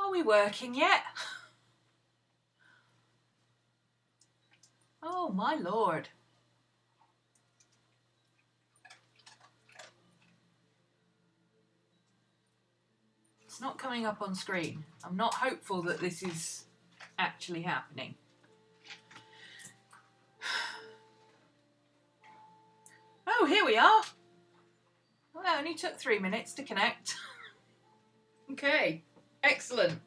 Are we working yet? Oh my lord. It's not coming up on screen. I'm not hopeful that this is actually happening. Oh, here we are. Well, it only took 3 minutes to connect. Okay, excellent.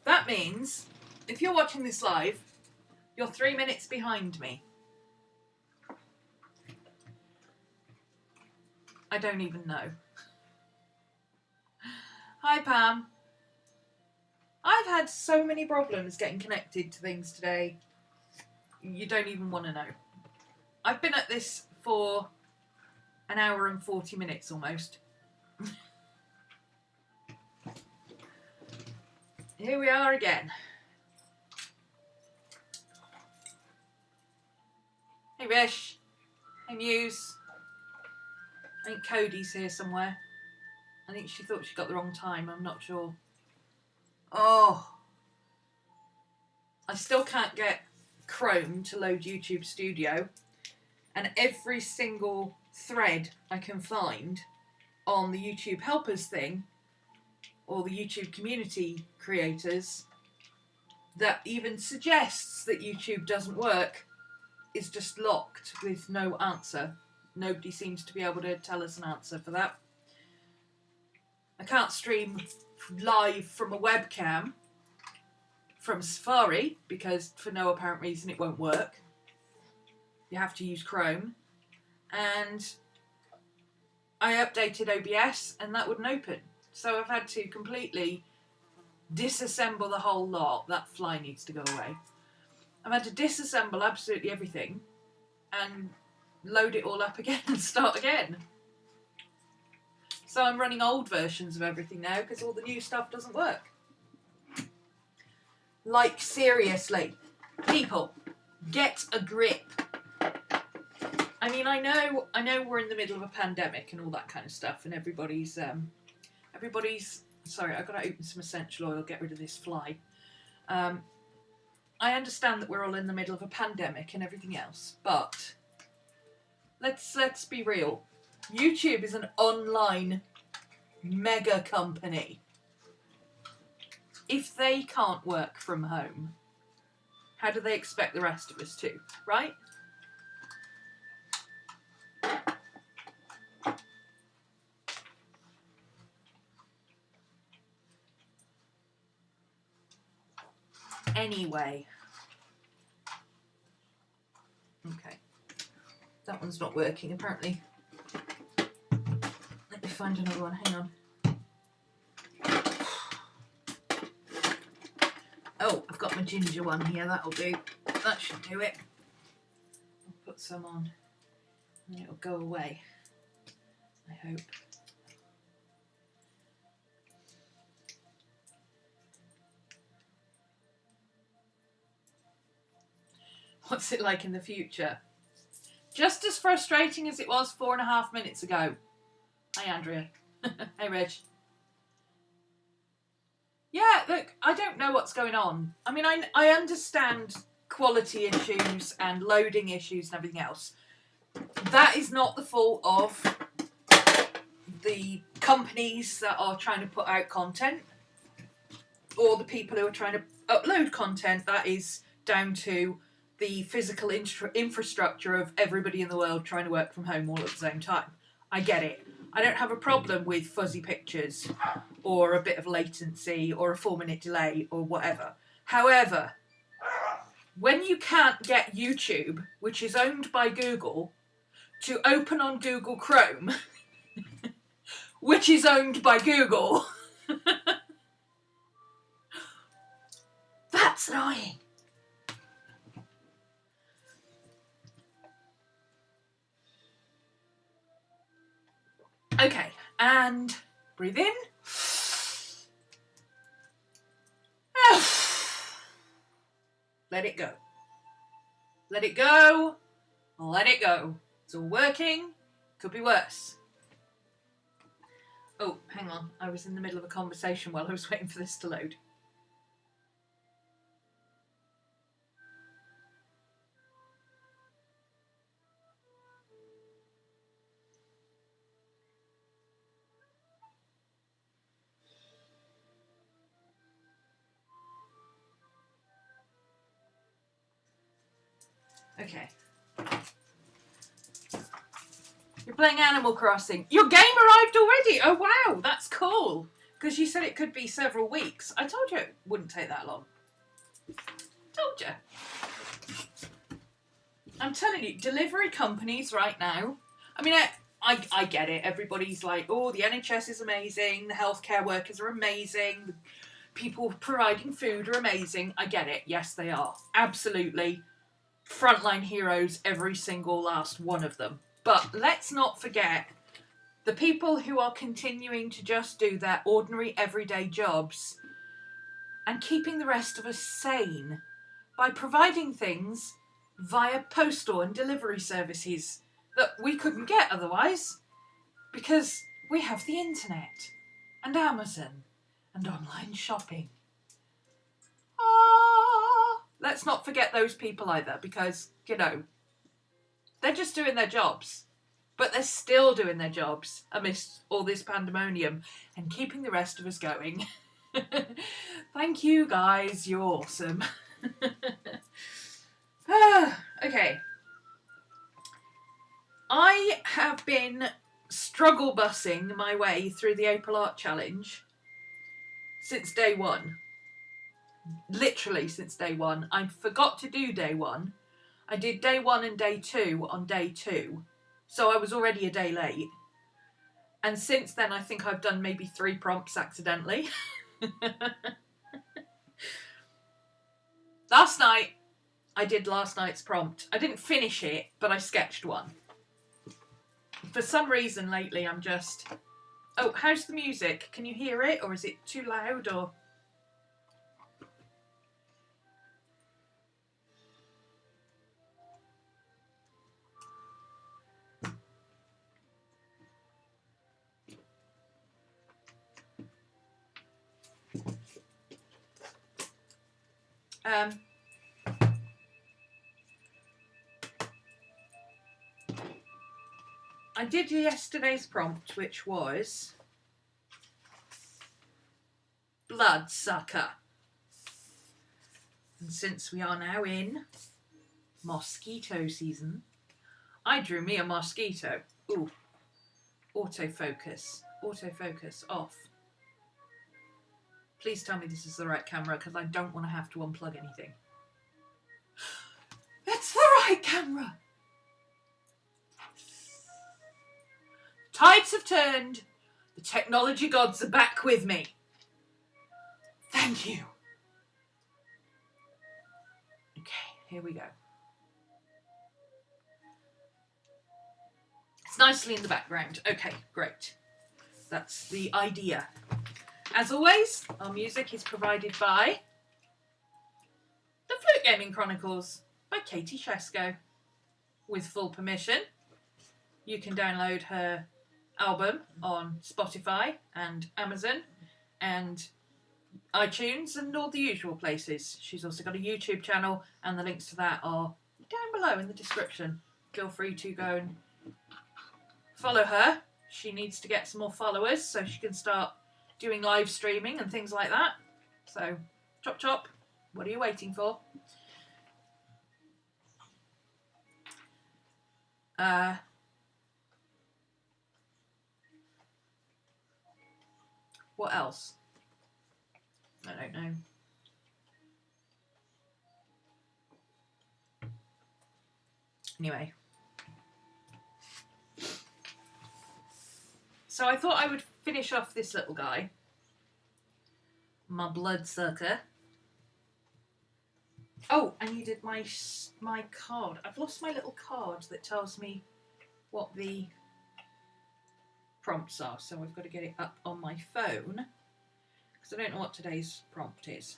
That means if you're watching this live, you're 3 minutes behind me. I don't even know. Hi, Pam. I've had so many problems getting connected to things today. You don't even want to know. I've been at this for an hour and 40 minutes almost. Here we are again. Hey Rish. Hey Muse. I think Cody's here somewhere. I think she thought she got the wrong time, I'm not sure. Oh. I still can't get Chrome to load YouTube Studio. And every single thread I can find on the YouTube helpers thing, or the YouTube community creators, that even suggests that YouTube doesn't work, is just locked with no answer. Nobody seems to be able to tell us an answer for that. I can't stream live from a webcam from Safari because for no apparent reason it won't work. You have to use Chrome. And I updated OBS and that wouldn't open. So I've had to completely disassemble the whole lot. That fly needs to go away. I've had to disassemble absolutely everything and load it all up again and start again. So I'm running old versions of everything now because all the new stuff doesn't work. Like, seriously, people, get a grip. I mean, I know we're in the middle of a pandemic and all that kind of stuff, and everybody's sorry, I've got to open some essential oil, get rid of this fly. I understand that we're all in the middle of a pandemic and everything else, but let's be real. YouTube is an online mega company. If they can't work from home, how do they expect the rest of us to, right? Anyway. Okay. That one's not working, apparently. Let me find another one. Hang on. Oh, I've got my ginger one here. That'll do. That should do it. I'll put some on and it'll go away. I hope. What's it like in the future? Just as frustrating as it was 4.5 minutes ago. Hi, Andrea. Hey, Reg. Yeah, look, I don't know what's going on. I mean, I understand quality issues and loading issues and everything else. That is not the fault of the companies that are trying to put out content or the people who are trying to upload content. That is down to the physical infrastructure of everybody in the world trying to work from home all at the same time. I get it. I don't have a problem with fuzzy pictures or a bit of latency or a 4-minute delay or whatever. However, when you can't get YouTube, which is owned by Google, to open on Google Chrome, which is owned by Google, that's annoying. Okay, and breathe in. Let it go. Let it go. Let it go. It's all working. Could be worse. Oh, hang on. I was in the middle of a conversation while I was waiting for this to load. Okay. You're playing Animal Crossing. Your game arrived already. Oh, wow. That's cool. Because you said it could be several weeks. I told you it wouldn't take that long. Told you. I'm telling you, delivery companies right now, I mean, I get it. Everybody's like, oh, the NHS is amazing. The healthcare workers are amazing. The people providing food are amazing. I get it. Yes, they are. Absolutely. Frontline heroes, every single last one of them. But let's not forget the people who are continuing to just do their ordinary everyday jobs and keeping the rest of us sane by providing things via postal and delivery services that we couldn't get otherwise because we have the internet and Amazon and online shopping. Let's not forget those people either because, you know, they're just doing their jobs. But they're still doing their jobs amidst all this pandemonium and keeping the rest of us going. Thank you, guys. You're awesome. Okay. I have been struggle bussing my way through the April Art Challenge since day one. Literally since day one. I forgot to do day one. I did day one and day two on day two. So I was already a day late. And since then, I think I've done maybe 3 prompts accidentally. Last night, I did last night's prompt. I didn't finish it, but I sketched one. For some reason lately, I'm just... Oh, how's the music? Can you hear it? Or is it too loud? Or... I did yesterday's prompt, which was Bloodsucker. And since we are now in mosquito season, I drew me a mosquito. Ooh. Autofocus. Autofocus off. Please tell me this is the right camera because I don't want to have to unplug anything. It's the right camera! Tides have turned. The technology gods are back with me. Thank you. Okay, here we go. It's nicely in the background. Okay, great. That's the idea. As always, our music is provided by the Flute Gaming Chronicles by Katie Shesko. With full permission, you can download her album on Spotify and Amazon and iTunes and all the usual places. She's also got a YouTube channel and the links to that are down below in the description. Feel free to go and follow her. She needs to get some more followers so she can start doing live streaming and things like that. So, chop chop. What are you waiting for? What else? I don't know. Anyway. So I thought I would finish off this little guy. My Bloodsucker. Oh, I needed my card. I've lost my little card that tells me what the prompts are, so I've got to get it up on my phone because I don't know what today's prompt is.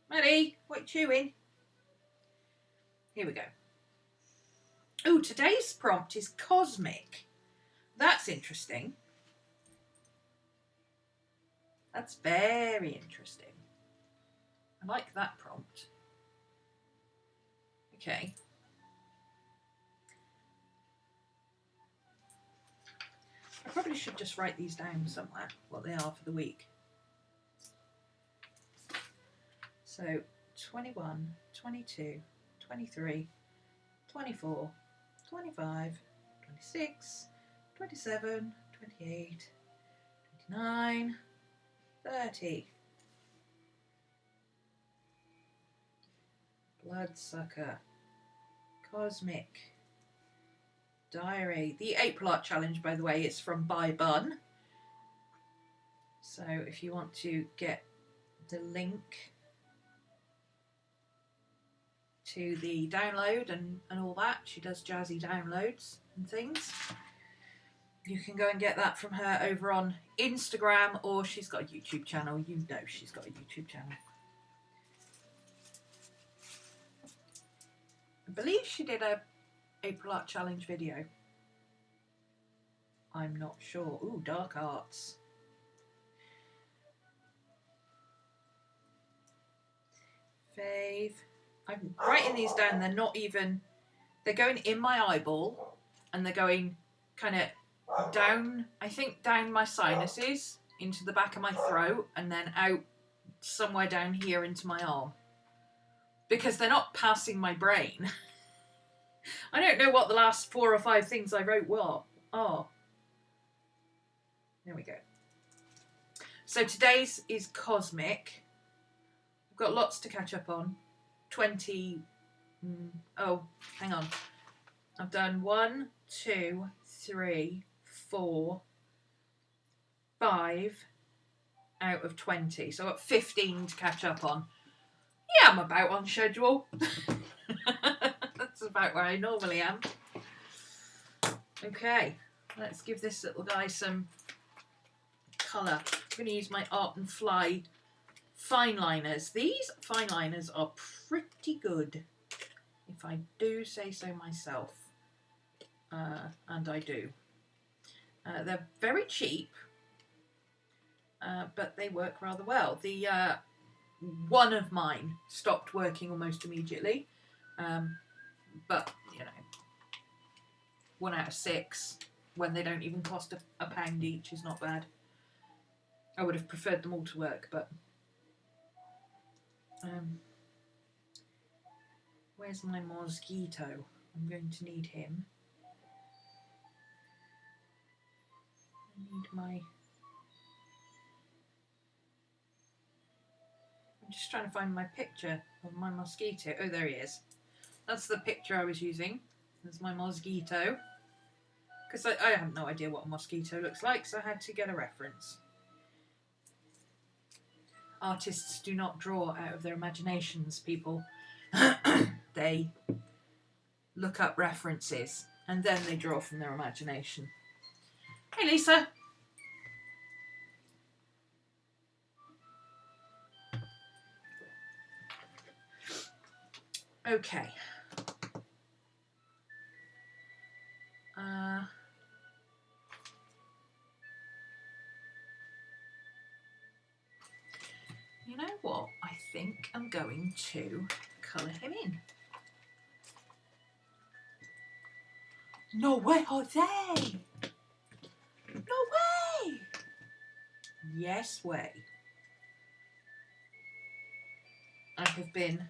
Maddie, what are you chewing? Here we go. Oh, today's prompt is cosmic. That's interesting. That's very interesting. I like that prompt. Okay. I probably should just write these down somewhere, what they are for the week. So, 21, 22, 23, 24, 25, 26, 27, 28, 29, 30. Bloodsucker. Cosmic. Diary. The April Art Challenge, by the way, is from Buy Bun. So if you want to get the link to the download and all that, she does jazzy downloads and things. You can go and get that from her over on Instagram, or she's got a YouTube channel. You know she's got a YouTube channel. I believe she did a April Art Challenge video. I'm not sure. Ooh, Dark Arts. Fave. I'm writing these down. They're not even... They're going in my eyeball, and they're going kind of down, I think down my sinuses, into the back of my throat, and then out somewhere down here into my arm. Because they're not passing my brain. I don't know what the last 4 or 5 things I wrote were. Oh. There we go. So today's is Cosmic. I've got lots to catch up on. 20... oh, hang on. I've done 1, 2, 3, 4, 5 out of 20. So I've got 15 to catch up on. Yeah, I'm about on schedule. That's about where I normally am. Okay, let's give this little guy some colour. I'm going to use my Art and Fly fine liners. These fine liners are pretty good, if I do say so myself. And I do. They're very cheap, but they work rather well. The one of mine stopped working almost immediately, but you know, 1 out of 6 when they don't even cost a pound each is not bad. I would have preferred them all to work, but where's my mosquito? I'm going to need him. I need my... I'm just trying to find my picture of my mosquito. Oh, there he is. That's the picture I was using. There's my mosquito. Because I have no idea what a mosquito looks like, so I had to get a reference. Artists do not draw out of their imaginations, people. They look up references and then they draw from their imagination. Hey, Lisa. Okay. You know what? I think I'm going to colour him in. No way, Jose! No way! Yes way. I have been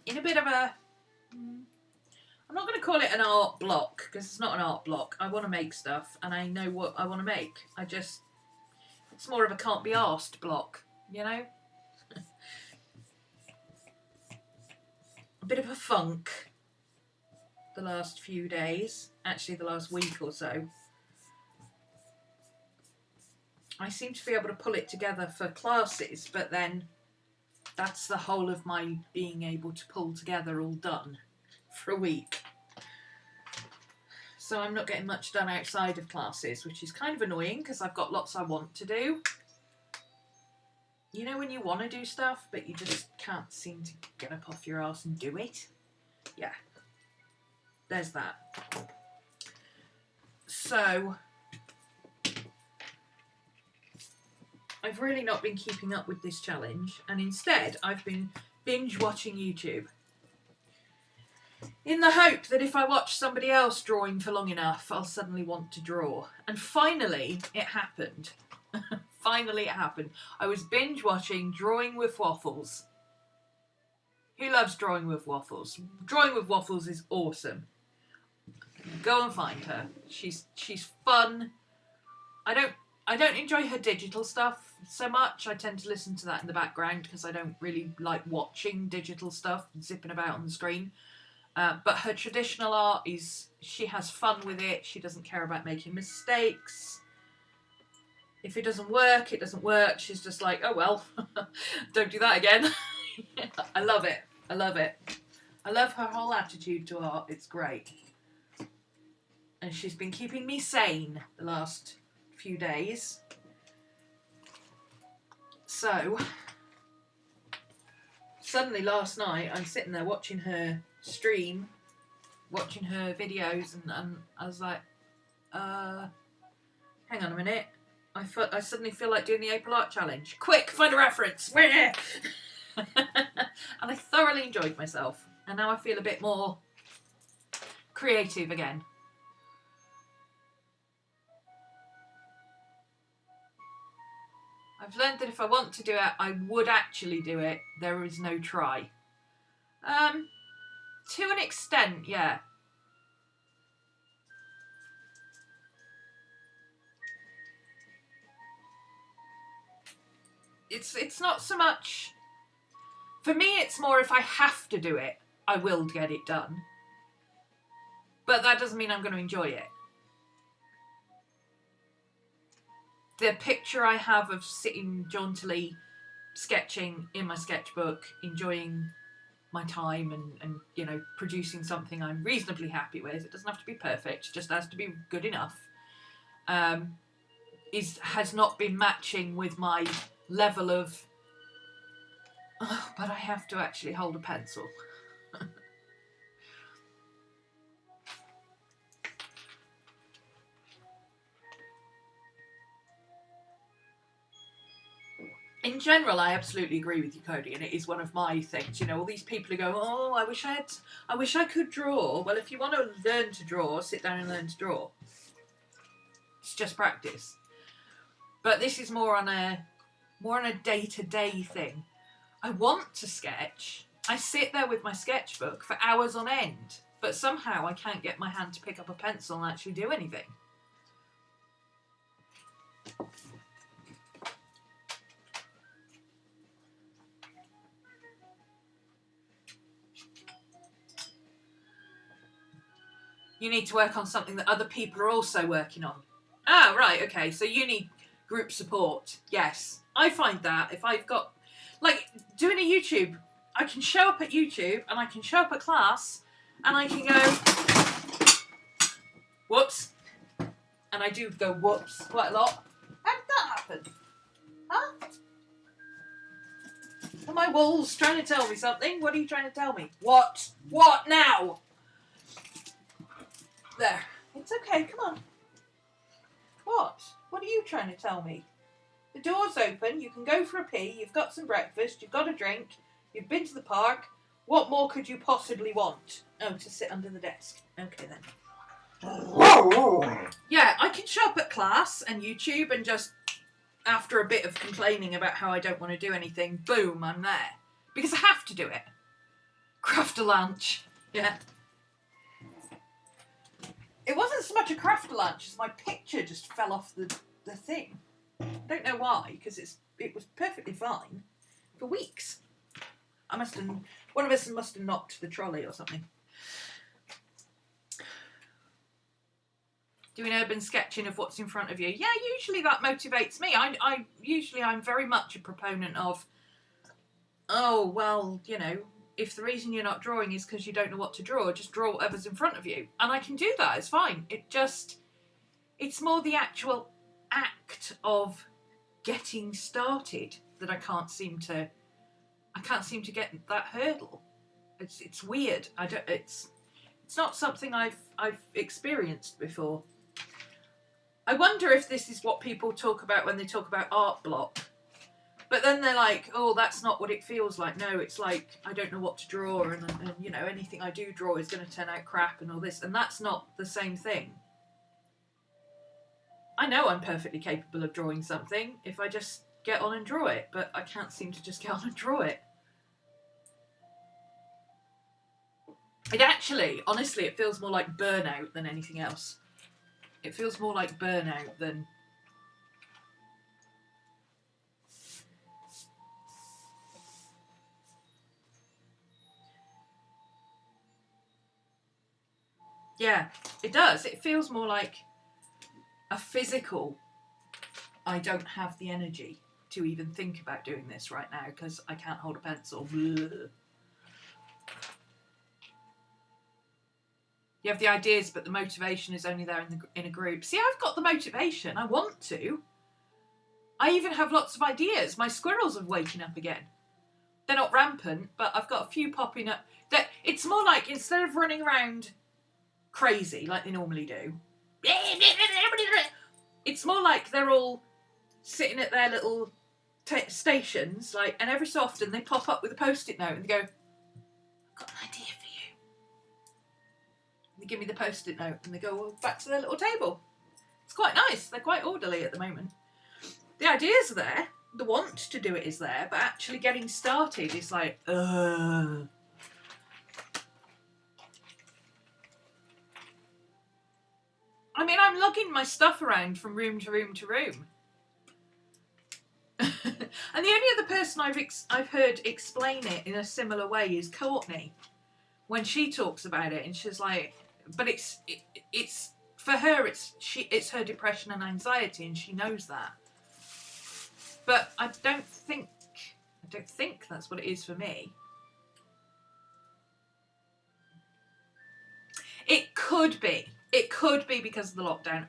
in a bit of a... I'm not going to call it an art block, because it's not an art block. I want to make stuff, and I know what I want to make. It's more of a can't be arsed block, you know? A bit of a funk the last few days, actually the last week or so. I seem to be able to pull it together for classes, but then that's the whole of my being able to pull together all done for a week. So I'm not getting much done outside of classes, which is kind of annoying because I've got lots I want to do. You know when you want to do stuff, but you just can't seem to get up off your arse and do it? Yeah. There's that. So I've really not been keeping up with this challenge, and instead I've been binge watching YouTube in the hope that if I watch somebody else drawing for long enough, I'll suddenly want to draw. And finally it happened. Finally it happened. I was binge watching Drawing with Waffles. Who loves drawing with waffles? Drawing with waffles is awesome. Go and find her. She's fun. I don't enjoy her digital stuff so much. I tend to listen to that in the background because I don't really like watching digital stuff zipping about on the screen. But her traditional art she has fun with it. She doesn't care about making mistakes. If it doesn't work, it doesn't work. She's just like, oh well, don't do that again. I love it. I love it. I love her whole attitude to art. It's great. And she's been keeping me sane the last few days. So, suddenly last night, I'm sitting there watching her stream, watching her videos, and I was like, hang on a minute. I suddenly feel like doing the April Art Challenge. Quick, find a reference. Where? And I thoroughly enjoyed myself. And now I feel a bit more creative again. I've learned that if I want to do it, I would actually do it. There is no try. To an extent, yeah. It's not so much... For me, it's more if I have to do it, I will get it done. But that doesn't mean I'm going to enjoy it. The picture I have of sitting jauntily sketching in my sketchbook, enjoying my time and you know, producing something I'm reasonably happy with. It doesn't have to be perfect, it just has to be good enough. Has not been matching with my level of, oh, but I have to actually hold a pencil. In general, I absolutely agree with you, Cody, and it is one of my things. You know, all these people who go, oh, I wish I could draw. Well, if you want to learn to draw, sit down and learn to draw. It's just practice. But this is more on a day-to-day thing. I want to sketch. I sit there with my sketchbook for hours on end, but somehow I can't get my hand to pick up a pencil and actually do anything. You need to work on something that other people are also working on. Ah, right, okay, so you need group support. Yes, I find that if I've got, like, doing a YouTube, I can show up at YouTube and I can show up at class and I can go, whoops. And I do go whoops quite a lot. How did that happen? Huh? Are my walls trying to tell me something? What are you trying to tell me? What? What now? There. It's okay, come on. What? What are you trying to tell me? The door's open, you can go for a pee, you've got some breakfast, you've got a drink, you've been to the park. What more could you possibly want? Oh, to sit under the desk. Okay then. Yeah, I can show up at class and YouTube and just, after a bit of complaining about how I don't want to do anything, boom, I'm there. Because I have to do it. Craft a lunch. Yeah. It wasn't so much a craft lunch as my picture just fell off the thing. I don't know why, because it was perfectly fine for weeks. One of us must have knocked the trolley or something. Doing urban sketching of what's in front of you. Yeah, usually that motivates me. I'm very much a proponent of, oh, well, you know, if the reason you're not drawing is because you don't know what to draw, just draw whatever's in front of you. And I can do that, it's fine. It's more the actual act of getting started that I can't seem to get that hurdle. It's weird. It's not something I've experienced before. I wonder if this is what people talk about when they talk about art block. But then they're like, oh, that's not what it feels like. No, it's like, I don't know what to draw, and you know, anything I do draw is going to turn out crap and all this. And that's not the same thing. I know I'm perfectly capable of drawing something if I just get on and draw it, but I can't seem to just get on and draw it. It actually, honestly, it feels more like burnout than anything else. It feels more like burnout than... Yeah, it does. It feels more like a physical, I don't have the energy to even think about doing this right now because I can't hold a pencil. Blah. You have the ideas, but the motivation is only there in a group. See, I've got the motivation. I want to. I even have lots of ideas. My squirrels are waking up again. They're not rampant, but I've got a few popping up. It's more like, instead of running around crazy like they normally do, it's more like they're all sitting at their little stations, like, and every so often they pop up with a post-it note and they go, I've got an idea for you. And they give me the post-it note and they go back to their little table. It's quite nice. They're quite orderly at the moment. The ideas are there. The want to do it is there, but actually getting started is like, I mean, I'm lugging my stuff around from room to room to room. And the only other person I've heard explain it in a similar way is Courtney, when she talks about it, and she's like, but it's for her, it's her depression and anxiety, and she knows that. But I don't think that's what it is for me. It could be because of the lockdown.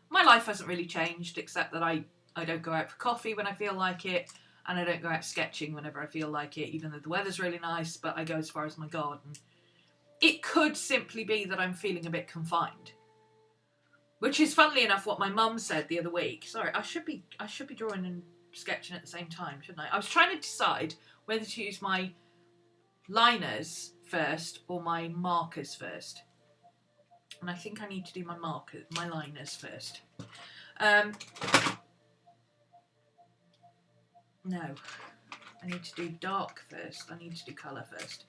My life hasn't really changed, except that I don't go out for coffee when I feel like it, and I don't go out sketching whenever I feel like it, even though the weather's really nice, but I go as far as my garden. It could simply be that I'm feeling a bit confined, which is, funnily enough, what my mum said the other week. Sorry, I should be drawing and sketching at the same time, shouldn't I? I was trying to decide whether to use my liners first or my markers first. And I think I need to do my liners first. No, I need to do dark first. I need to do colour first.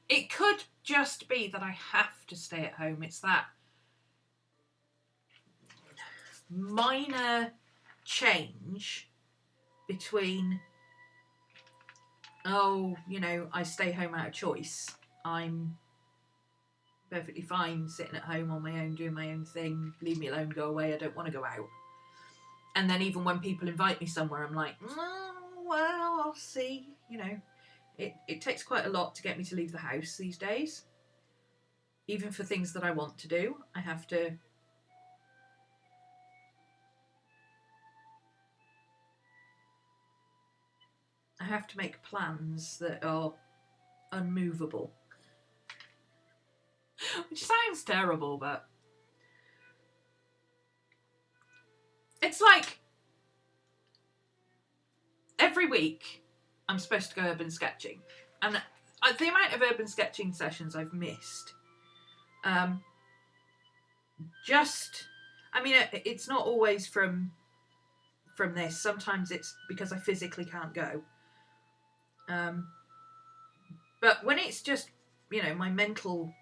It could just be that I have to stay at home. It's that minor change between, I stay home out of choice. I'm perfectly fine sitting at home on my own, doing my own thing. Leave me alone, go away. I don't want to go out. And then even when people invite me somewhere, I'm like, well, I'll see. It takes quite a lot to get me to leave the house these days. Even for things that I want to do, I have to make plans that are unmovable. Which sounds terrible, but it's like every week I'm supposed to go urban sketching, and the amount of urban sketching sessions I've missed, it's not always from this. Sometimes it's because I physically can't go. But when it's just, my mental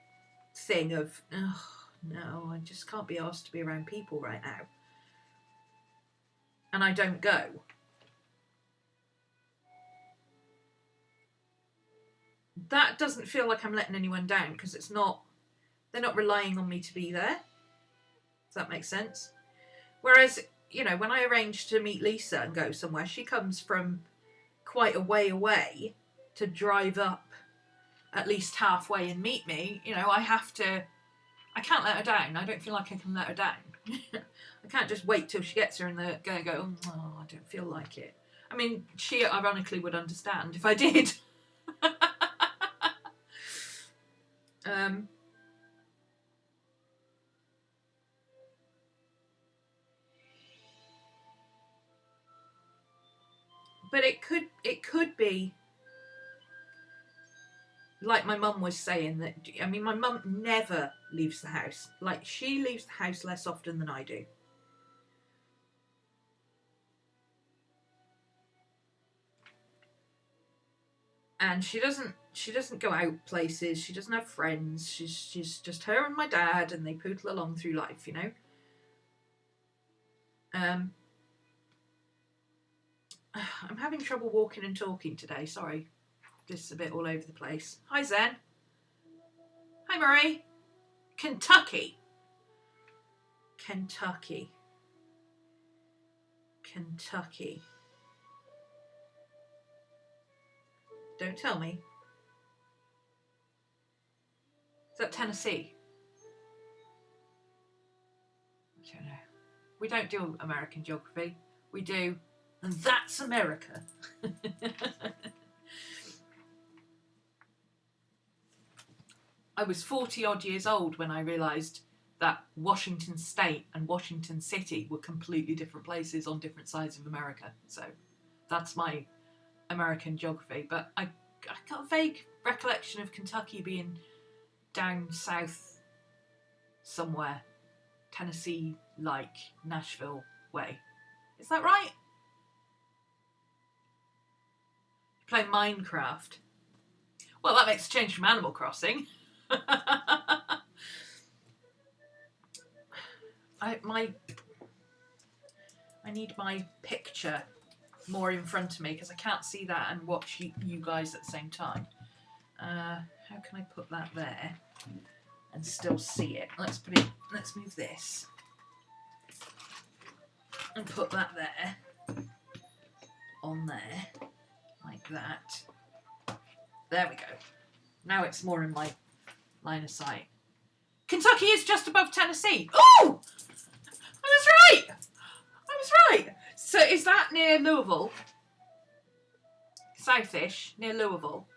thing of, oh, no, I just can't be asked to be around people right now, and I don't go, that doesn't feel like I'm letting anyone down, because they're not relying on me to be there. Does that make sense? Whereas, when I arrange to meet Lisa and go somewhere, she comes from quite a way away to drive up at least halfway and meet me. I can't let her down. I don't feel like I can let her down. I can't just wait till she gets here and go, oh, I don't feel like it. I mean, she ironically would understand if I did. But it could be like my mum was saying, that, I mean, my mum never leaves the house. Like, she leaves the house less often than I do. And she doesn't go out places. She doesn't have friends. She's just her and my dad, and they poodle along through life, you know. I'm having trouble walking and talking today. Sorry, this is a bit all over the place. Hi Zen. Hi Marie. Kentucky. Kentucky. Kentucky. Don't tell me. Is that Tennessee? I don't know. We don't do American geography. We do, and that's America. I was 40 odd years old when I realised that Washington State and Washington City were completely different places on different sides of America. So that's my American geography. But I got a vague recollection of Kentucky being down south somewhere, Tennessee, like Nashville way. Is that right? Play Minecraft. Well, that makes a change from Animal Crossing. I need my picture more in front of me because I can't see that and watch you guys at the same time. How can I put that there and still see it? Let's move this and put that there, on there, like that. There we go. Now it's more in my line of sight. Kentucky is just above Tennessee. Oh! I was right! I was right! So is that near Louisville? Southish, near Louisville.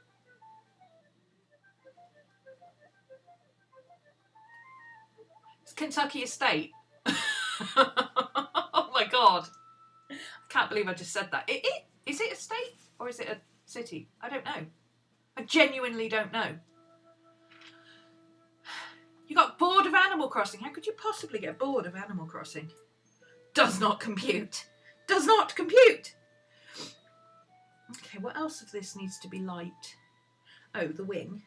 It's Kentucky a state? Oh my god. I can't believe I just said that. Is it a state or is it a city? I don't know. I genuinely don't know. You got bored of Animal Crossing. How could you possibly get bored of Animal Crossing? Does not compute. Does not compute. Okay, what else of this needs to be light? Oh, the wing.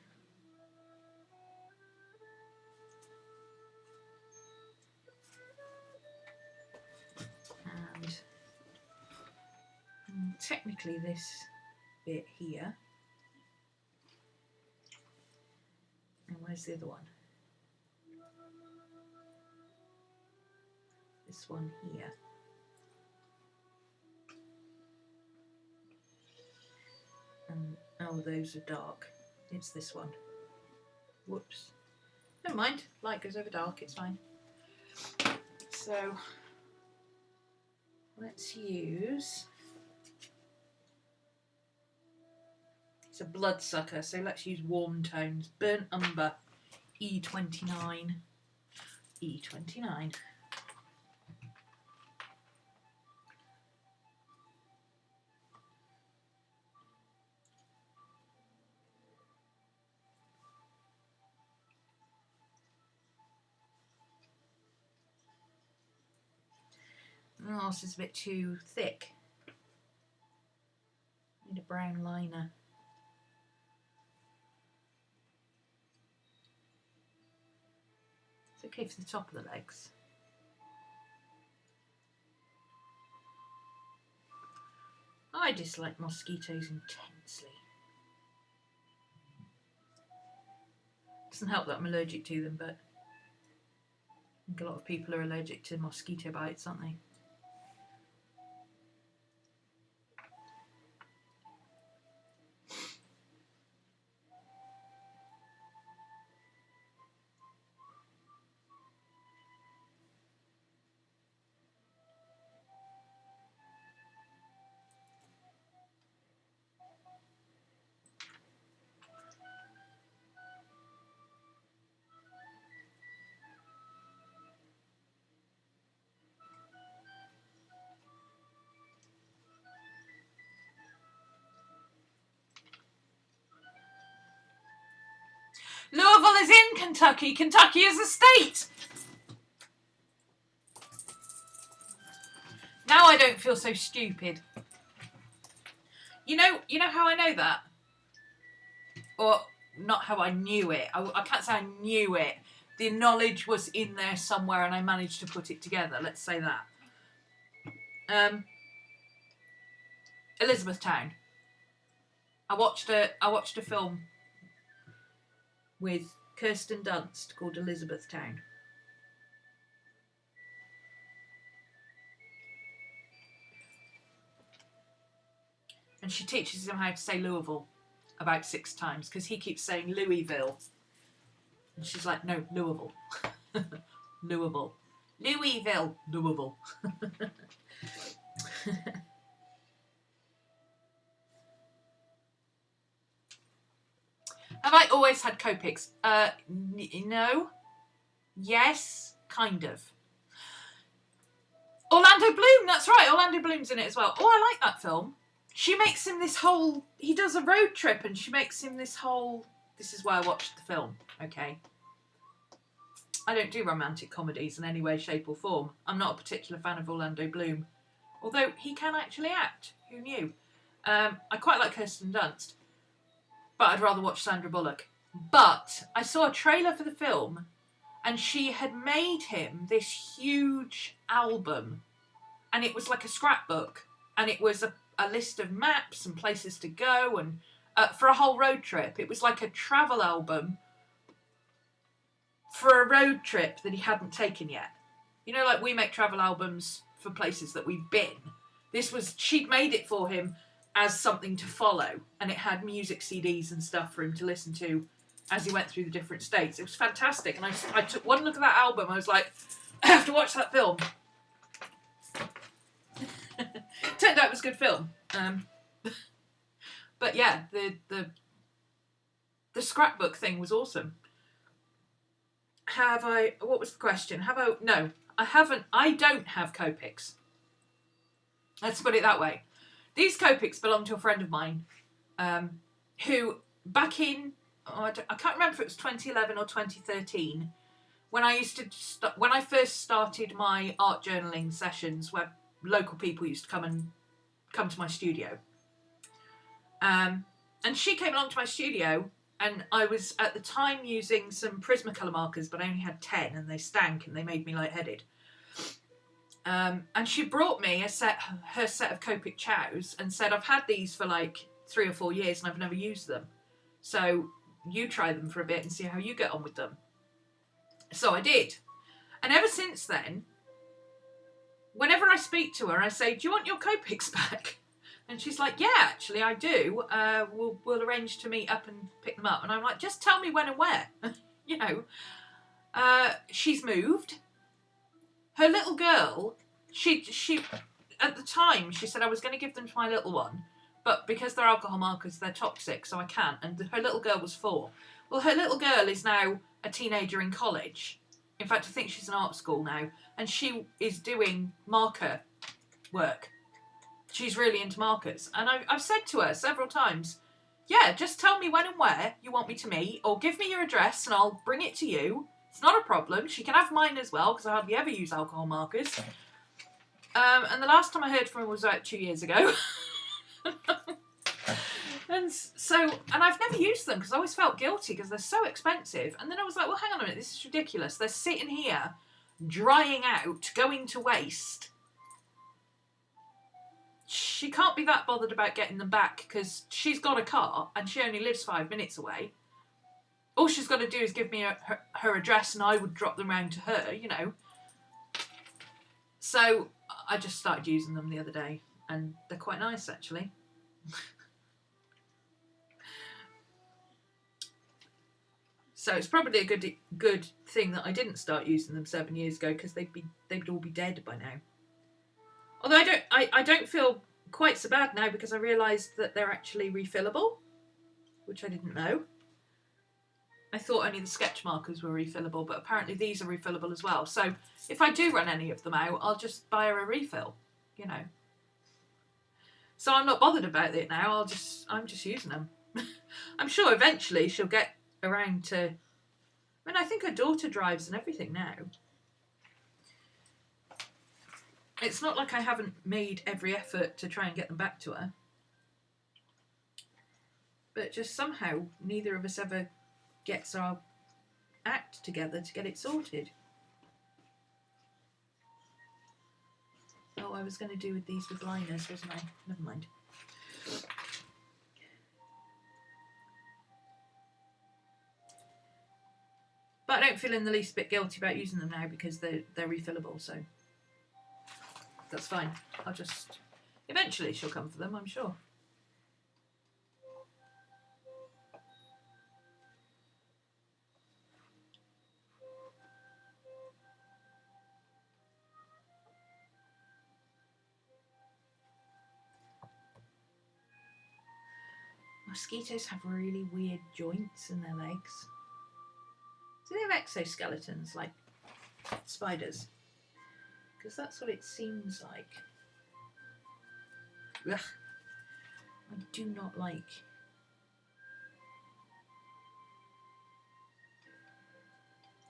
And technically this bit here. And where's the other one? This one here. And oh, those are dark. It's this one. Whoops. Never mind. Light goes over dark. It's fine. So let's use. It's a Bloodsucker, so let's use warm tones. Burnt Umber, E29. E29. Oh, this is a bit too thick. Need a brown liner. It's okay for the top of the legs. I dislike mosquitoes intensely. Doesn't help that I'm allergic to them, but I think a lot of people are allergic to mosquito bites, aren't they? Kentucky. Kentucky is a state. Now I don't feel so stupid. You know how I know that? Or not how I knew it. I can't say I knew it. The knowledge was in there somewhere and I managed to put it together. Let's say that. Elizabethtown. I watched a film with Kirsten Dunst called Elizabethtown. And she teaches him how to say Louisville about 6 times because he keeps saying Louisville. And she's like, no, Louisville. Louisville. Louisville. Louisville. Have I always had Copics? No. Yes, kind of. Orlando Bloom, that's right. Orlando Bloom's in it as well. Oh, I like that film. She makes him this whole... He does a road trip and she makes him this whole... This is why I watched the film, okay? I don't do romantic comedies in any way, shape or form. I'm not a particular fan of Orlando Bloom. Although he can actually act. Who knew? I quite like Kirsten Dunst. But I'd rather watch Sandra Bullock. But I saw a trailer for the film and she had made him this huge album. And it was like a scrapbook. And it was a list of maps and places to go and for a whole road trip. It was like a travel album for a road trip that he hadn't taken yet. You know, like we make travel albums for places that we've been. She'd made it for him as something to follow, and it had music CDs and stuff for him to listen to as he went through the different states. It was fantastic, and I took one look at that album. I was like, I have to watch that film. Turned out it was a good film. But yeah, the scrapbook thing was awesome. What was the question? No, I haven't. I don't have Copics. Let's put it that way. These Copics belong to a friend of mine, who back in, I can't remember if it was 2011 or 2013, when I first started my art journaling sessions, where local people used to come to my studio. And she came along to my studio, and I was at the time using some Prismacolor markers, but I only had 10, and they stank, and they made me lightheaded. And she brought me her set of Copic chows and said, I've had these for like 3 or 4 years and I've never used them. So you try them for a bit and see how you get on with them. So I did. And ever since then, whenever I speak to her, I say, do you want your Copics back? And she's like, yeah, actually I do. We'll arrange to meet up and pick them up. And I'm like, just tell me when and where. You know, she's moved. Her little girl, she at the time, she said I was going to give them to my little one, but because they're alcohol markers, they're toxic, so I can't. And her little girl was 4. Well, her little girl is now a teenager in college. In fact, I think she's in art school now, and she is doing marker work. She's really into markers. And I've said to her several times, yeah, just tell me when and where you want me to meet, or give me your address and I'll bring it to you. It's not a problem. She can have mine as well, because I hardly ever use alcohol markers. And the last time I heard from her was about 2 years ago. And I've never used them, because I always felt guilty, because they're so expensive. And then I was like, well, hang on a minute, this is ridiculous. They're sitting here, drying out, going to waste. She can't be that bothered about getting them back, because she's got a car, and she only lives 5 minutes away. All she's got to do is give me her address and I would drop them round to her, you know. So I just started using them the other day and they're quite nice, actually. So it's probably a good thing that I didn't start using them 7 years ago, because they'd all be dead by now. Although I don't feel quite so bad now, because I realised that they're actually refillable, which I didn't know. I thought only the sketch markers were refillable, but apparently these are refillable as well. So if I do run any of them out, I'll just buy her a refill, you know. So I'm not bothered about it now. I'm just using them. I'm sure eventually she'll get around to... And I think her daughter drives and everything now. It's not like I haven't made every effort to try and get them back to her. But just somehow, neither of us ever gets our act together to get it sorted. Oh, I was going to do with these with liners, wasn't I? Never mind. But I don't feel in the least bit guilty about using them now because they're refillable, so that's fine. I'll just... Eventually she'll come for them, I'm sure. Mosquitoes have really weird joints in their legs. Do they have exoskeletons like spiders? Because that's what it seems like. Ugh. I do not like.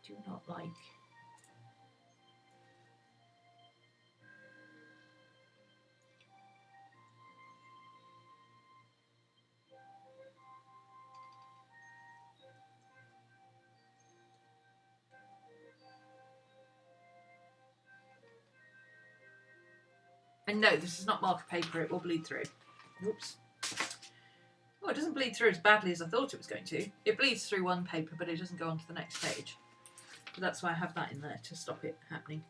Do not like. And no, this is not marker paper, it will bleed through. Oops. Oh, it doesn't bleed through as badly as I thought it was going to. It bleeds through one paper, but it doesn't go on to the next page. But that's why I have that in there, to stop it happening.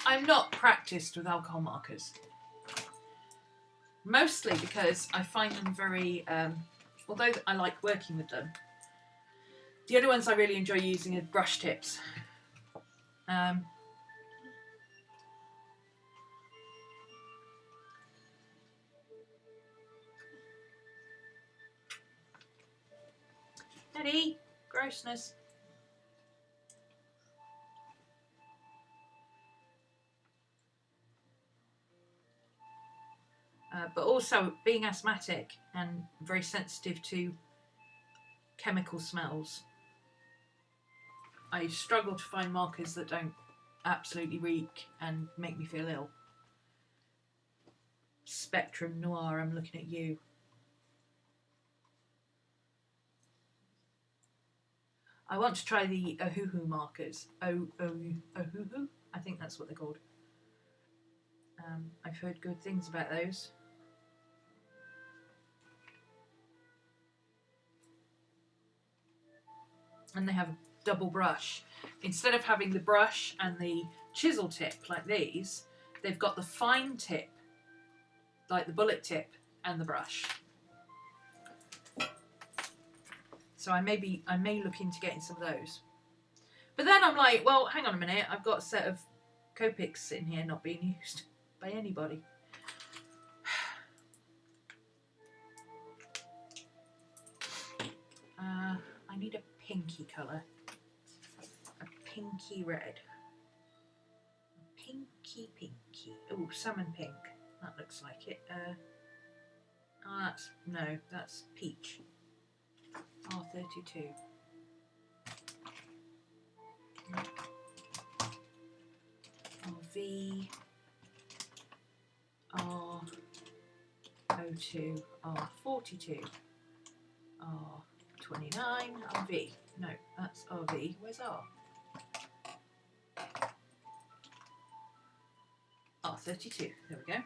I'm not practiced with alcohol markers. Mostly because I find them very, although I like working with them, the only ones I really enjoy using are brush tips. Eddie, grossness. But also being asthmatic and very sensitive to chemical smells, I struggle to find markers that don't absolutely reek and make me feel ill. Spectrum Noir, I'm looking at you. I want to try the Ohuhu markers. Ohuhu? I think that's what they're called. I've heard good things about those. And they have a double brush. Instead of having the brush and the chisel tip like these, they've got the fine tip, like the bullet tip, and the brush. So I may look into getting some of those. But then I'm like, well, hang on a minute, I've got a set of Copics sitting here not being used by anybody. I need a pinky colour. A pinky red. Pinky. Oh, salmon pink. That looks like it. Oh, that's peach. R32. RV. R02. R42. R29. RV. No, that's RV. Where's R? R32. There we go.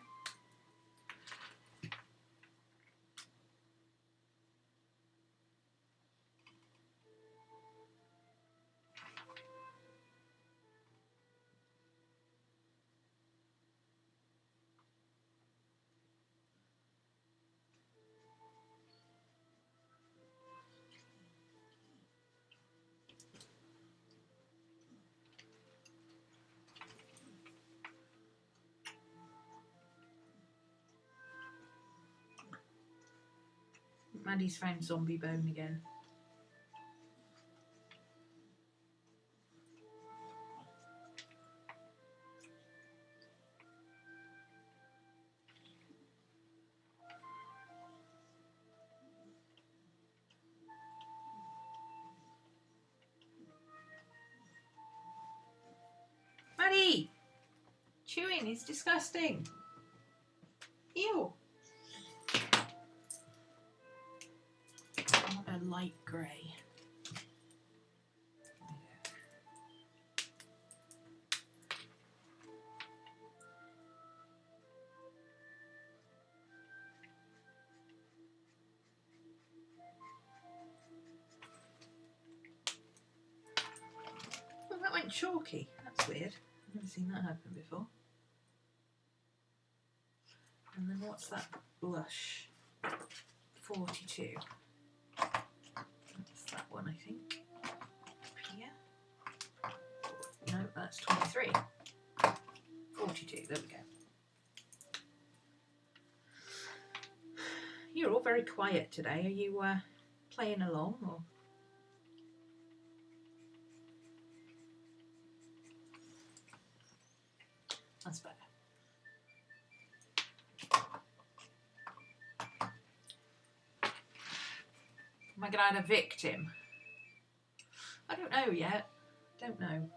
Maddie's found zombie bone again. Maddie! Chewing is disgusting. Ew. I want a light grey. Oh, that went chalky. That's weird. I've never seen that happen before. And then what's that blush? 42. That's that one, I think. Here. No, that's 23. 42, there we go. You're all very quiet today. Are you playing along or? That's better. Am I going to add a victim? I don't know yet. Don't know.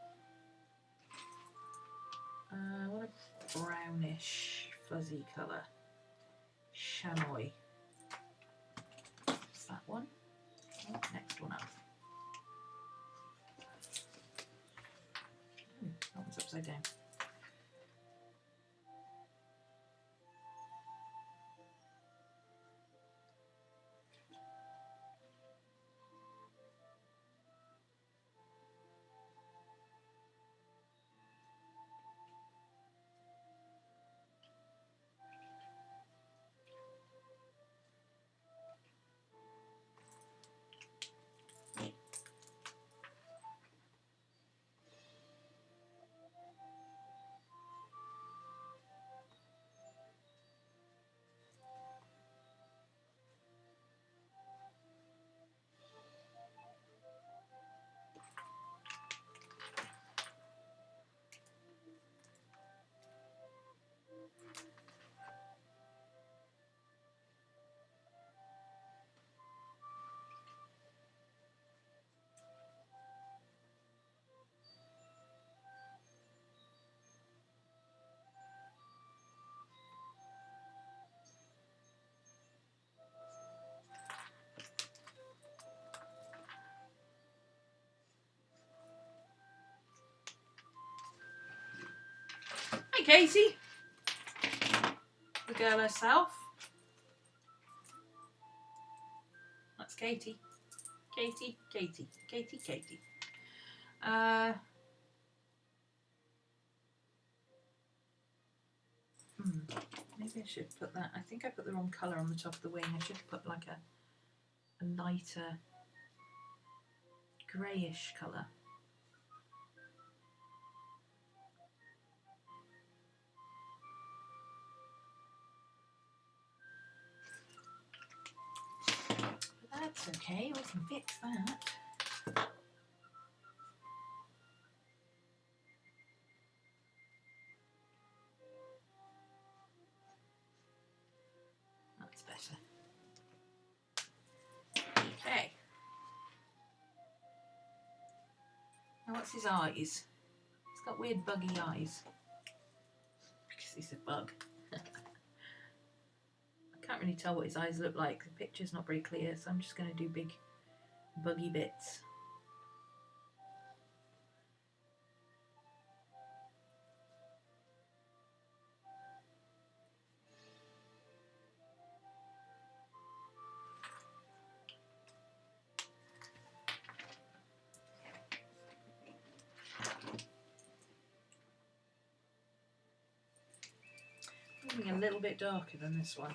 I want a brownish fuzzy colour. Chamois. What's that one? Oh, next one up. Ooh, that one's upside down. Hi, Katie. The girl herself. That's Katie. Katie, Katie, Katie, Katie. Maybe I should put that. I think I put the wrong colour on the top of the wing. I should put like a lighter greyish colour. But that's okay, we can fix that. That's better. Okay. Now what's his eyes? He's got weird buggy eyes. Because he's a bug. I can't really tell what his eyes look like. The picture's not very clear, so I'm just going to do big buggy bits. Maybe a little bit darker than this one.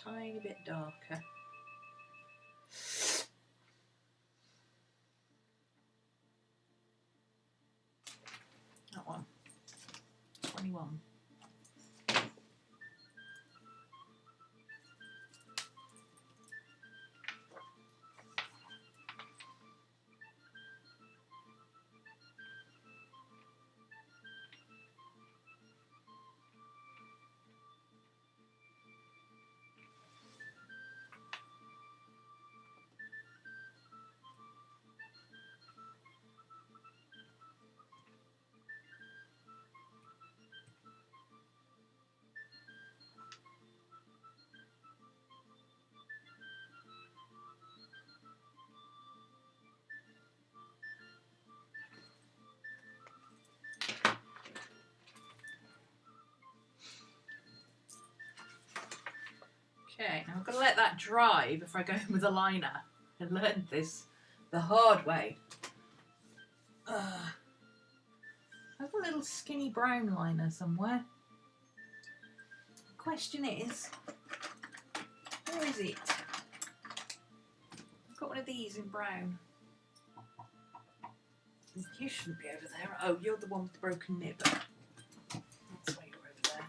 Tiny bit darker. That one. 21. I've got to let that dry before I go in with a liner. I learned this the hard way. I've got a little skinny brown liner somewhere. Question is, where is it? I've got one of these in brown. You shouldn't be over there. Oh, you're the one with the broken nib. That's why you're over there.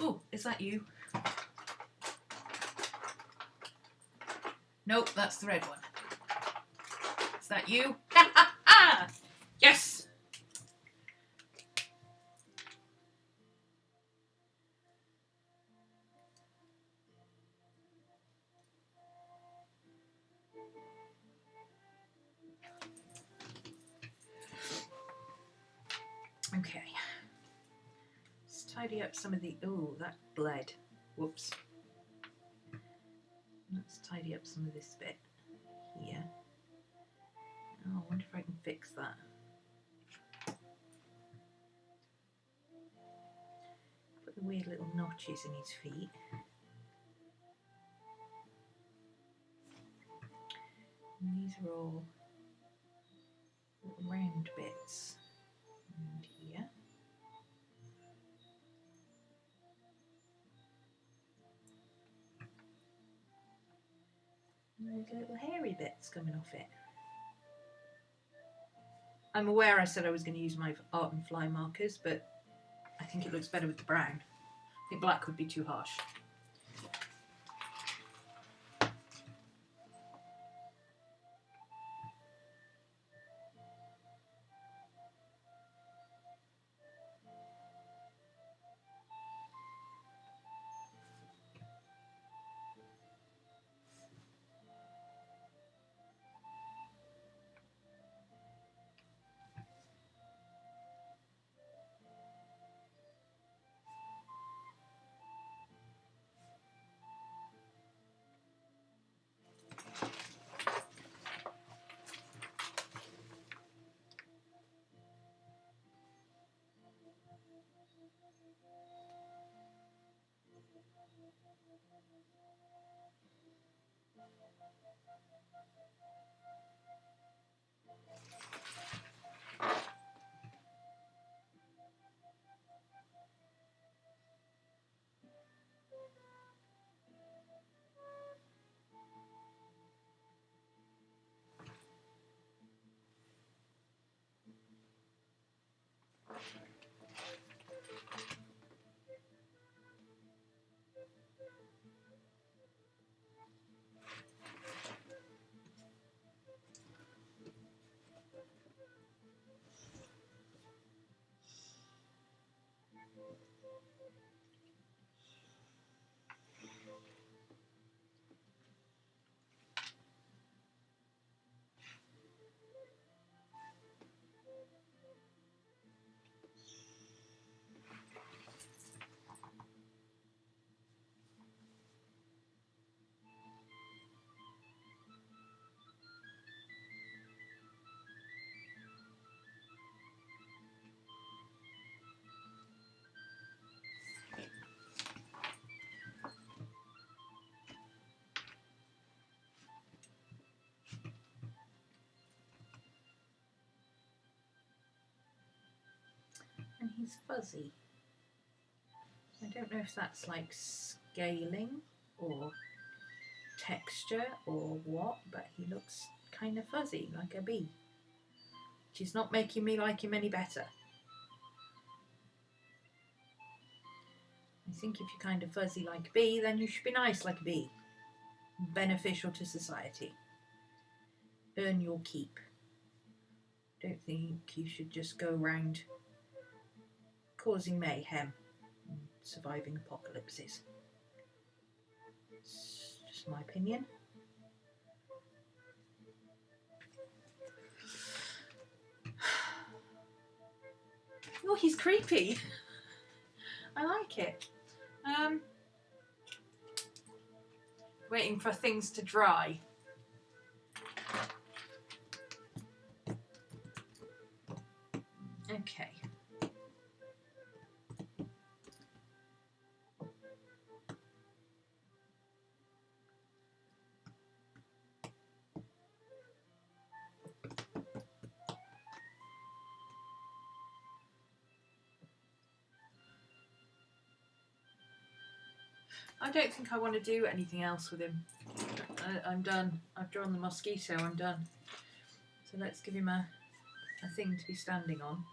Oh, is that you? Nope, that's the red one. Is that you? Ha ha ha! Yes! Okay. Let's tidy up some of the... Oh, that bled. Whoops. Let's tidy up some of this bit here. Oh, I wonder if I can fix that. Put the weird little notches in his feet. And these are all little round bits. And here. And there's little hairy bits coming off it. I'm aware I said I was going to use my art and fly markers, but I think it looks better with the brown. I think black would be too harsh. And he's fuzzy. I don't know if that's like scaling or texture or what, but he looks kind of fuzzy, like a bee. Which is not making me like him any better. I think if you're kind of fuzzy like a bee, then you should be nice like a bee. Beneficial to society. Earn your keep. Don't think you should just go around causing mayhem and surviving apocalypses. It's just my opinion. Oh, he's creepy. I like it. Waiting for things to dry. Okay. I don't think I want to do anything else with him. I'm done. I've drawn the mosquito, I'm done. So let's give him a thing to be standing on.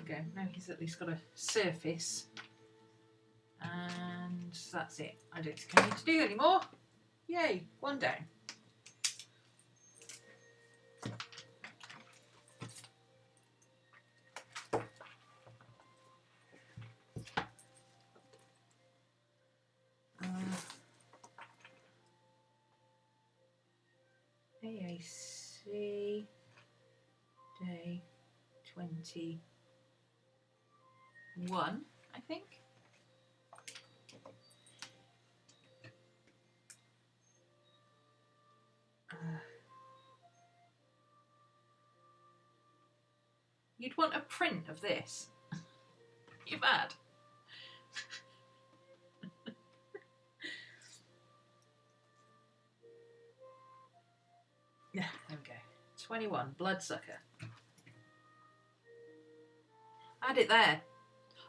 Okay, now he's at least got a surface. And that's it. I don't think I need to do any more. Yay, one down. AAC day 21, I think. You'd want a print of this. You're mad. Yeah, there we go. 21, Bloodsucker. I had it there.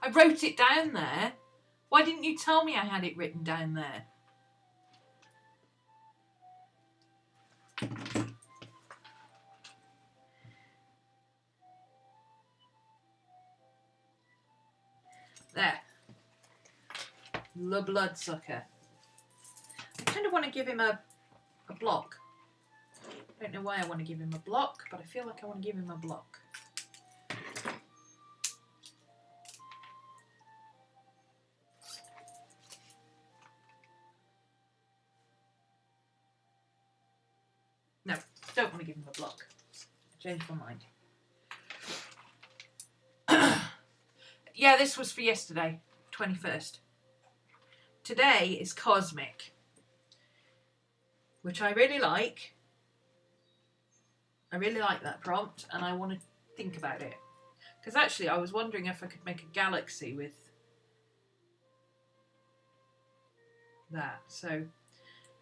I wrote it down there. Why didn't you tell me I had it written down there? There. The Bloodsucker. I kind of want to give him a block. I don't know why I want to give him a block, but I feel like I want to give him a block. No, don't want to give him a block. I changed my mind. Yeah, this was for yesterday, 21st. Today is Cosmic, which I really like. I really like that prompt, and I want to think about it. Because actually, I was wondering if I could make a galaxy with that. So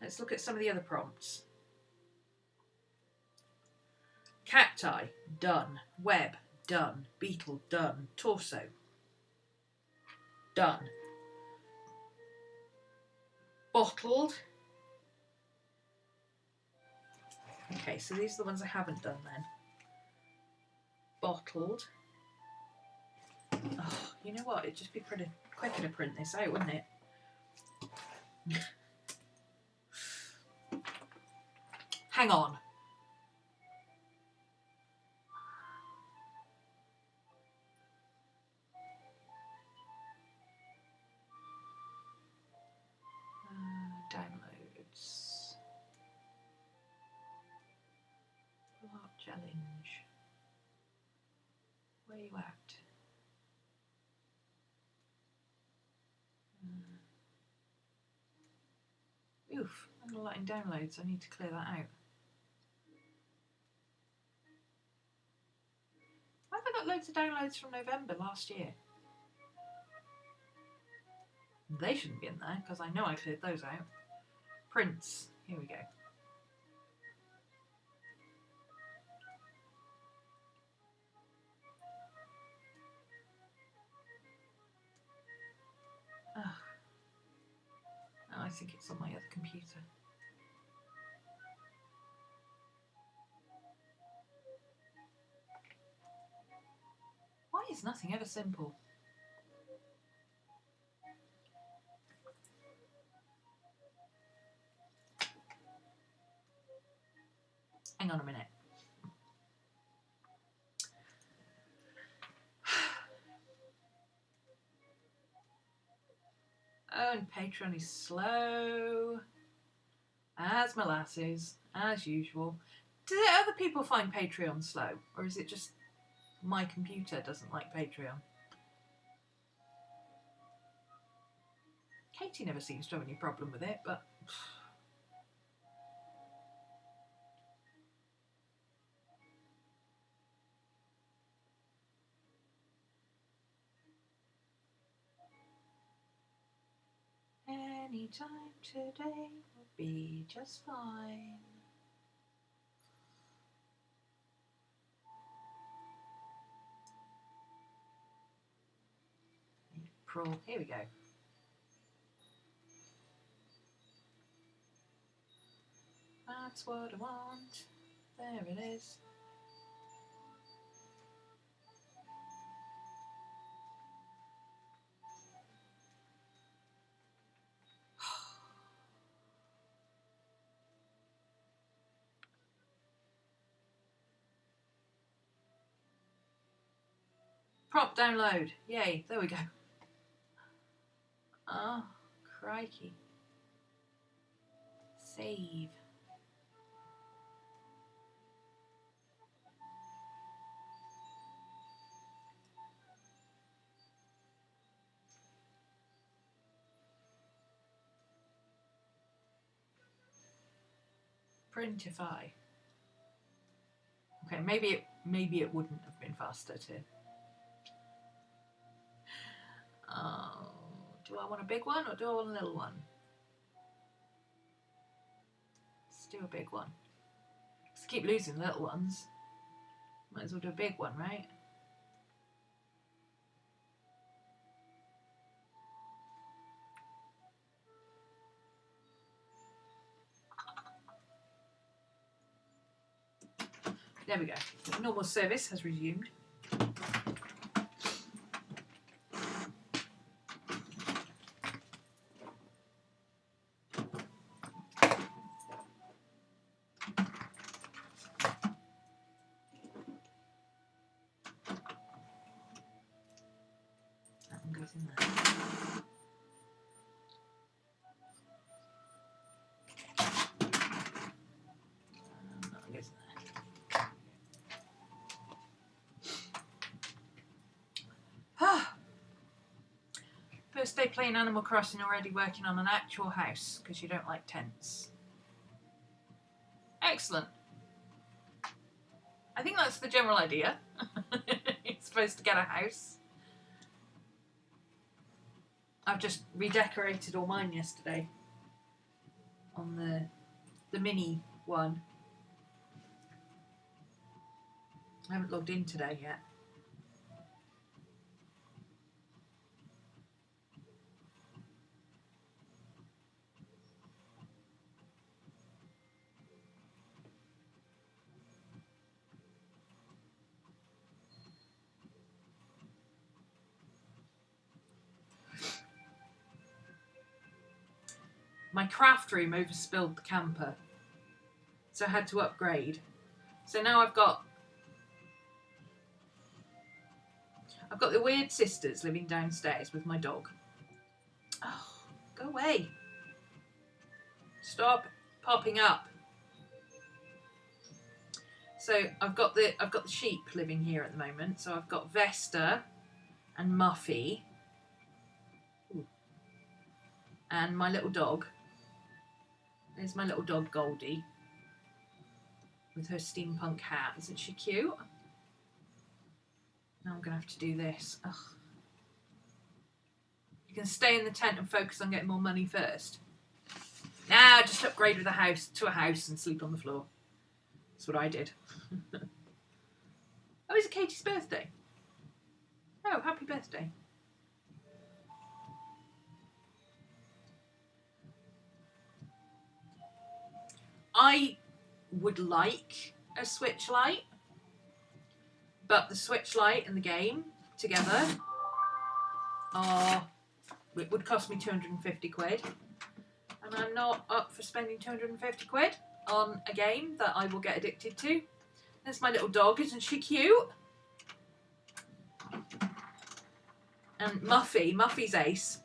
let's look at some of the other prompts. Cacti, done. Web, done. Beetle, done. Torso, done. Bottled. Okay, so these are the ones I haven't done then. Bottled. Oh, you know what? It'd just be pretty quicker to print this out, wouldn't it? Hang on. Downloads. Art challenge. Where you at? Oof, I'm a lot in downloads. I need to clear that out. Why have I got loads of downloads from November last year? They shouldn't be in there because I know I cleared those out. Prints. Here we go. Oh, I think it's on my other computer. Why is nothing ever simple? Hang on a minute. Oh, and Patreon is slow as molasses, as usual. Do other people find Patreon slow, or is it just my computer doesn't like Patreon? Katie never seems to have any problem with it, but... Anytime today will be just fine. April, here we go. That's what I want. There it is. Prop download. Yay, there we go. Oh, crikey. Save. Spoti.fi. Okay, maybe it wouldn't have been faster to... Oh, do I want a big one or do I want a little one? Let's do a big one. Because I keep losing little ones. Might as well do a big one, right? There we go. Normal service has resumed. That one goes in there. That one goes in there. First day playing Animal Crossing, already working on an actual house because you don't like tents. Excellent. I think that's the general idea. You're supposed to get a house. I've just redecorated all mine yesterday on the mini one. I haven't logged in today yet. My craft room overspilled the camper, so I had to upgrade. So now I've got the weird sisters living downstairs with my dog. Oh, go away. Stop popping up. So I've got the sheep living here at the moment. So I've got Vesta and Muffy. Ooh. And my little dog. There's my little dog Goldie with her steampunk hat. Isn't she cute? Now I'm going to have to do this. Ugh. You can stay in the tent and focus on getting more money first. Nah, just upgrade with a house to a house and sleep on the floor. That's what I did. Oh, is it Katie's birthday? Oh, happy birthday. I would like a Switch Lite, but the Switch Lite and the game together it would cost me 250 quid, and I'm not up for spending 250 quid on a game that I will get addicted to. There's my little dog, isn't she cute? And Muffy's ace.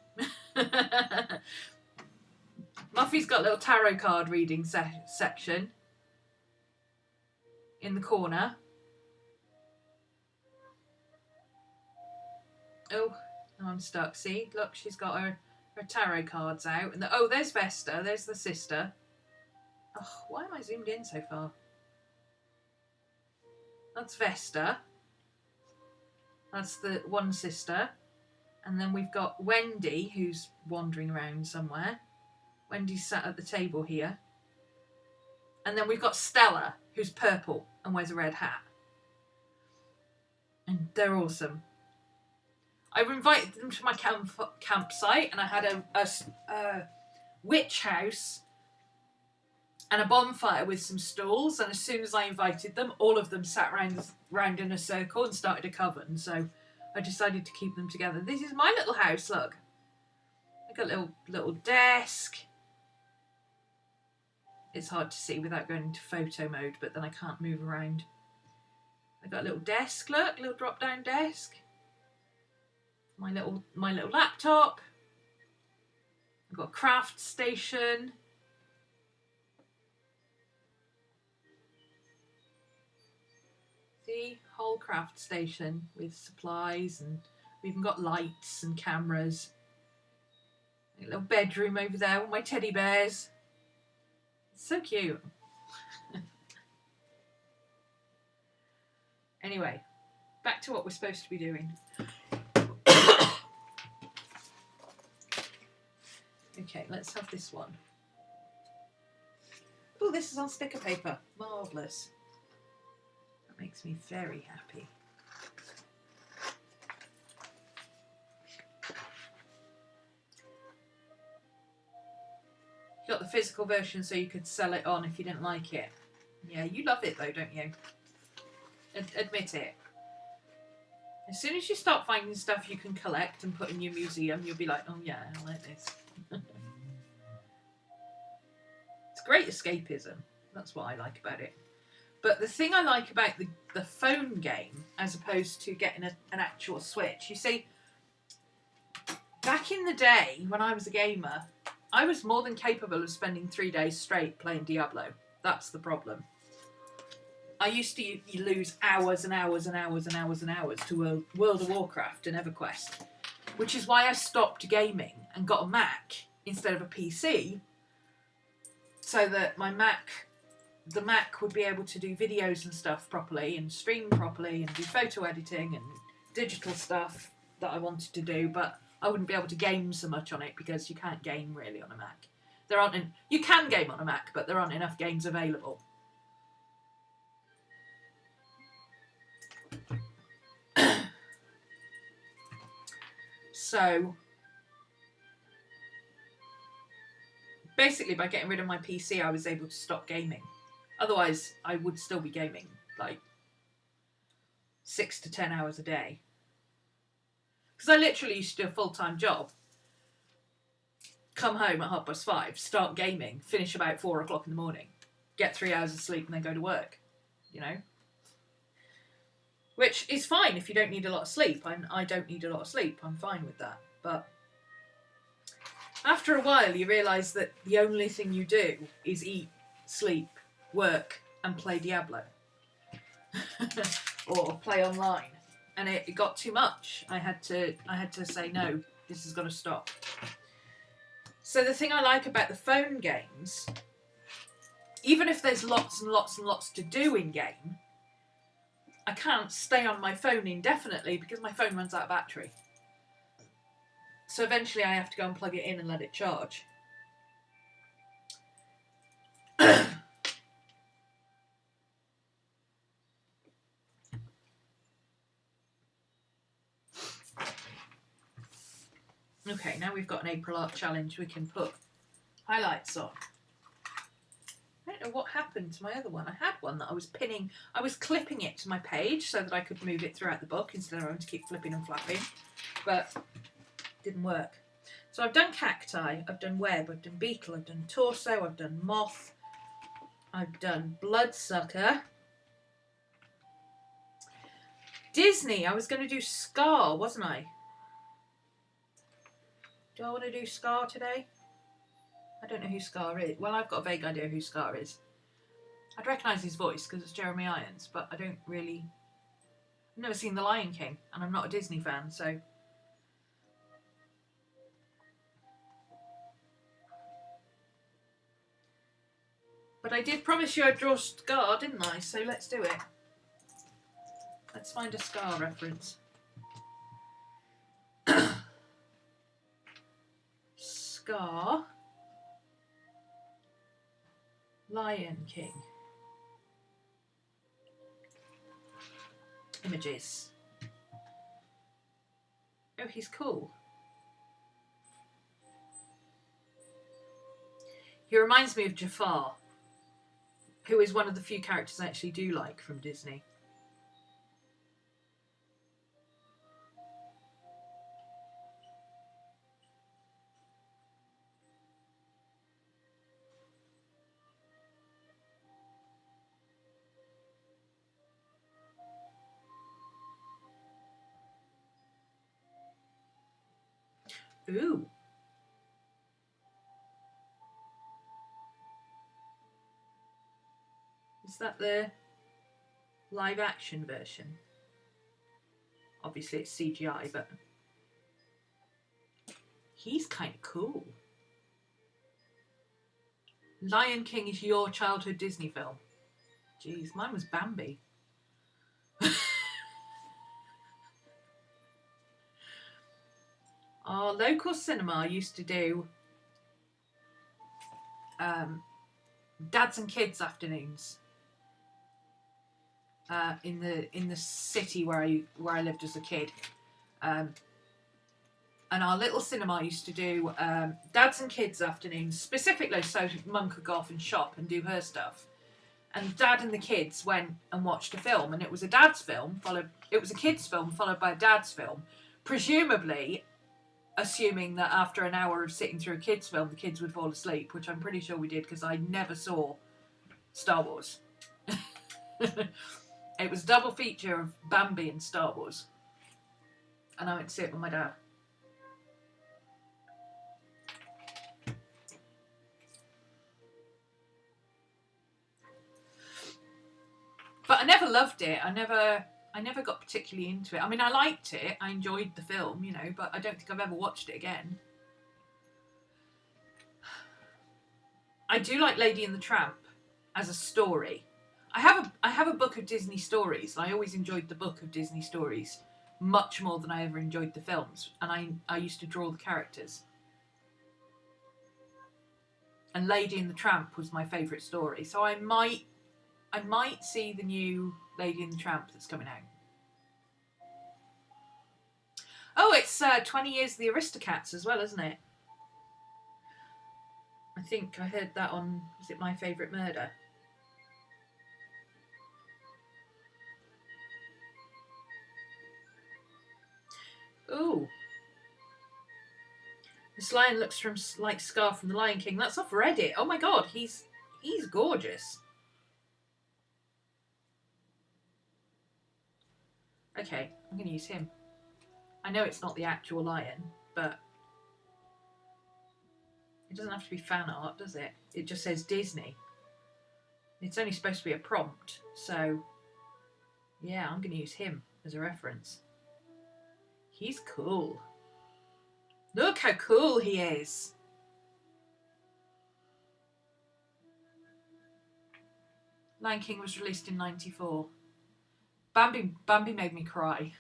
Muffy's got a little tarot card reading section in the corner. Oh, now I'm stuck. See, look, she's got her tarot cards out. And oh, there's Vesta. There's the sister. Oh, why am I zoomed in so far? That's Vesta. That's the one sister. And then we've got Wendy, who's wandering around somewhere. Wendy's sat at the table here. And then we've got Stella, who's purple and wears a red hat. And they're awesome. I've invited them to my campsite, and I had a witch house and a bonfire with some stools. And as soon as I invited them, all of them sat round in a circle and started a coven. So I decided to keep them together. This is my little house, look. I got a little desk. It's hard to see without going into photo mode, but then I can't move around. I got a little desk, look, little drop-down desk. My little laptop. I've got a craft station. See, whole craft station with supplies, and we've even got lights and cameras. A little bedroom over there with my teddy bears. It's so cute. Anyway, back to what we're supposed to be doing. Okay, let's have this one. Oh, this is on sticker paper. Marvellous. That makes me very happy. You got the physical version so you could sell it on if you didn't like it. Yeah, you love it though, don't you? Admit it. As soon as you start finding stuff you can collect and put in your museum, you'll be like, oh yeah, I like this. It's great escapism. That's what I like about it. But the thing I like about the phone game, as opposed to getting an actual Switch, you see, back in the day when I was a gamer, I was more than capable of spending 3 days straight playing Diablo. That's the problem. I used to lose hours and hours and hours and hours and hours to World of Warcraft and EverQuest, which is why I stopped gaming and got a Mac instead of a PC, so that the Mac would be able to do videos and stuff properly and stream properly and do photo editing and digital stuff that I wanted to do, but I wouldn't be able to game so much on it because you can't game really on a Mac. You can game on a Mac, but there aren't enough games available. So basically by getting rid of my PC I was able to stop gaming. Otherwise I would still be gaming like 6 to 10 hours a day. Because I literally used to do a full-time job. Come home at 5:30, start gaming, finish about 4 o'clock in the morning, get 3 hours of sleep and then go to work, you know. Which is fine if you don't need a lot of sleep. I don't need a lot of sleep. I'm fine with that. But after a while, you realise that the only thing you do is eat, sleep, work, and play Diablo. Or play online. And it got too much. I had to say, no, this has got to stop. So the thing I like about the phone games, even if there's lots and lots and lots to do in game, I can't stay on my phone indefinitely because my phone runs out of battery. So eventually I have to go and plug it in and let it charge. Okay, now we've got an April art challenge we can put highlights on. I don't know what happened to my other one. I had one that I was clipping it to my page so that I could move it throughout the book instead of having to keep flipping and flapping, but it didn't work. So I've done cacti, I've done web, I've done beetle, I've done torso, I've done moth, I've done bloodsucker. Disney, I was going to do Scar, wasn't I? Do I want to do Scar today? I don't know who Scar is. Well, I've got a vague idea who Scar is. I'd recognise his voice because it's Jeremy Irons, but I don't really... I've never seen The Lion King, and I'm not a Disney fan, so... But I did promise you I'd draw Scar, didn't I? So let's do it. Let's find a Scar reference. Scar. Lion King. Images. Oh, he's cool. He reminds me of Jafar, who is one of the few characters I actually do like from Disney. Ooh. Is that the live action version? Obviously it's CGI, but he's kind of cool. Lion King is your childhood Disney film? Jeez, mine was Bambi. Our local cinema used to do dads and kids afternoons in the city where I lived as a kid, and our little cinema used to do dads and kids afternoons specifically so Mum could go off and shop and do her stuff. And Dad and the kids went and watched a film, and it was a dad's film it was a kid's film followed by a dad's film, presumably assuming that after an hour of sitting through a kid's film the kids would fall asleep, which I'm pretty sure we did because I never saw Star Wars. It was a double feature of Bambi and Star Wars, and I went to see it with my dad. But I never loved it. I never got particularly into it. I mean, I liked it. I enjoyed the film, you know, but I don't think I've ever watched it again. I do like Lady and the Tramp as a story. I have a book of Disney stories, and I always enjoyed the book of Disney stories much more than I ever enjoyed the films. And I used to draw the characters. And Lady and the Tramp was my favourite story. So I might see the new Lady and the Tramp that's coming out. Oh, it's 20 Years of the Aristocats as well, isn't it? I think I heard that on, was it My Favourite Murder? Ooh. This lion looks like Scar from The Lion King. That's off Reddit. Oh my god, he's gorgeous. Okay, I'm going to use him. I know it's not the actual lion, but it doesn't have to be fan art, does it? It just says Disney. It's only supposed to be a prompt, so yeah, I'm going to use him as a reference. He's cool. Look how cool he is. Lion King was released in '94. Bambi made me cry.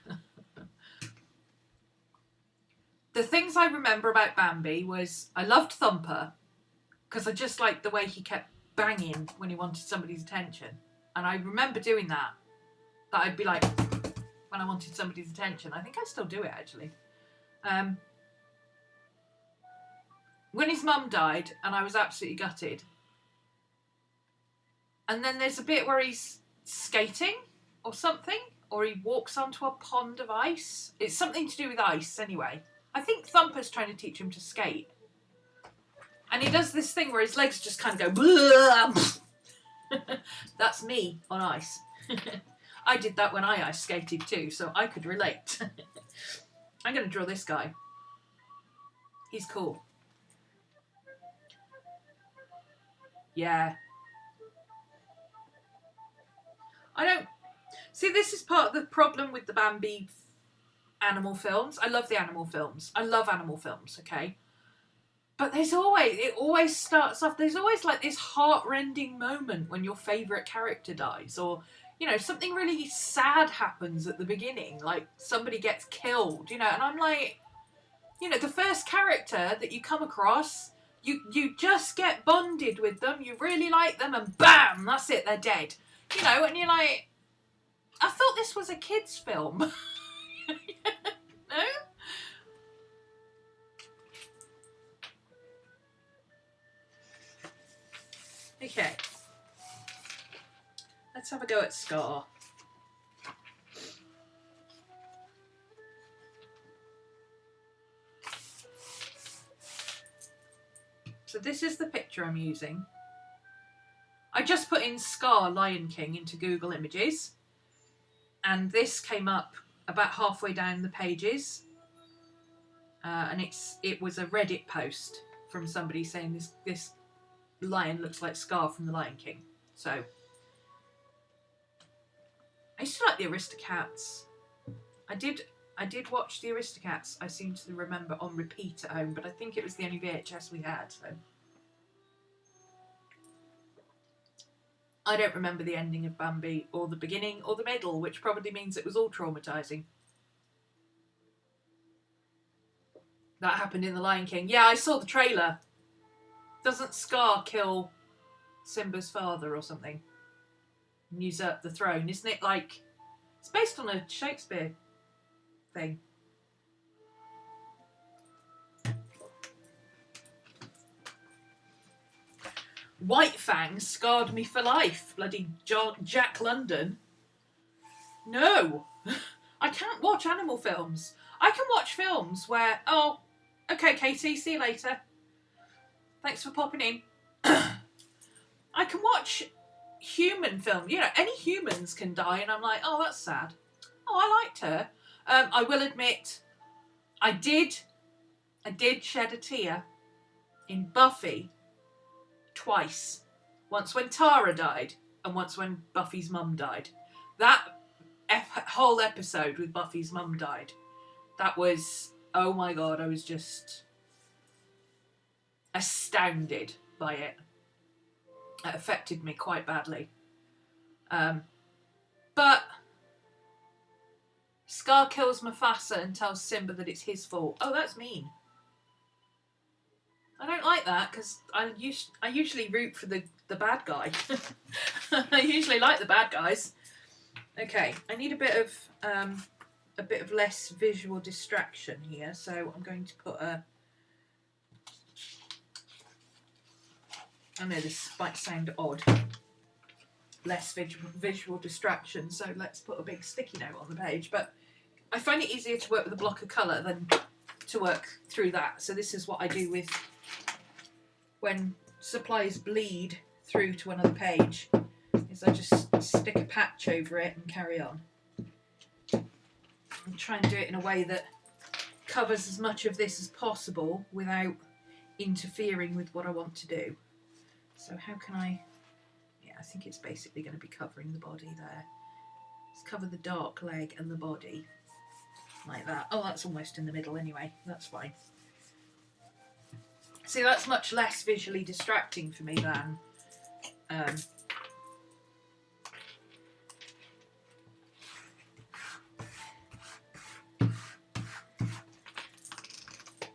The things I remember about Bambi was I loved Thumper because I just liked the way he kept banging when he wanted somebody's attention. And I remember doing that I'd be like, when I wanted somebody's attention. I think I still do it, actually. When his mum died, and I was absolutely gutted. And then there's a bit where he's skating or something, or he walks onto a pond of ice. It's something to do with ice, anyway. I think Thumper's trying to teach him to skate. And he does this thing where his legs just kind of go... That's me on ice. I did that when I ice skated too, so I could relate. I'm going to draw this guy. He's cool. Yeah. I don't... See, this is part of the problem with the Bambi animal films. I love the animal films. I love animal films, okay? But it always starts off, there's always like this heart-rending moment when your favourite character dies, or, you know, something really sad happens at the beginning, like somebody gets killed, you know, and I'm like, you know, the first character that you come across, you just get bonded with them, you really like them, and bam, that's it, they're dead. You know, and you're like, I thought this was a kid's film. No? Okay. Let's have a go at Scar. So this is the picture I'm using. I just put in Scar Lion King into Google Images, and this came up about halfway down the pages, and it was a Reddit post from somebody saying this lion looks like Scar from the Lion King. So I used to like the Aristocats. I did watch the Aristocats, I seem to remember, on repeat at home, but I think it was the only VHS we had, so I don't remember the ending of Bambi, or the beginning, or the middle, which probably means it was all traumatising. That happened in The Lion King. Yeah, I saw the trailer. Doesn't Scar kill Simba's father or something? And usurp the throne? Isn't it like... It's based on a Shakespeare thing. White Fang scarred me for life. Bloody Jack London. No. I can't watch animal films. I can watch films where... Oh, okay, Katie, see you later. Thanks for popping in. I can watch human film. You know, any humans can die, and I'm like, oh, that's sad. Oh, I liked her. I will admit, I did shed a tear in Buffy twice. Once when Tara died, and once when Buffy's mum died. That whole episode with Buffy's mum died, that was, oh my god, I was just astounded by it. It affected me quite badly. But Scar kills Mufasa and tells Simba that it's his fault. Oh, that's mean. I don't like that, because I usually root for the bad guy. I usually like the bad guys. Okay, I need a bit of less visual distraction here, so I'm going to put a... I know this might sound odd. Less visual distraction, so let's put a big sticky note on the page. But I find it easier to work with a block of colour than to work through that. So this is what I do with when supplies bleed through to another page, is I just stick a patch over it and carry on. And try and do it in a way that covers as much of this as possible without interfering with what I want to do. So how can I... Yeah, I think it's basically going to be covering the body there. Let's cover the dark leg and the body. Like that. Oh, that's almost in the middle anyway. That's fine. See, that's much less visually distracting for me than...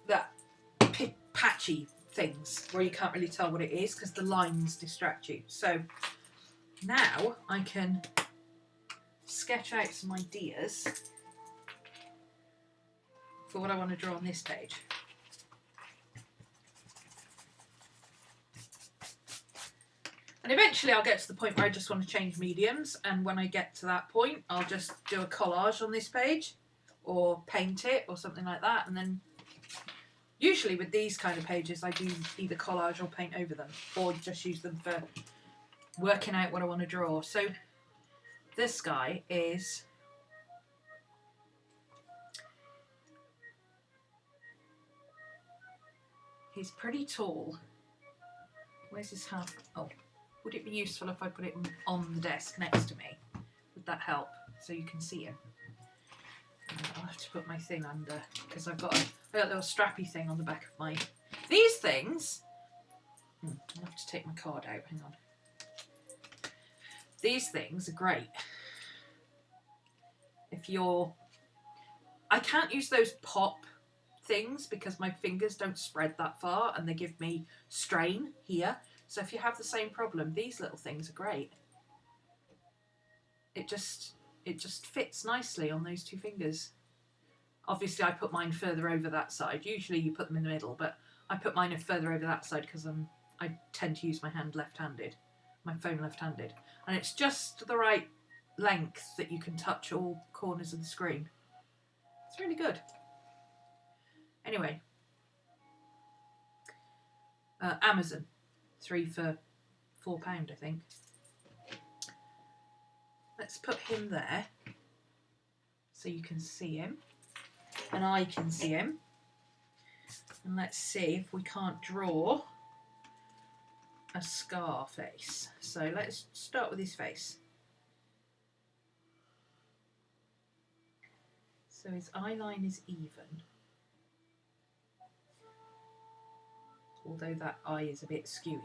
that patchy things where you can't really tell what it is because the lines distract you. So now I can sketch out some ideas for what I want to draw on this page. And eventually I'll get to the point where I just want to change mediums, and when I get to that point I'll just do a collage on this page or paint it or something like that, and then usually with these kind of pages I do either collage or paint over them, or just use them for working out what I want to draw. So this guy is He's pretty tall. Where's his half? Oh, would it be useful if I put it on the desk next to me? Would that help so you can see him? I'll have to put my thing under because I've got a little strappy thing on the back of my... These things... I'll have to take my card out, hang on. These things are great. If you're... I can't use those pop things because my fingers don't spread that far and they give me strain here. So if you have the same problem, these little things are great. It just fits nicely on those two fingers. Obviously I put mine further over that side. Usually you put them in the middle, but I put mine further over that side because I tend to use my hand left-handed, my phone left-handed. And it's just the right length that you can touch all corners of the screen. It's really good. Anyway, Amazon, 3 for £4, I think. Let's put him there so you can see him and I can see him. And let's see if we can't draw a scar face. So let's start with his face. So his eye line is even. Although that eye is a bit skewy.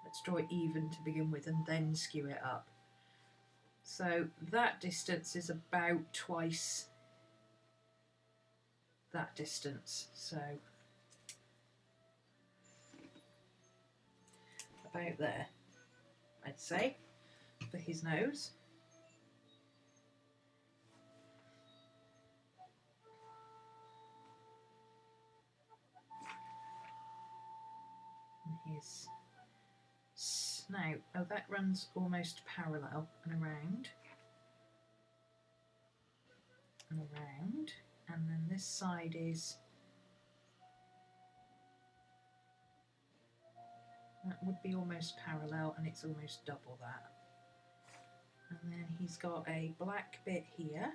Let's draw it even to begin with and then skew it up. So that distance is about twice that distance. So about there, I'd say, for his nose. His snout, oh, that runs almost parallel and around and around, and then this side is, that would be almost parallel and it's almost double that. And then he's got a black bit here.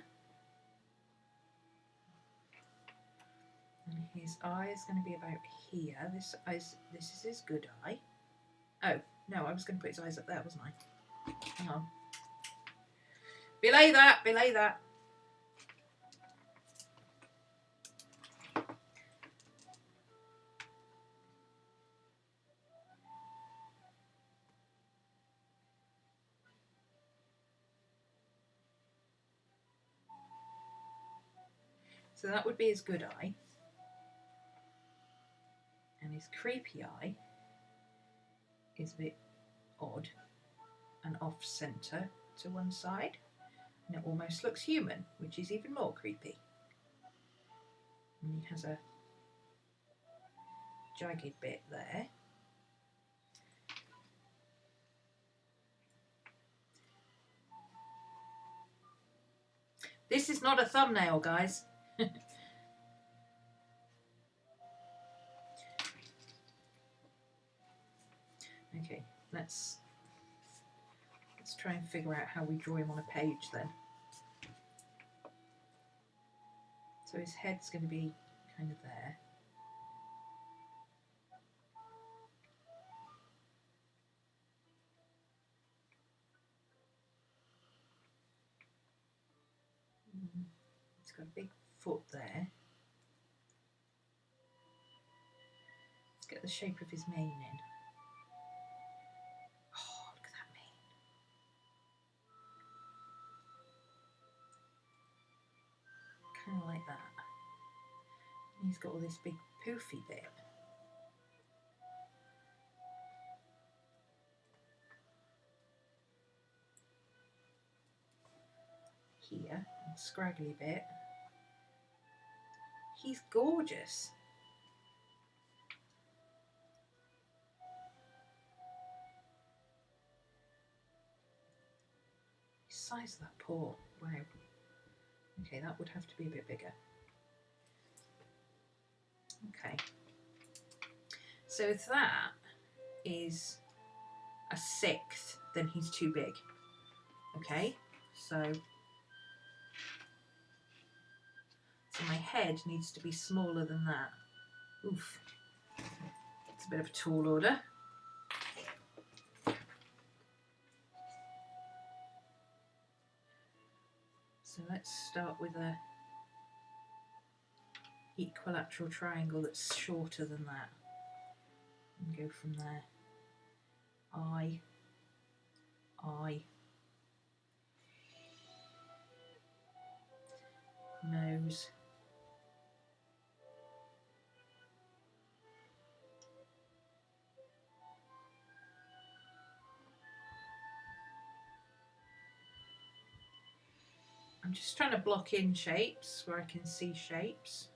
And his eye is going to be about here. This is his good eye. Oh, no, I was going to put his eyes up there, wasn't I? Hang on. Belay that, belay that. So that would be his good eye. And his creepy eye is a bit odd and off-centre to one side. And it almost looks human, which is even more creepy. And he has a jagged bit there. This is not a thumbnail, guys. Okay, let's try and figure out how we draw him on a page then. So his head's going to be kind of there. He's got a big foot there. Let's get the shape of his mane in. Oh, look at that mane. Kind of like that. And he's got all this big poofy bit. Here, and scraggly bit. He's gorgeous. The size of that paw, wow. Okay, that would have to be a bit bigger. Okay. So if that is a 1/6, then he's too big. Okay, so my head needs to be smaller than that. Oof. It's a bit of a tall order. So let's start with a equilateral triangle that's shorter than that and go from there. Eye, nose, I'm just trying to block in shapes where I can see shapes.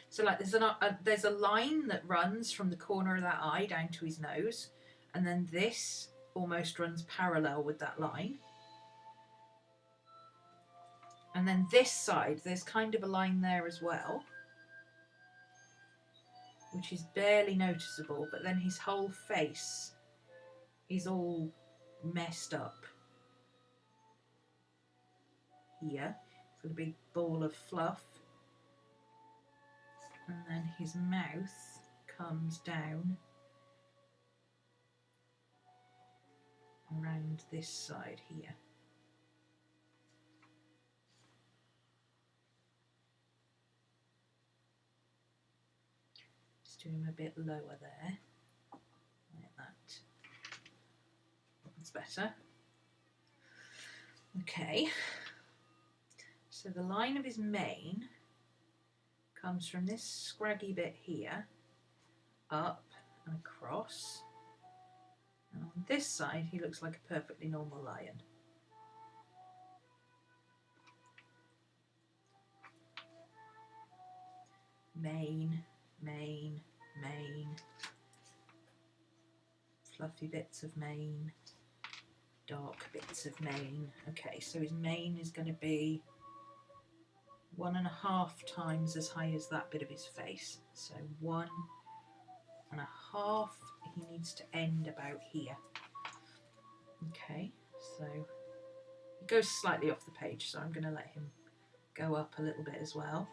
So like there's a line that runs from the corner of that eye down to his nose, and then this almost runs parallel with that line. And then this side, there's kind of a line there as well, which is barely noticeable, but then his whole face is all messed up. Here, he's got a big ball of fluff. And then his mouth comes down around this side here. Just do him a bit lower there, like that. That's better. Okay, so the line of his mane comes from this scraggy bit here, up and across. And on this side, he looks like a perfectly normal lion. Mane, mane, mane. Fluffy bits of mane, dark bits of mane. Okay, so his mane is going to be 1.5 times as high as that bit of his face. So 1.5, he needs to end about here. Okay, so he goes slightly off the page, so I'm going to let him go up a little bit as well.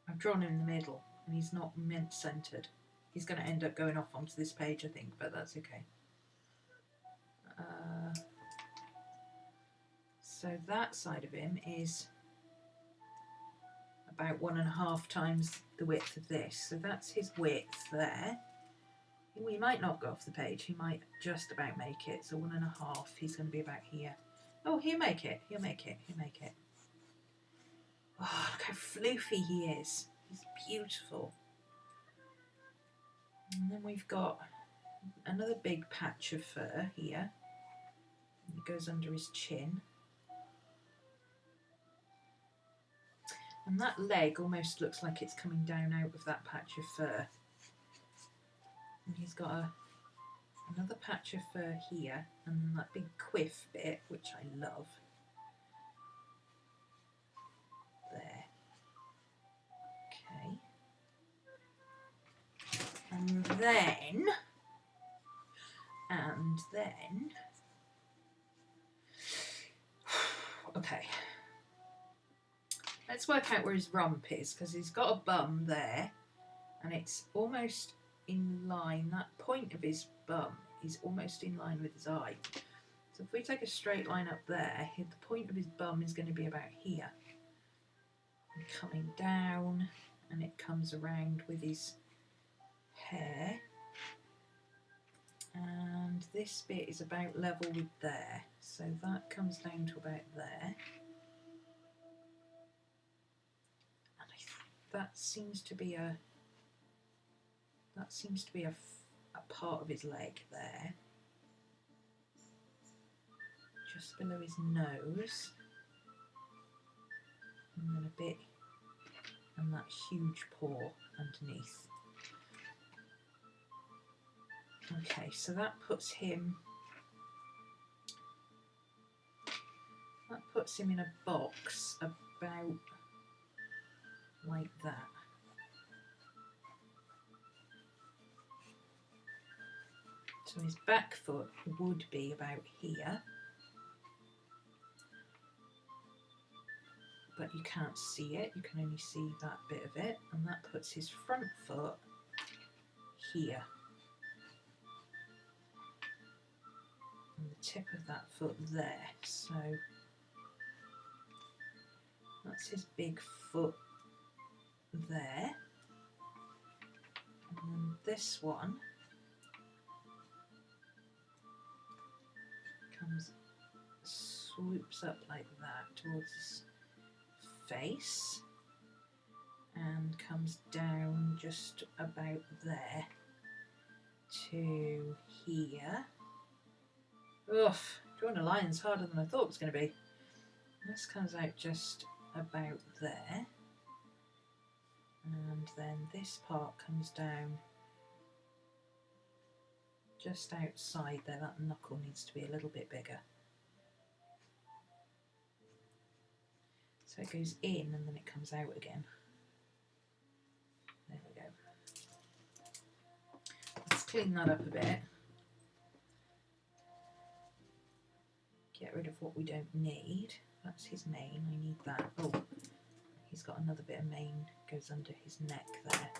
I've drawn him in the middle and he's not centered. He's going to end up going off onto this page, I think, but that's okay. So that side of him is about 1.5 times the width of this. So that's his width there. We might not go off the page. He might just about make it. So 1.5, he's going to be about here. Oh, he'll make it. He'll make it. He'll make it. Oh, look how floofy he is. He's beautiful. And then we've got another big patch of fur here. It goes under his chin. And that leg almost looks like it's coming down out of that patch of fur. And he's got another patch of fur here, and then that big quiff bit, which I love. There. Okay. And then, okay. Let's work out where his rump is, because he's got a bum there, and it's almost in line. That point of his bum is almost in line with his eye. So if we take a straight line up there, the point of his bum is going to be about here. And coming down, and it comes around with his hair. And this bit is about level with there. So that comes down to about there. That seems to be a part of his leg there, just below his nose, and then a bit, and that huge paw underneath. Okay, so that puts him in a box about like that. So So his back foot would be about here, but you can't see it, you can only see that bit of it, and that puts his front foot here. And the tip of that foot there, so that's his big foot there. And then this one swoops up like that towards his face and comes down just about there to here. Oof, drawing a line's harder than I thought it was going to be. This comes out just about there, and then this part comes down just outside there. That knuckle needs to be a little bit bigger. So it goes in and then it comes out again. There we go. Let's clean that up a bit. Get rid of what we don't need. That's his mane, I need that. Oh, he's got another bit of mane, goes under his neck there.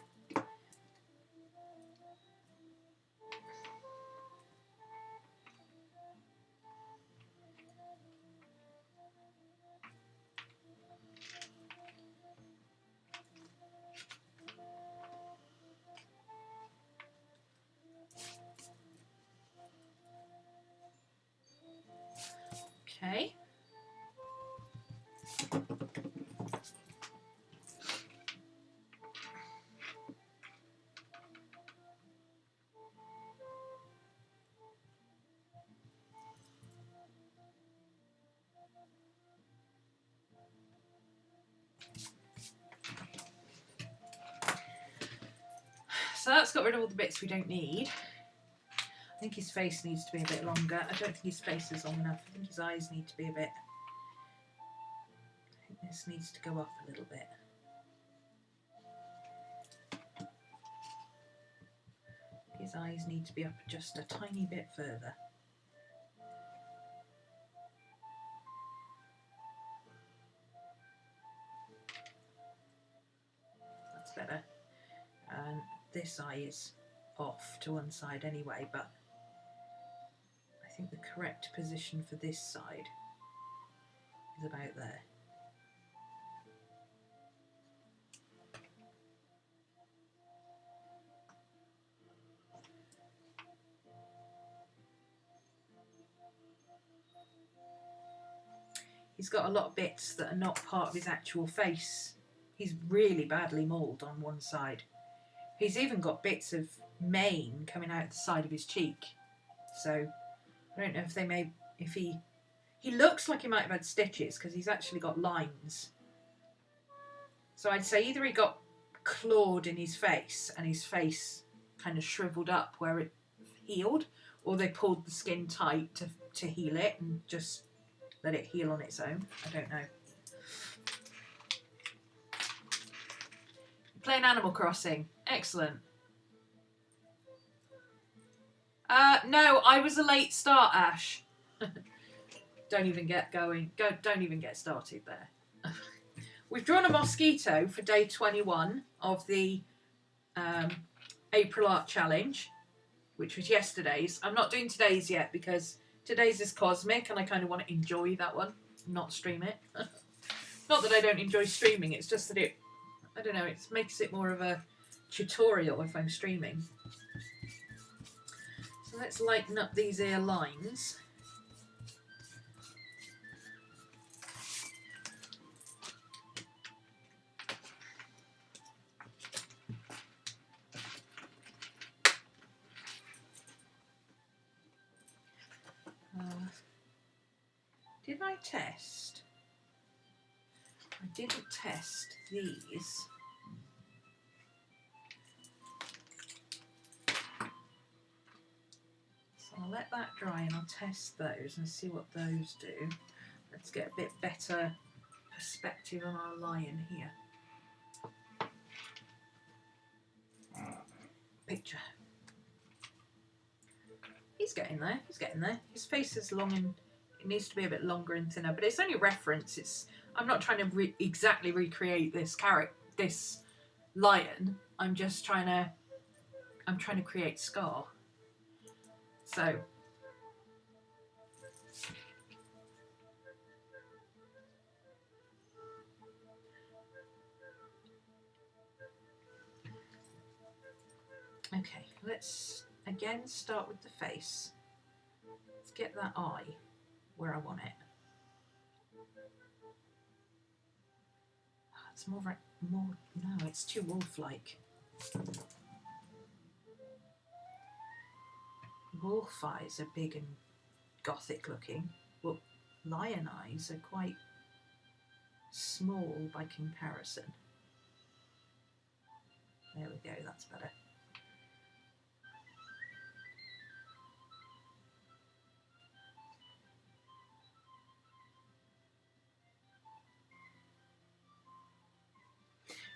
Okay. So that's got rid of all the bits we don't need. I think his face needs to be a bit longer. I don't think his face is long enough. I think his eyes need to be a bit... I think this needs to go up a little bit. His eyes need to be up just a tiny bit further. That's better. And this eye is off to one side anyway, but I think the correct position for this side is about there. He's got a lot of bits that are not part of his actual face. He's really badly mauled on one side. He's even got bits of mane coming out the side of his cheek. So I don't know if they may, if he looks like he might have had stitches because he's actually got lines. So I'd say either he got clawed in his face and his face kind of shriveled up where it healed, or they pulled the skin tight to heal it and just let it heal on its own. I don't know. Playing Animal Crossing. Excellent. No, I was a late start, Ash. Don't even get going. Don't even get started there. We've drawn a mosquito for day 21 of the April Art Challenge, which was yesterday's. I'm not doing today's yet because today's is cosmic and I kind of want to enjoy that one, not stream it. Not that I don't enjoy streaming, it's just that I don't know, it makes it more of a tutorial if I'm streaming. So let's lighten up these ear lines. Did I test? I didn't test these. So I'll let that dry and I'll test those and see what those do. Let's get a bit better perspective on our lion here. Picture. he's getting there. He's getting there. His face is long and it needs to be a bit longer and thinner, but it's only reference. I'm not trying to exactly recreate this this lion. I'm trying to create Scar. So okay, let's again start with the face. Let's get that eye where I want it. It's more, no, it's too wolf-like. Wolf eyes are big and gothic looking, but lion eyes are quite small by comparison. There we go, that's better.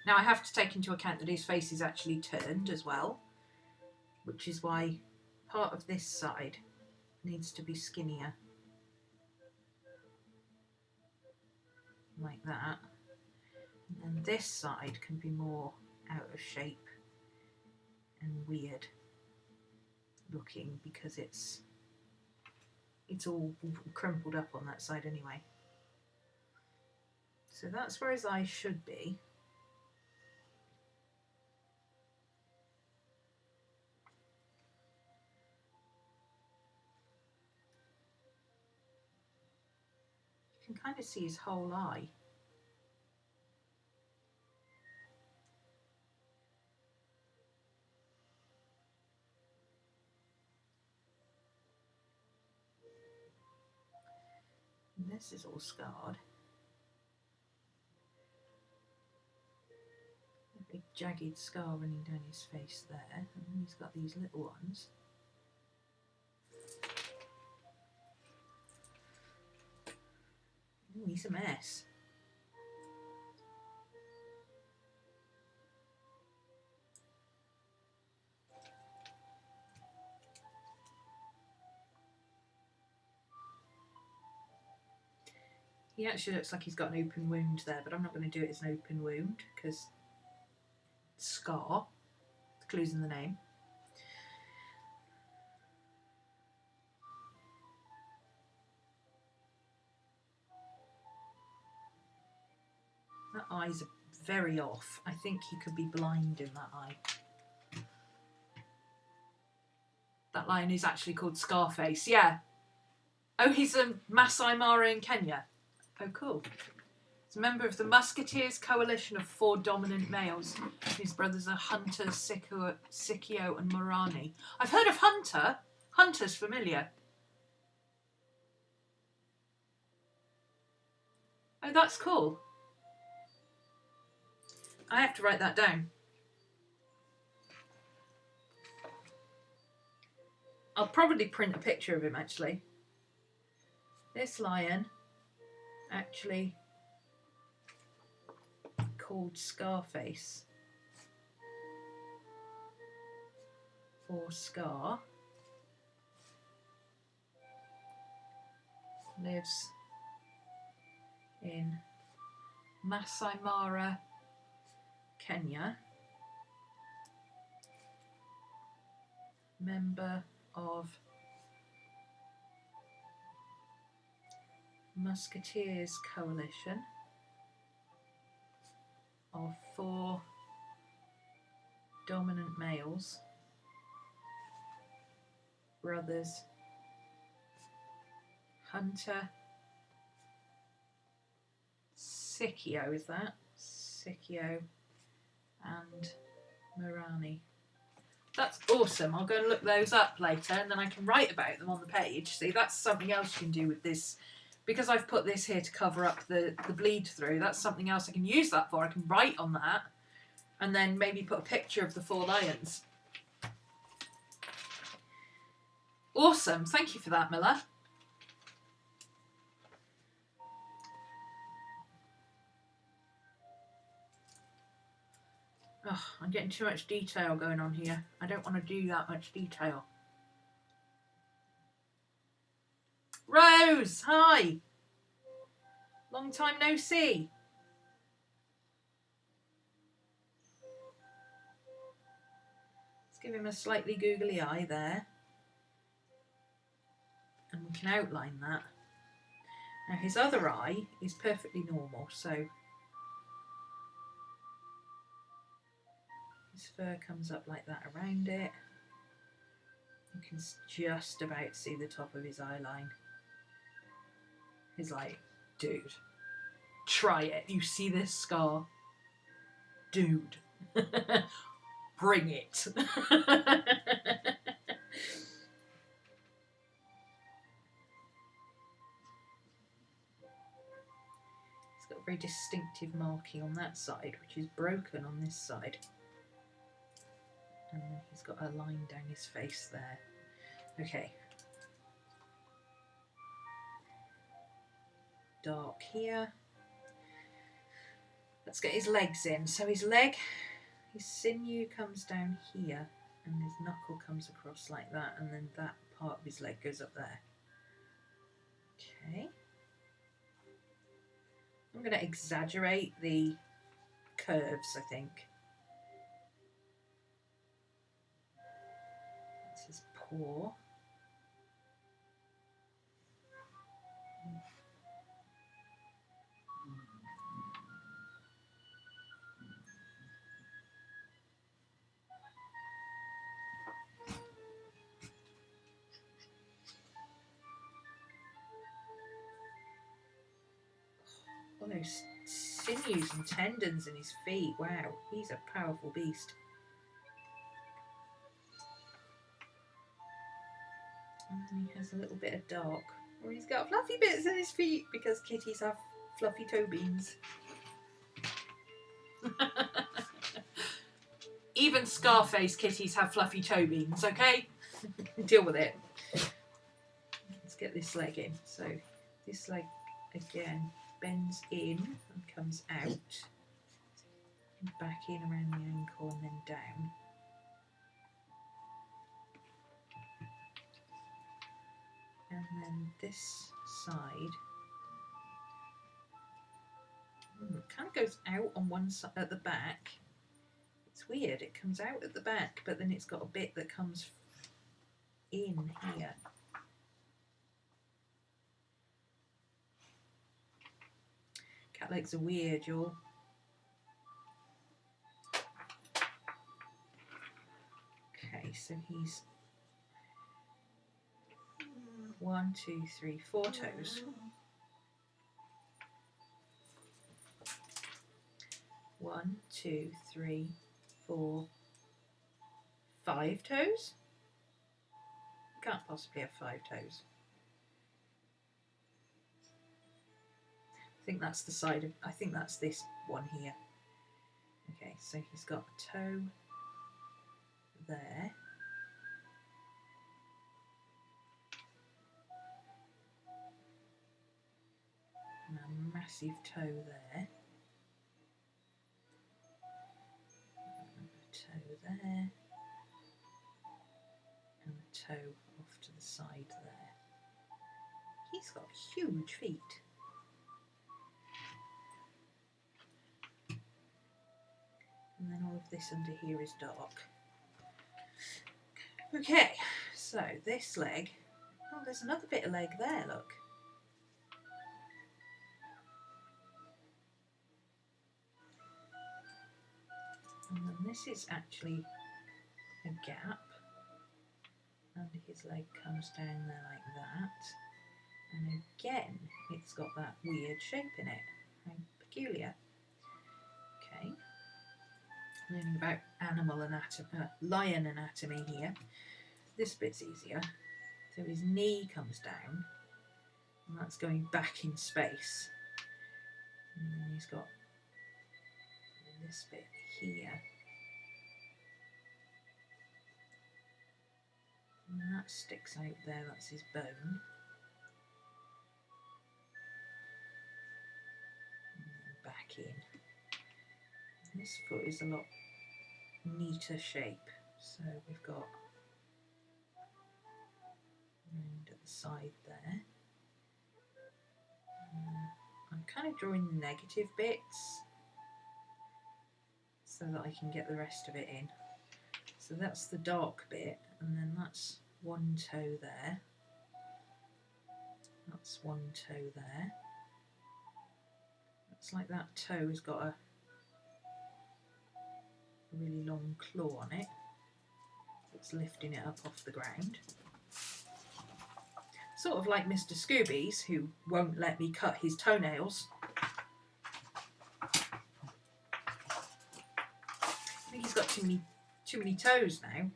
Now I have to take into account that his face is actually turned as well, which is why part of this side needs to be skinnier. Like that. And then this side can be more out of shape and weird looking because it's all crumpled up on that side anyway. So that's where his eyes should be. You can kind of see his whole eye. And this is all scarred. A big jagged scar running down his face there, and then he's got these little ones. Ooh, he's a mess. He actually looks like he's got an open wound there, but I'm not going to do it as an open wound because Scar, the clue's in the name. That eye's very off. I think he could be blind in that eye. That lion is actually called Scarface, yeah. Oh, he's a Masai Mara in Kenya. Oh, cool. He's a member of the Musketeers coalition of 4 dominant males. His brothers are Hunter, Sikio and Morani. I've heard of Hunter. Hunter's familiar. Oh, that's cool. I have to write that down. I'll probably print a picture of him, actually. This lion, actually called Scarface, or Scar, lives in Masai Mara, Kenya, member of Musketeers coalition of 4 dominant males, brothers Hunter, Sikio, is that? Sikio and Morani. That's awesome. I'll go and look those up later and then I can write about them on the page. See, that's something else you can do with this. Because I've put this here to cover up the bleed through, that's something else I can use that for. I can write on that and then maybe put a picture of the 4 lions. Awesome. Thank you for that, Miller. Ugh, I'm getting too much detail going on here. I don't want to do that much detail. Rose, hi. Long time no see. Let's give him a slightly googly eye there. And we can outline that. Now his other eye is perfectly normal, so his fur comes up like that around it. You can just about see the top of his eye line. He's like, dude, try it. You see this scar? Dude, bring it. A very distinctive marking on that side, which is broken on this side, and then he's got a line down his face there. Okay, dark here. Let's get his legs in. So his leg, his sinew comes down here and his knuckle comes across like that, and then that part of his leg goes up there. Okay, I'm going to exaggerate the curves, I think. That's his paw. All those sinews and tendons in his feet. Wow, he's a powerful beast. And he has a little bit of dark where he's got fluffy bits in his feet because kitties have fluffy toe beans. Even Scarface kitties have fluffy toe beans, okay? Deal with it. Let's get this leg in. So this leg again bends in and comes out, back in around the ankle and then down. And then this side kind of goes out on one side at the back. It's weird, it comes out at the back, but then it's got a bit that comes in here. Cat legs are weird, y'all. Okay, so he's 1, 2, 3, 4 toes. 1, 2, 3, 4, 5 toes? Can't possibly have 5 toes. I think that's the side of, I think that's this one here. Okay, so he's got a toe there. And a massive toe there. And a toe there. And a toe off to the side there. He's got huge feet. And then all of this under here is dark. Okay, so this leg, oh, there's another bit of leg there, look. And then this is actually a gap, and his leg comes down there like that. And again, it's got that weird shape in it. How peculiar. Okay. Learning about animal anatomy, lion anatomy here. This bit's easier. So his knee comes down, and that's going back in space. And then he's got this bit here. And that sticks out there, that's his bone. And then back in. And this foot is a lot neater shape. So we've got round at the side there. I'm kind of drawing the negative bits so that I can get the rest of it in. So that's the dark bit, and then that's one toe there. That's one toe there. Looks like that toe has got a really long claw on it. It's lifting it up off the ground. Sort of like Mr. Scooby's, who won't let me cut his toenails. I think he's got too many toes now.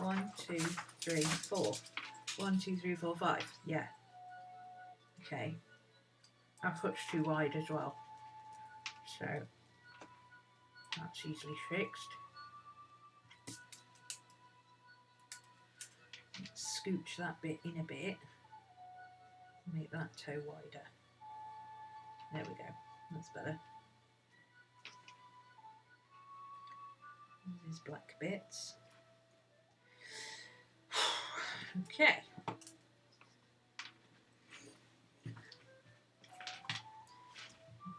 1, 2, 3, 4. 1, 2, 3, 4, 5. Yeah. Okay. Our foot's too wide as well. So that's easily fixed. Let's scooch that bit in a bit. Make that toe wider. There we go. That's better. These black bits. Okay.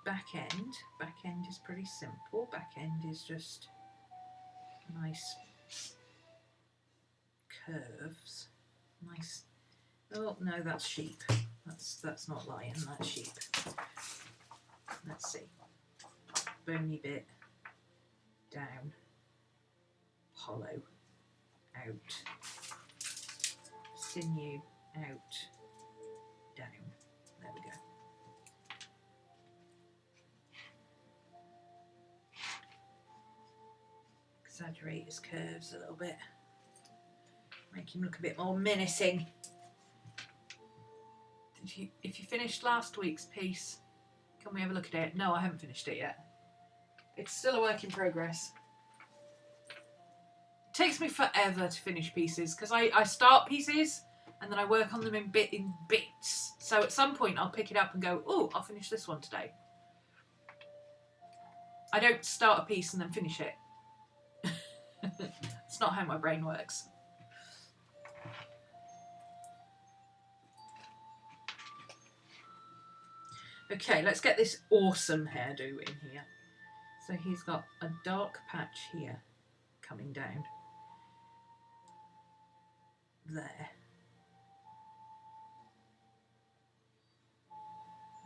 Back end. Back end is pretty simple. Back end is just nice curves. Nice. Oh no, that's sheep. That's not lion. That's sheep. Let's see. Bony bit down. Hollow out. Sinew out. Down. There we go. Exaggerate his curves a little bit. Make him look a bit more menacing. If you finished last week's piece, can we have a look at it? No, I haven't finished it yet. It's still a work in progress. It takes me forever to finish pieces because I start pieces and then I work on them in bits. So at some point I'll pick it up and go, oh, I'll finish this one today. I don't start a piece and then finish it. It's not how my brain works. Okay, let's get this awesome hairdo in here. So he's got a dark patch here coming down. There.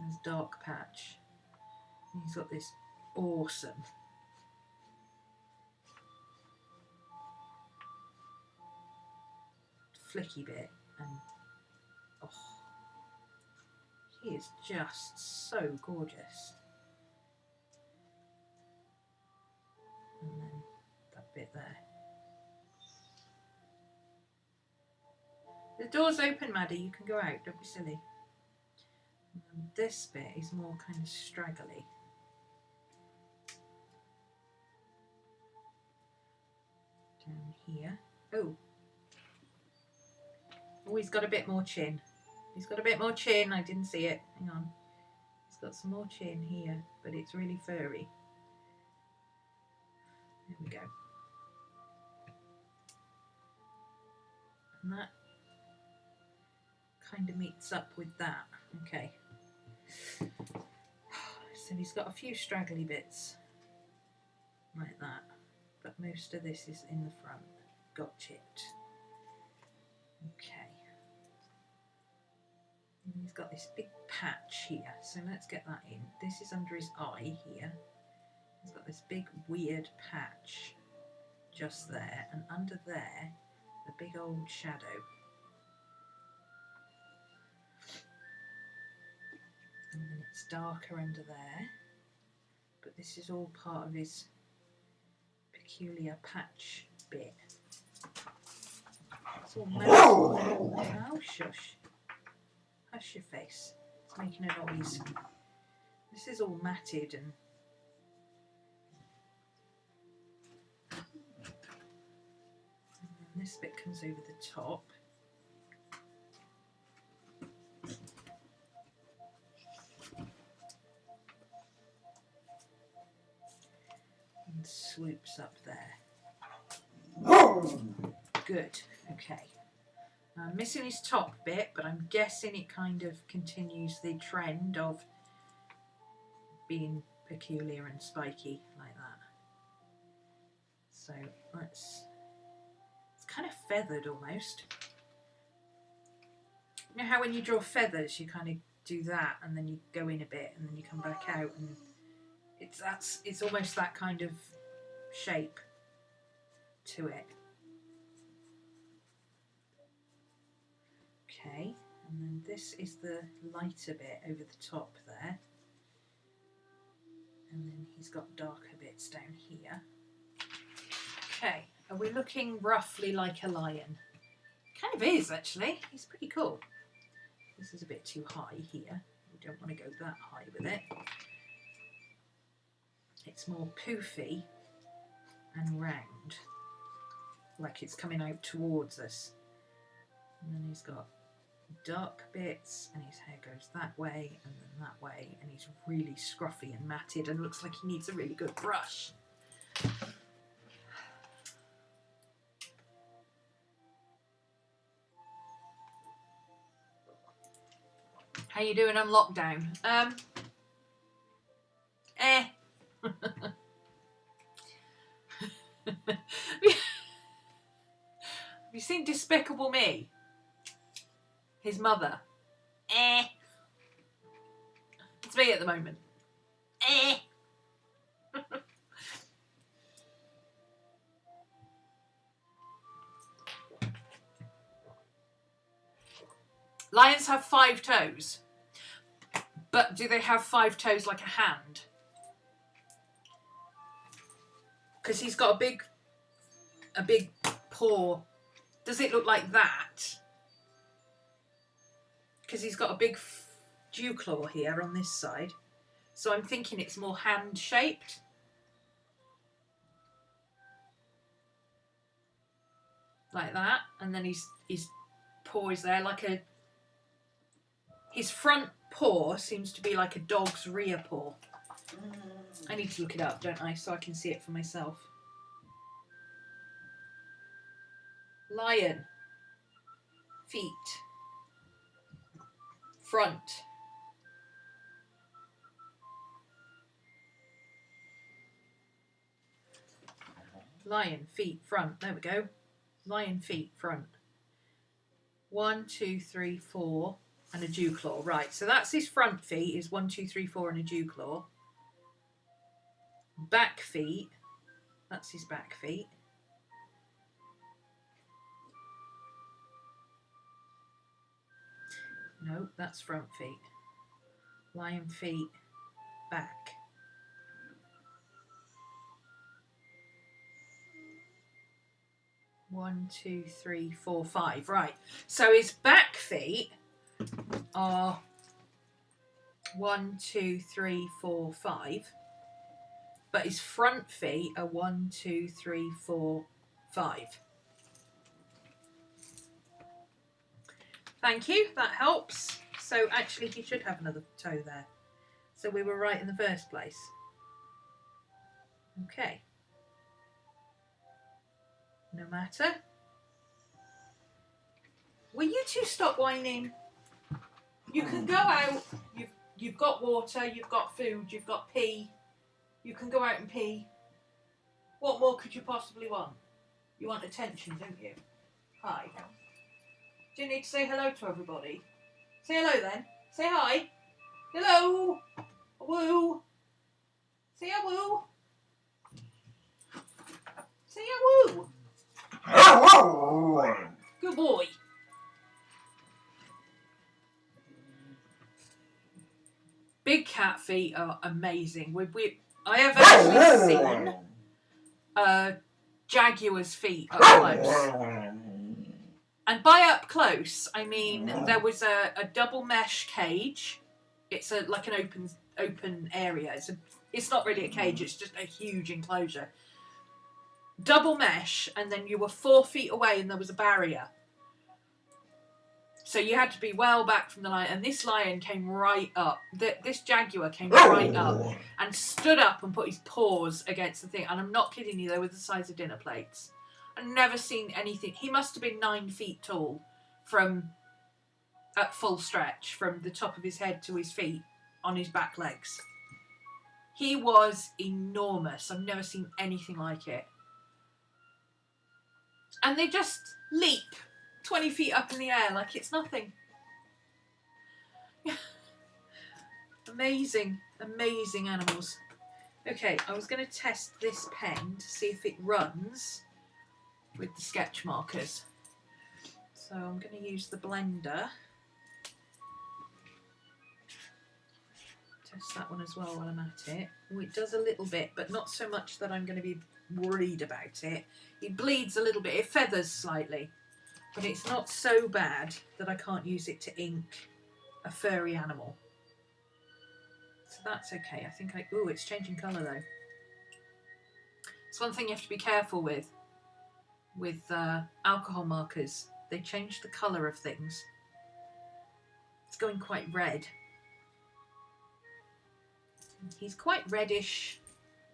There's dark patch. And he's got this awesome flicky bit, and oh, he is just so gorgeous. And then that bit there. The door's open, Maddie, you can go out, don't be silly. And this bit is more kind of straggly. Down here. Oh, he's got a bit more chin. He's got a bit more chin. I didn't see it. Hang on. He's got some more chin here, but it's really furry. There we go. And that kind of meets up with that. Okay. So he's got a few straggly bits like that, but most of this is in the front. Gotcha. Okay. And he's got this big patch here, so let's get that in. This is under his eye here. He's got this big weird patch just there, and under there, the big old shadow. And then it's darker under there, but this is all part of his peculiar patch bit. It's all matted. Oh, shush. Hush your face. It's making a noise. This is all matted and then this bit comes over the top. And swoops up there. Good. Okay. I'm missing his top bit, but I'm guessing it kind of continues the trend of being peculiar and spiky like that. So it's kind of feathered almost. You know how when you draw feathers you kind of do that and then you go in a bit and then you come back out, and it's almost that kind of shape to it. Okay, and then this is the lighter bit over the top there, and then he's got darker bits down here. Okay, are we looking roughly like a lion? Kind of is, actually. He's pretty cool. This is a bit too high here. We don't want to go that high with it. It's more poofy and round, like it's coming out towards us. And then he's got dark bits, and his hair goes that way and then that way, and he's really scruffy and matted and looks like he needs a really good brush. How you doing on lockdown? Have you seen Despicable Me? His mother. It's me at the moment. Lions have 5 toes. But do they have 5 toes like a hand? Because he's got a big paw. Does it look like that? Because he's got a big dew claw here on this side. So I'm thinking it's more hand shaped. Like that. And then his paw is there like a... His front paw seems to be like a dog's rear paw. I need to look it up, don't I? So I can see it for myself. Lion. Feet. Front. Lion, feet, front. There we go. Lion, feet, front. 1, 2, 3, 4, and a dew claw. Right, so that's his front feet, is 1, 2, 3, 4, and a dew claw. Back feet. That's his back feet. No, that's front feet. Lion feet, back. One, 2, 3, 4, 5. Right. So his back feet are 1, 2, 3, 4, 5. But his front feet are 1, 2, 3, 4, 5. Thank you, that helps. So actually he should have another toe there. So we were right in the first place. Okay. No matter. Will you two stop whining? You can go out, you've got water, you've got food, you've got pee. You can go out and pee. What more could you possibly want? You want attention, don't you? Hi. Do you need to say hello to everybody? Say hello then. Say hi. Hello. A woo. Say a woo. Say a woo. Good boy. Big cat feet are amazing. I have actually seen jaguar's feet up close. And by up close, I mean there was a double mesh cage. It's like an open area. It's not really a cage. It's just a huge enclosure. Double mesh, and then you were 4 feet away, and there was a barrier. So you had to be well back from the lion. And this lion came right up. This jaguar came right up and stood up and put his paws against the thing. And I'm not kidding you, they were the size of dinner plates. I've never seen anything. He must have been 9 feet tall at full stretch, from the top of his head to his feet on his back legs. He was enormous. I've never seen anything like it. And they just leap 20 feet up in the air like it's nothing. Amazing, amazing animals. Okay, I was going to test this pen to see if it runs with the sketch markers. So I'm going to use the blender. Test that one as well while I'm at it. Oh, it does a little bit, but not so much that I'm going to be worried about it. It bleeds a little bit, it feathers slightly, but it's not so bad that I can't use it to ink a furry animal. So that's okay. I think ooh, it's changing colour though. It's one thing you have to be careful with alcohol markers. They change the colour of things. It's going quite red. He's quite reddish.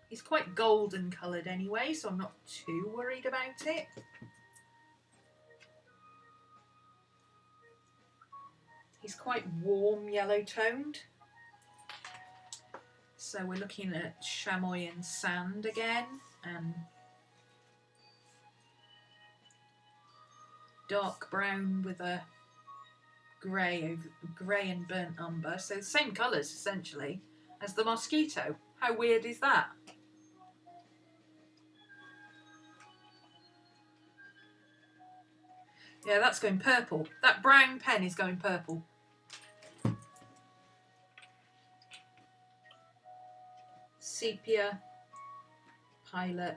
He's quite golden coloured anyway, so I'm not too worried about it. He's quite warm yellow toned. So we're looking at chamois and sand again, and dark brown with a grey and burnt umber. So the same colours essentially as the mosquito. How weird is that? Yeah, that's going purple. That brown pen is going purple. Sepia, Pilot,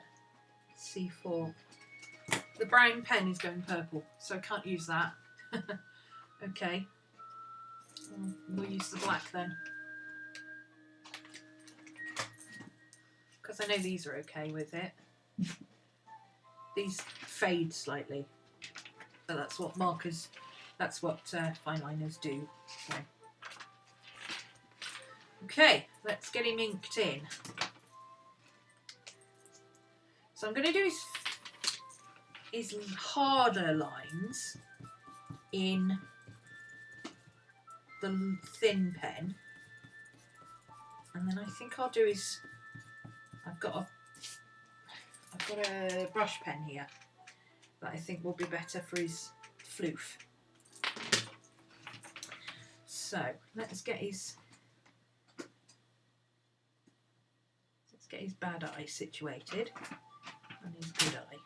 C4. The brown pen is going purple, so I can't use that. Okay. We'll use the black then. Because I know these are okay with it. These fade slightly. But that's what markers, that's what fine liners do. So. Okay, let's get him inked in. So I'm going to do his harder lines in the thin pen, and then I think I'll do his. I've got a brush pen here that I think will be better for his flute. So let's get his bad eye situated and his good eye.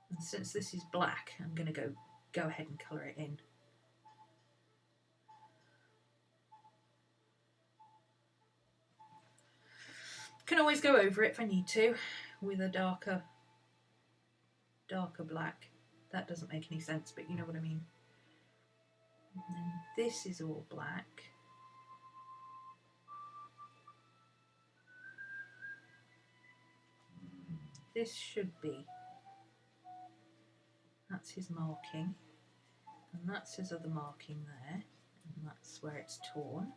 And since this is black, I'm going to go ahead and colour it in. Can always go over it if I need to with a darker black. That doesn't make any sense, but you know what I mean. And then this is all black. This should be. That's his marking. And that's his other marking there. And that's where it's torn.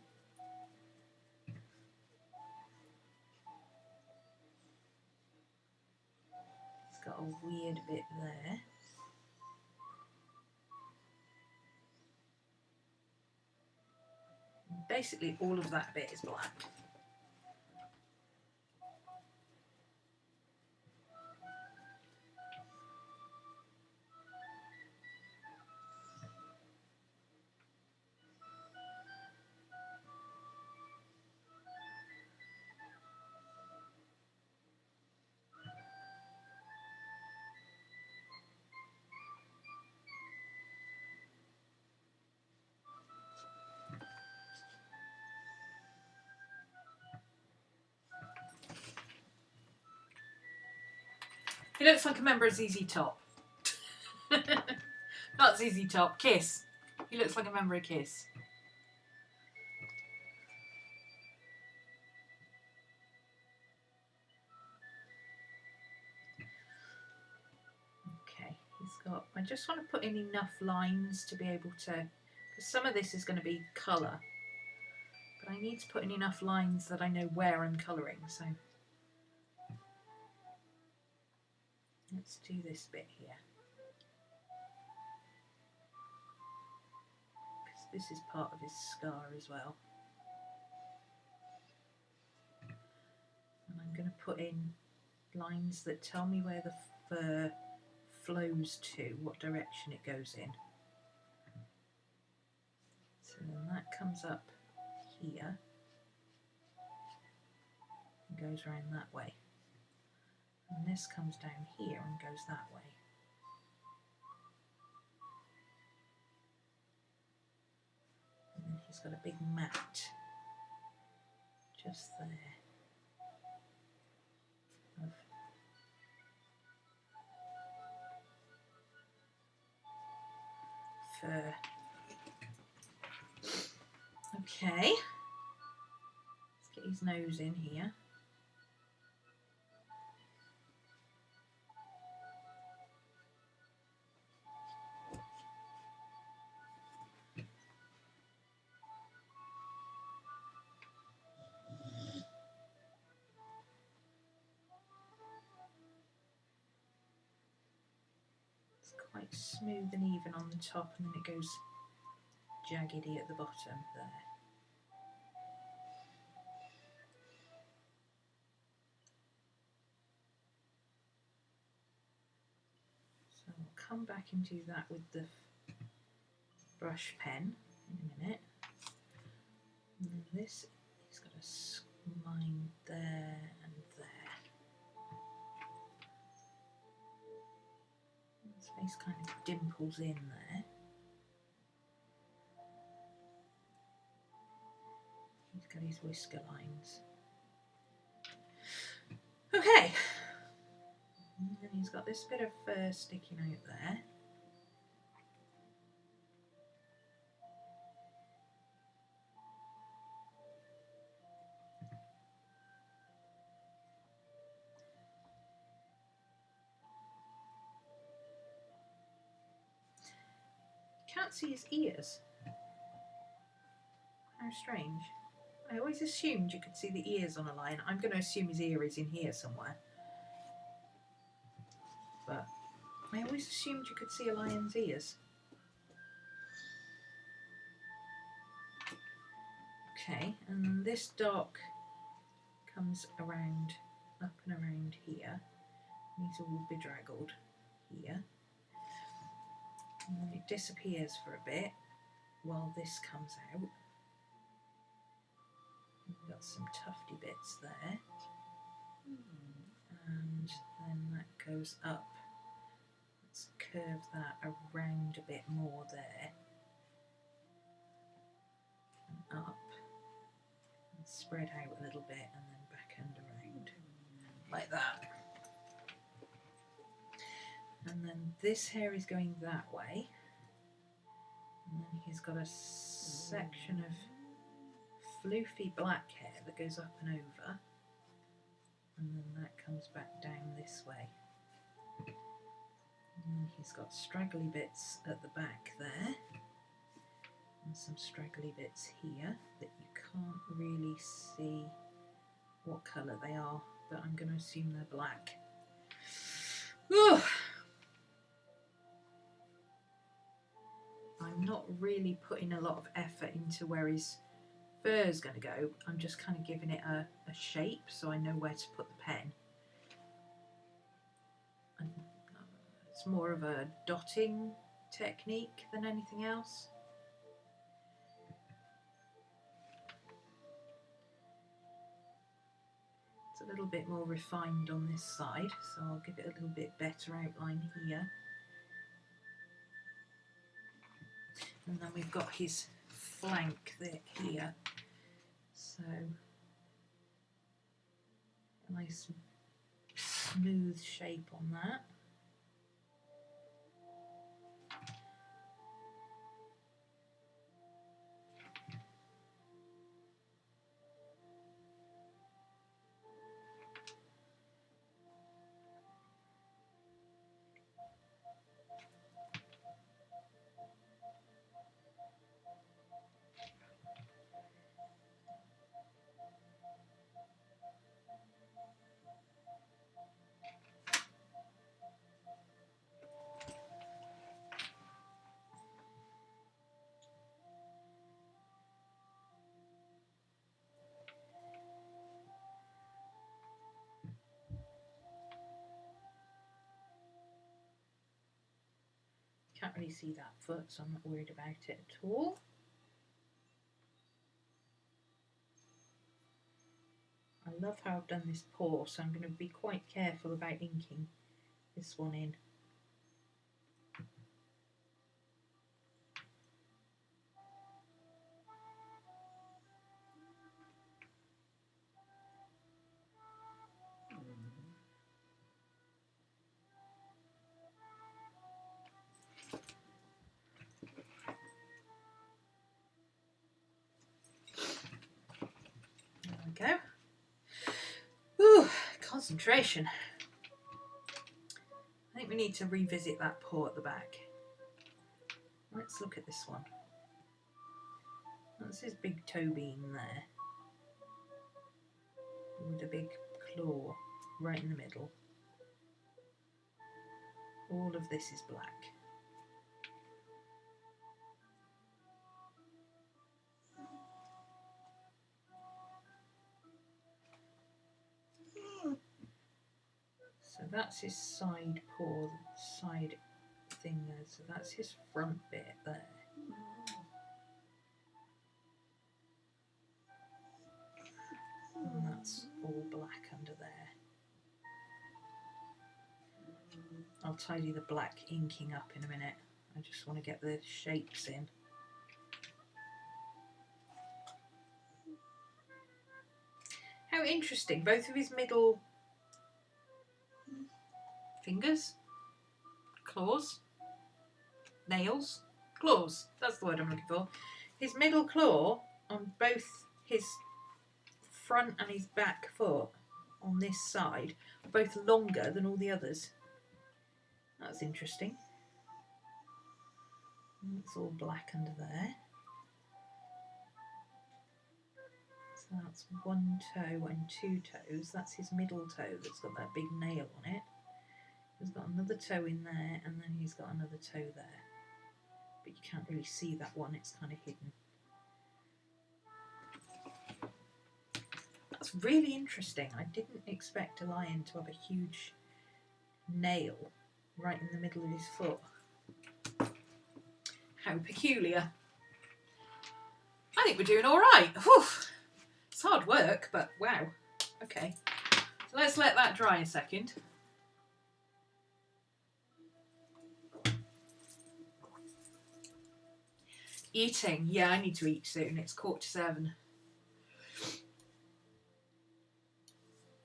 It's got a weird bit there. Basically all of that bit is black. He looks like a member of ZZ Top. Not ZZ Top, Kiss. He looks like a member of Kiss. Okay, he's got, I just want to put in enough lines to be able to, because some of this is going to be colour, but I need to put in enough lines that I know where I'm colouring, so let's do this bit here. This is part of his scar as well. And I'm going to put in lines that tell me where the fur flows to, what direction it goes in. So then that comes up here and goes around that way. And this comes down here and goes that way. And then he's got a big mat just there of fur. Okay, let's get his nose in here. It's quite smooth and even on the top, and then it goes jaggedy at the bottom there. So I'll come back and do that with the brush pen in a minute. And then this, he's got a line there and there. His face kind of dimples in there. He's got his whisker lines. Okay. And then he's got this bit of fur sticking out there. Can't see his ears. How strange. I always assumed you could see the ears on a lion. I'm going to assume his ear is in here somewhere. But I always assumed you could see a lion's ears. Okay, and then this dark comes around, up and around here. And he's all bedraggled here. And then it disappears for a bit while this comes out. We've got some tufty bits there. And then that goes up. Let's curve that around a bit more there. And up. And spread out a little bit and then back and around. Like that. And then this hair is going that way. And then he's got a section of floofy black hair that goes up and over. And then that comes back down this way. And then he's got straggly bits at the back there. And some straggly bits here that you can't really see what colour they are, but I'm going to assume they're black. Whew. I'm not really putting a lot of effort into where his fur is going to go. I'm just kind of giving it a shape so I know where to put the pen. And it's more of a dotting technique than anything else. It's a little bit more refined on this side, so I'll give it a little bit better outline here. And then we've got his flank there here, so a nice smooth shape on that. Can't really see that foot, so I'm not worried about it at all. I love how I've done this paw, so I'm going to be quite careful about inking this one in. There we go. Ooh, concentration. I think we need to revisit that paw at the back. Let's look at this one. That's his big toe bean there, with a big claw right in the middle. All of this is black. So that's his side paw, side thing there. So that's his front bit there. And that's all black under there. I'll tidy the black inking up in a minute. I just want to get the shapes in. How interesting, both of his middle fingers, claws, nails, claws, that's the word I'm looking for. His middle claw on both his front and his back foot on this side are both longer than all the others. That's interesting. It's all black under there. So that's one toe and two toes. That's his middle toe that's got that big nail on it. He's got another toe in there, and then he's got another toe there. But you can't really see that one, it's kind of hidden. That's really interesting. I didn't expect a lion to have a huge nail right in the middle of his foot. How peculiar. I think we're doing all right. Whew. It's hard work, but wow. Okay, so let's let that dry a second. Eating, yeah, I need to eat soon. It's 7:15.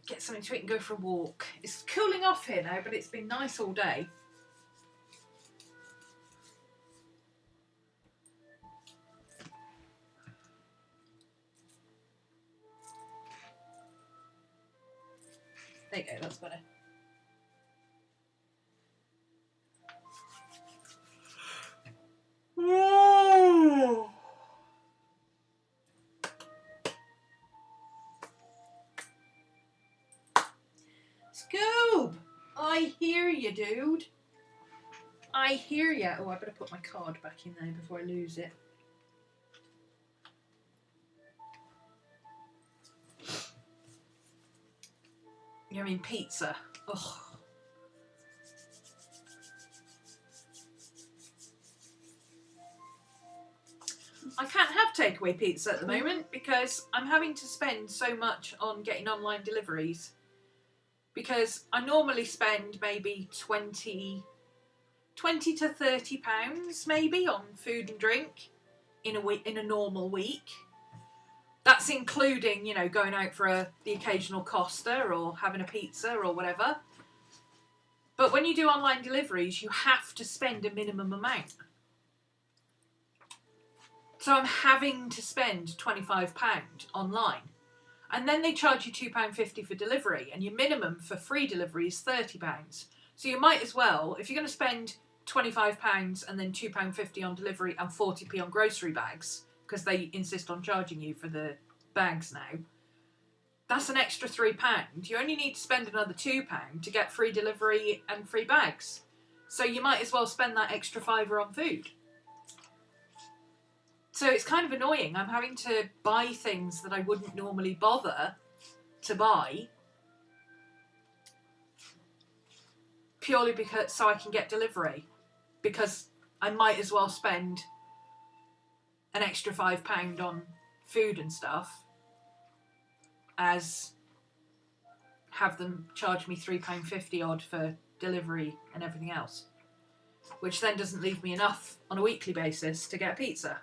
Get something to eat and go for a walk. It's cooling off here now, but it's been nice all day. There you go, that's better. Scoob! I hear you, dude. I hear you. Oh, I better put my card back in there before I lose it. You mean pizza? Ugh. I can't have takeaway pizza at the moment because I'm having to spend so much on getting online deliveries. Because I normally spend maybe 20 to £30 maybe on food and drink in a normal week. That's including, you know, going out for the occasional Costa or having a pizza or whatever. But when you do online deliveries, you have to spend a minimum amount. So I'm having to spend £25 online. And then they charge you £2.50 for delivery, and your minimum for free delivery is £30. So you might as well, if you're going to spend £25 and then £2.50 on delivery and 40p on grocery bags, because they insist on charging you for the bags now, that's an extra £3. You only need to spend another £2 to get free delivery and free bags. So you might as well spend that extra £5 on food. So it's kind of annoying. I'm having to buy things that I wouldn't normally bother to buy purely because so I can get delivery, because I might as well spend an extra £5 on food and stuff as have them charge me £3.50 odd for delivery and everything else, which then doesn't leave me enough on a weekly basis to get a pizza.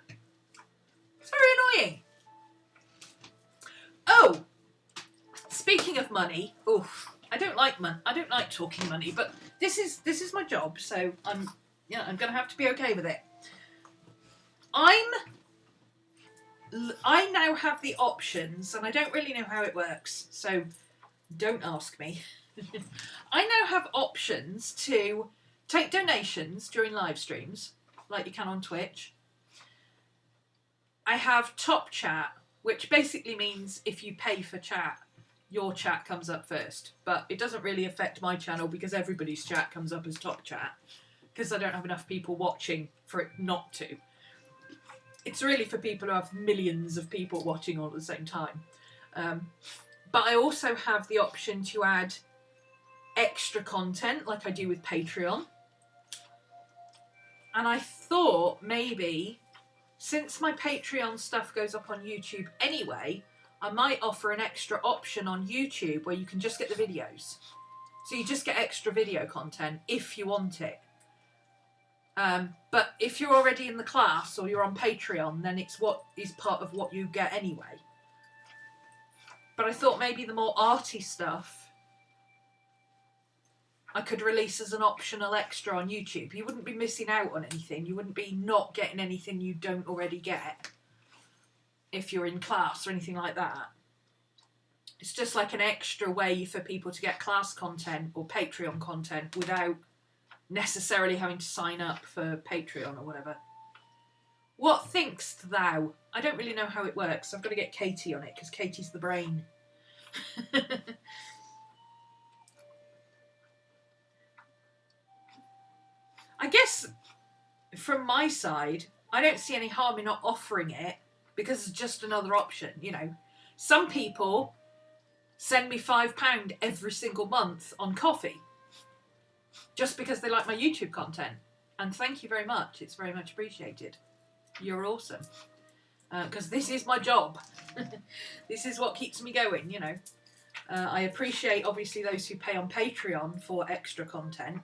It's very annoying. Oh, speaking of money, oof, I don't like talking money, but this is my job, so I'm gonna have to be okay with it. I now have the options, and I don't really know how it works, so don't ask me. I now have options to take donations during live streams, like you can on Twitch. I have top chat, which basically means if you pay for chat, your chat comes up first. But it doesn't really affect my channel because everybody's chat comes up as top chat, because I don't have enough people watching for it not to. It's really for people who have millions of people watching all at the same time. But I also have the option to add extra content like I do with Patreon. And I thought maybe, since my Patreon stuff goes up on YouTube anyway, I might offer an extra option on YouTube where you can just get the videos. So you just get extra video content if you want it. But if you're already in the class or you're on Patreon, then it's what is part of what you get anyway. But I thought maybe the more arty stuff I could release as an optional extra on YouTube. You wouldn't be missing out on anything. You wouldn't be not getting anything you don't already get if you're in class or anything like that. It's just like an extra way for people to get class content or Patreon content without necessarily having to sign up for Patreon or whatever. What thinkst thou? I don't really know how it works. I've got to get Katie on it because Katie's the brain. I guess from my side, I don't see any harm in not offering it because it's just another option, you know. Some people send me £5 every single month on coffee just because they like my YouTube content. And thank you very much. It's very much appreciated. You're awesome. Because this is my job. This is what keeps me going, you know. I appreciate, obviously, those who pay on Patreon for extra content,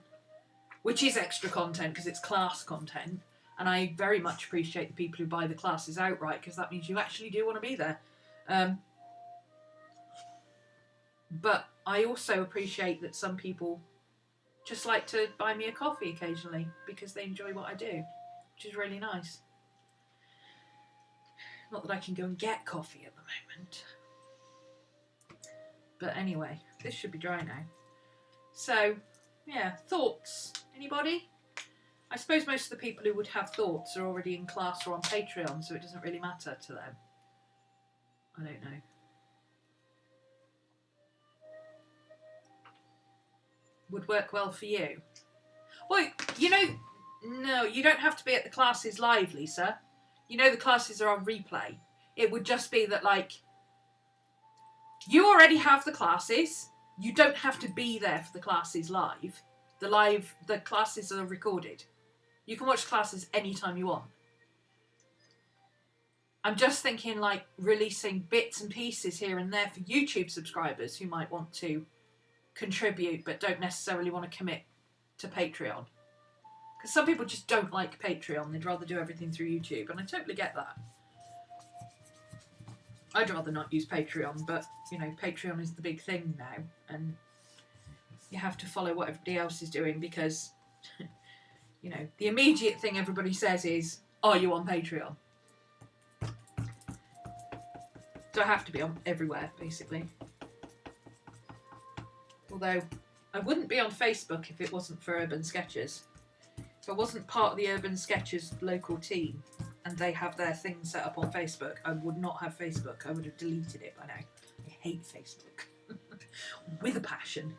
which is extra content because it's class content. And I very much appreciate the people who buy the classes outright because that means you actually do want to be there. But I also appreciate that some people just like to buy me a coffee occasionally because they enjoy what I do, which is really nice. Not that I can go and get coffee at the moment. But anyway, this should be dry now. So, yeah, thoughts? Anybody? I suppose most of the people who would have thoughts are already in class or on Patreon, so it doesn't really matter to them. I don't know. Would work well for you. Well, you know, no, you don't have to be at the classes live, Lisa. You know the classes are on replay. It would just be that, like, you already have the classes. You don't have to be there for the classes live. The classes are recorded. You can watch classes anytime you want. I'm just thinking, like, releasing bits and pieces here and there for YouTube subscribers who might want to contribute but don't necessarily want to commit to Patreon. Because some people just don't like Patreon. They'd rather do everything through YouTube, and I totally get that. I'd rather not use Patreon, but, you know, Patreon is the big thing now, and you have to follow what everybody else is doing because, you know, the immediate thing everybody says is, are you on Patreon? So I have to be on everywhere, basically. Although, I wouldn't be on Facebook if it wasn't for Urban Sketchers. If I wasn't part of the Urban Sketchers local team and they have their thing set up on Facebook, I would not have Facebook. I would have deleted it by now. I hate Facebook. With a passion.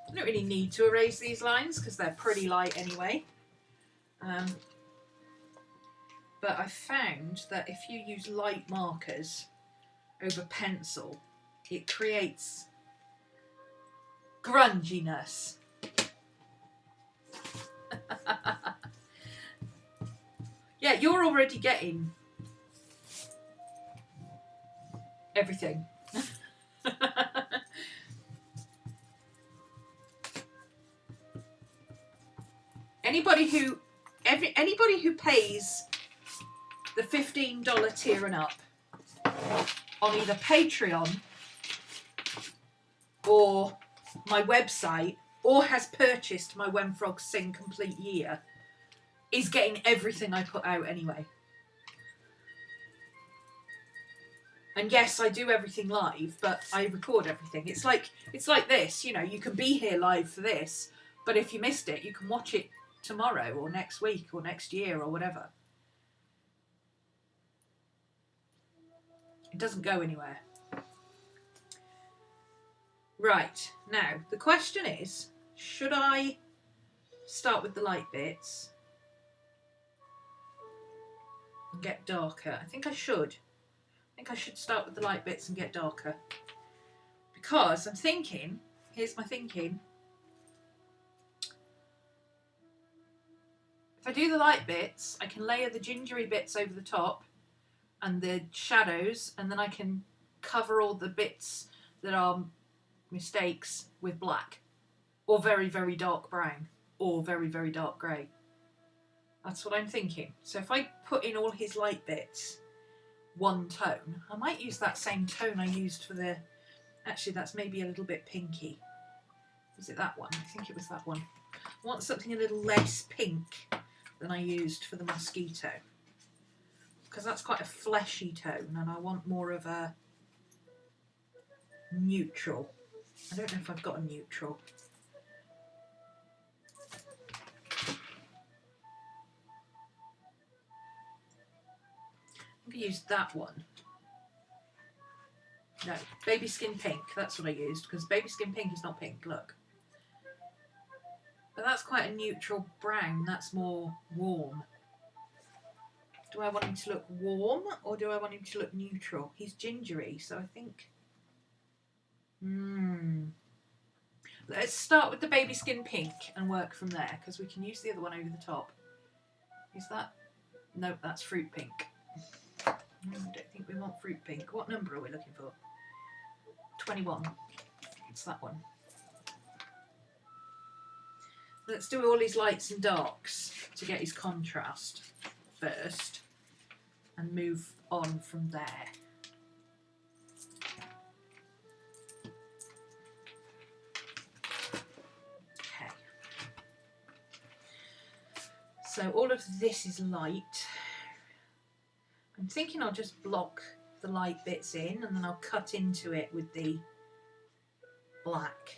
I don't really need to erase these lines because they're pretty light anyway. But I found that if you use light markers, over pencil, it creates grunginess. Yeah, you're already getting everything. Anybody who pays the $15 tier and up on either Patreon or my website, or has purchased my When Frogs Sing complete year, is getting everything I put out anyway. And yes, I do everything live, but I record everything. It's like this, you know, you can be here live for this, but if you missed it, you can watch it tomorrow or next week or next year or whatever. It doesn't go anywhere. Right, now the question is, should I start with the light bits and get darker? I think I should. I think I should start with the light bits and get darker. Because I'm thinking, here's my thinking. If I do the light bits, I can layer the gingery bits over the top and the shadows, and then I can cover all the bits that are mistakes with black, or very, very dark brown, or very, very dark grey. That's what I'm thinking. So if I put in all his light bits one tone, I might use that same tone I used for the... Actually, that's maybe a little bit pinky. Was it that one? I think it was that one. I want something a little less pink than I used for the mosquito, because that's quite a fleshy tone and I want more of a neutral. I don't know if I've got a neutral. I'm going to use that one. No, baby skin pink. That's what I used, because baby skin pink is not pink, look. But that's quite a neutral brown. That's more warm. Do I want him to look warm or do I want him to look neutral? He's gingery, so I think... Let's start with the baby skin pink and work from there, because we can use the other one over the top. Is that... No, that's fruit pink. I don't think we want fruit pink. What number are we looking for? 21. It's that one. Let's do all his lights and darks to get his contrast first and move on from there. Okay. So all of this is light. I'm thinking I'll just block the light bits in and then I'll cut into it with the black.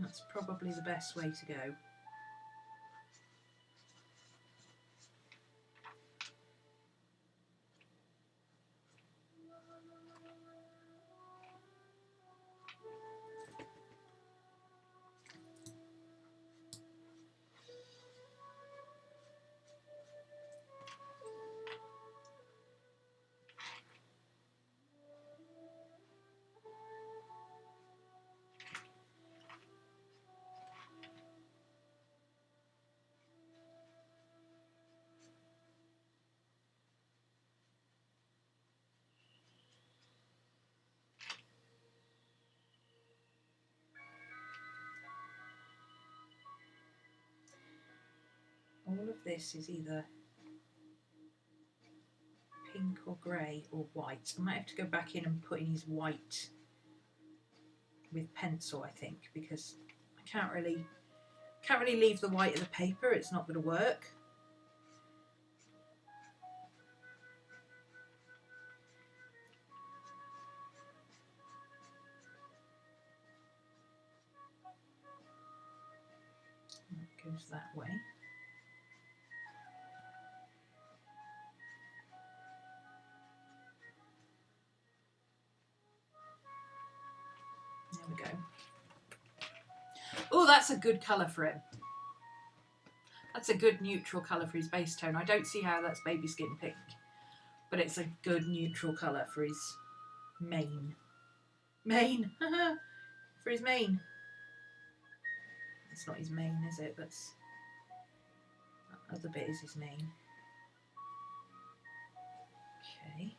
That's probably the best way to go. All of this is either pink or grey or white. I might have to go back in and put in his white with pencil, I think, because I can't really leave the white of the paper. It's not going to work. It goes that way. There we go. Oh, that's a good colour for him. That's a good neutral colour for his base tone. I don't see how that's baby skin pink. but it's a good neutral colour for his mane. For his mane. It's not his mane, is it? That's that other bit is his mane. Okay.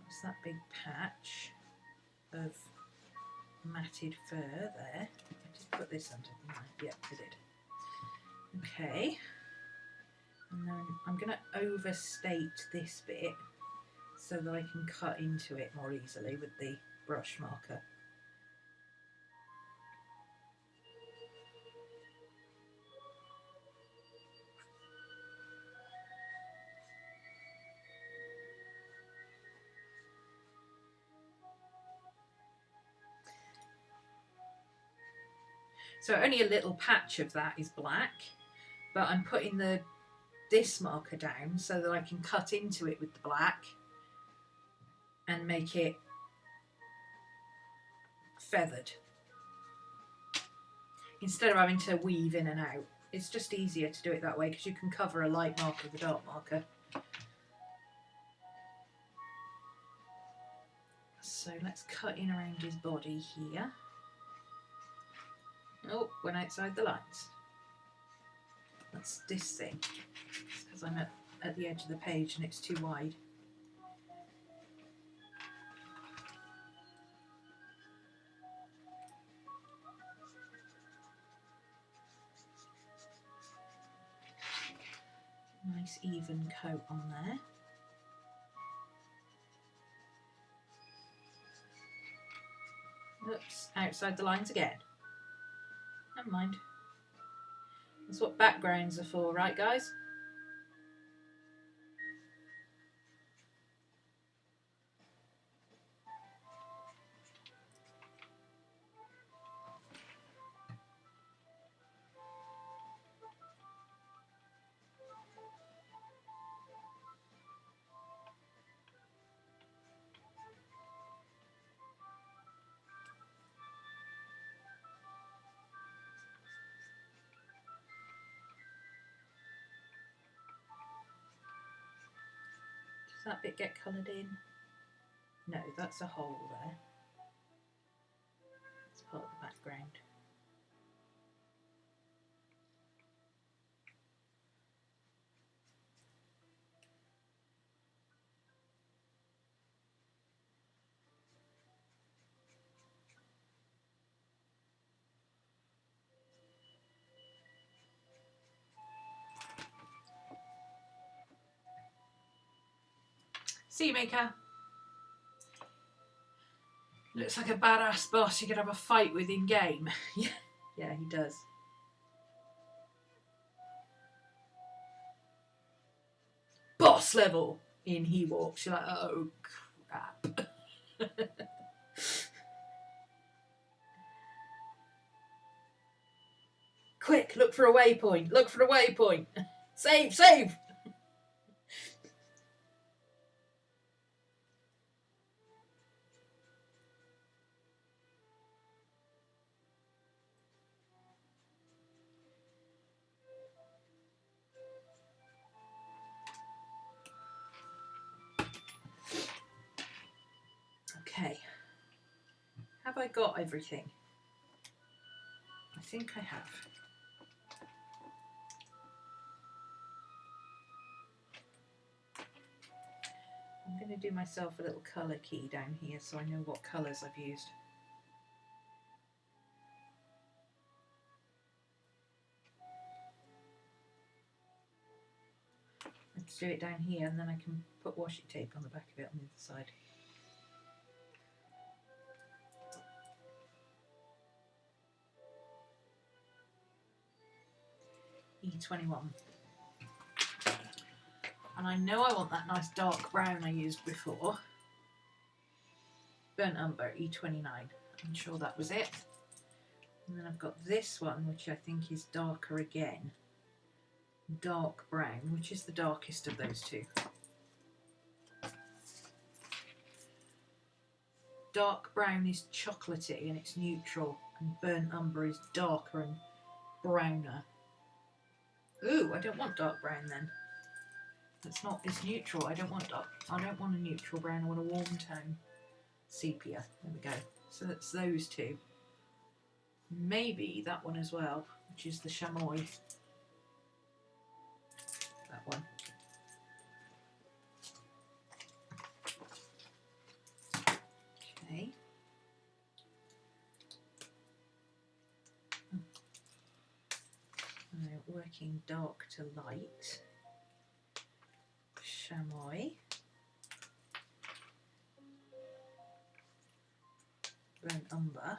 What's that big patch of matted fur there? I just put this under the knife. Yep, I did. Okay. And then I'm going to overstate this bit so that I can cut into it more easily with the brush marker. So only a little patch of that is black, but I'm putting this marker down so that I can cut into it with the black and make it feathered. Instead of having to weave in and out. It's just easier to do it that way because you can cover a light marker with a dark marker. So let's cut in around his body here. Oh, went outside the lines. That's this thing. It's because I'm at the edge of the page and it's too wide. Nice even coat on there. Oops, outside the lines again. Never mind. That's what backgrounds are for, right guys? Does that bit get coloured in? No, that's a hole there. It's part of the background. See you, Maker. Looks like a badass boss you could have a fight with in game. Yeah, he does. Boss level! In he walks. You're like, oh crap. Quick, look for a waypoint. Look for a waypoint. Save, save! Okay. Have I got everything? I think I have. I'm going to do myself a little colour key down here so I know what colours I've used. Let's do it down here and then I can put washi tape on the back of it on the other side. E21. And I know I want that nice dark brown I used before. Burnt umber, E29. I'm sure that was it. And then I've got this one, which I think is darker again. Dark brown, which is the darkest of those two. Dark brown is chocolatey and it's neutral, and burnt umber is darker and browner. Ooh, I don't want dark brown then. It's neutral. I don't want a neutral brown. I want a warm tone. Sepia. There we go. So that's those two. Maybe that one as well, which is the chamois. That one. Okay. Now working dark to light. Chamois. Burnt umber.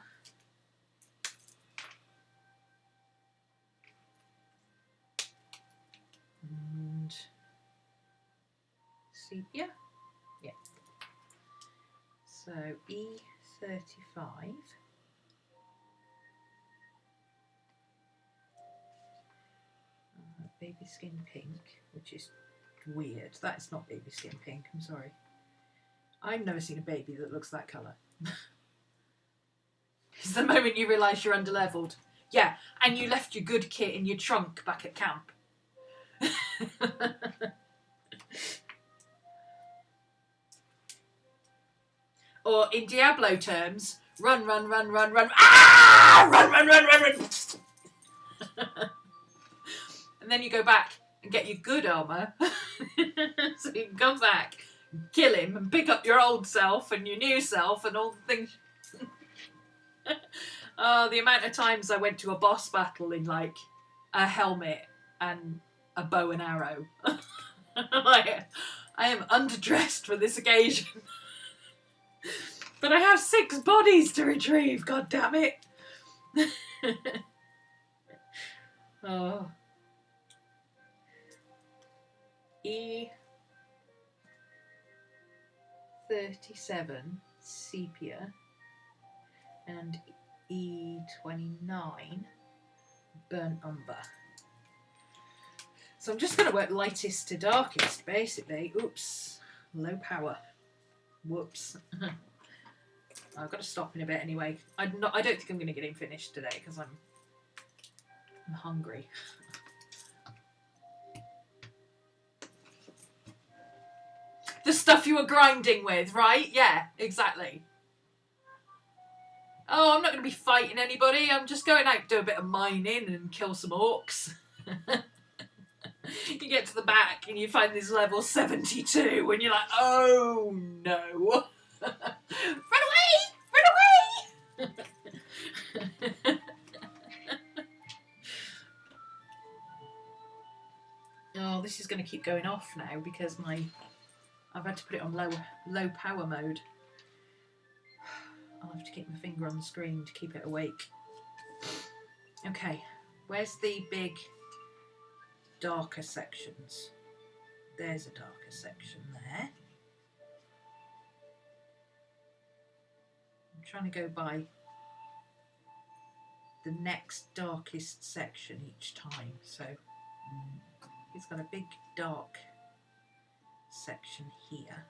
And sepia. Yeah. So E35. Baby skin pink, which is weird. That's not baby skin pink, I'm sorry. I've never seen a baby that looks that colour. It's the moment you realise you're underleveled. Yeah, and you left your good kit in your trunk back at camp. Or in Diablo terms, run, run, run, run, run. Ah! Run, run, run, run, run. And then you go back and get your good armour. So you can come back, kill him, and pick up your old self and your new self and all the things. Oh, the amount of times I went to a boss battle in like a helmet and a bow and arrow. I am underdressed for this occasion. But I have 6 bodies to retrieve, god damn it. Oh. E37 sepia and E29 burnt umber. So I'm just going to work lightest to darkest, basically. Oops, low power. Whoops. I've got to stop in a bit anyway. I don't think I'm going to get him finished today because I'm hungry. The stuff you were grinding with, right? Yeah, exactly. Oh, I'm not going to be fighting anybody. I'm just going out to do a bit of mining and kill some orcs. You get to the back and you find this level 72 and you're like, oh no. Run away! Run away! Oh, this is going to keep going off now because I've had to put it on low power mode. I'll have to keep my finger on the screen to keep it awake. Okay, where's the big darker sections? There's a darker section there. I'm trying to go by the next darkest section each time. So it's got a big dark section here.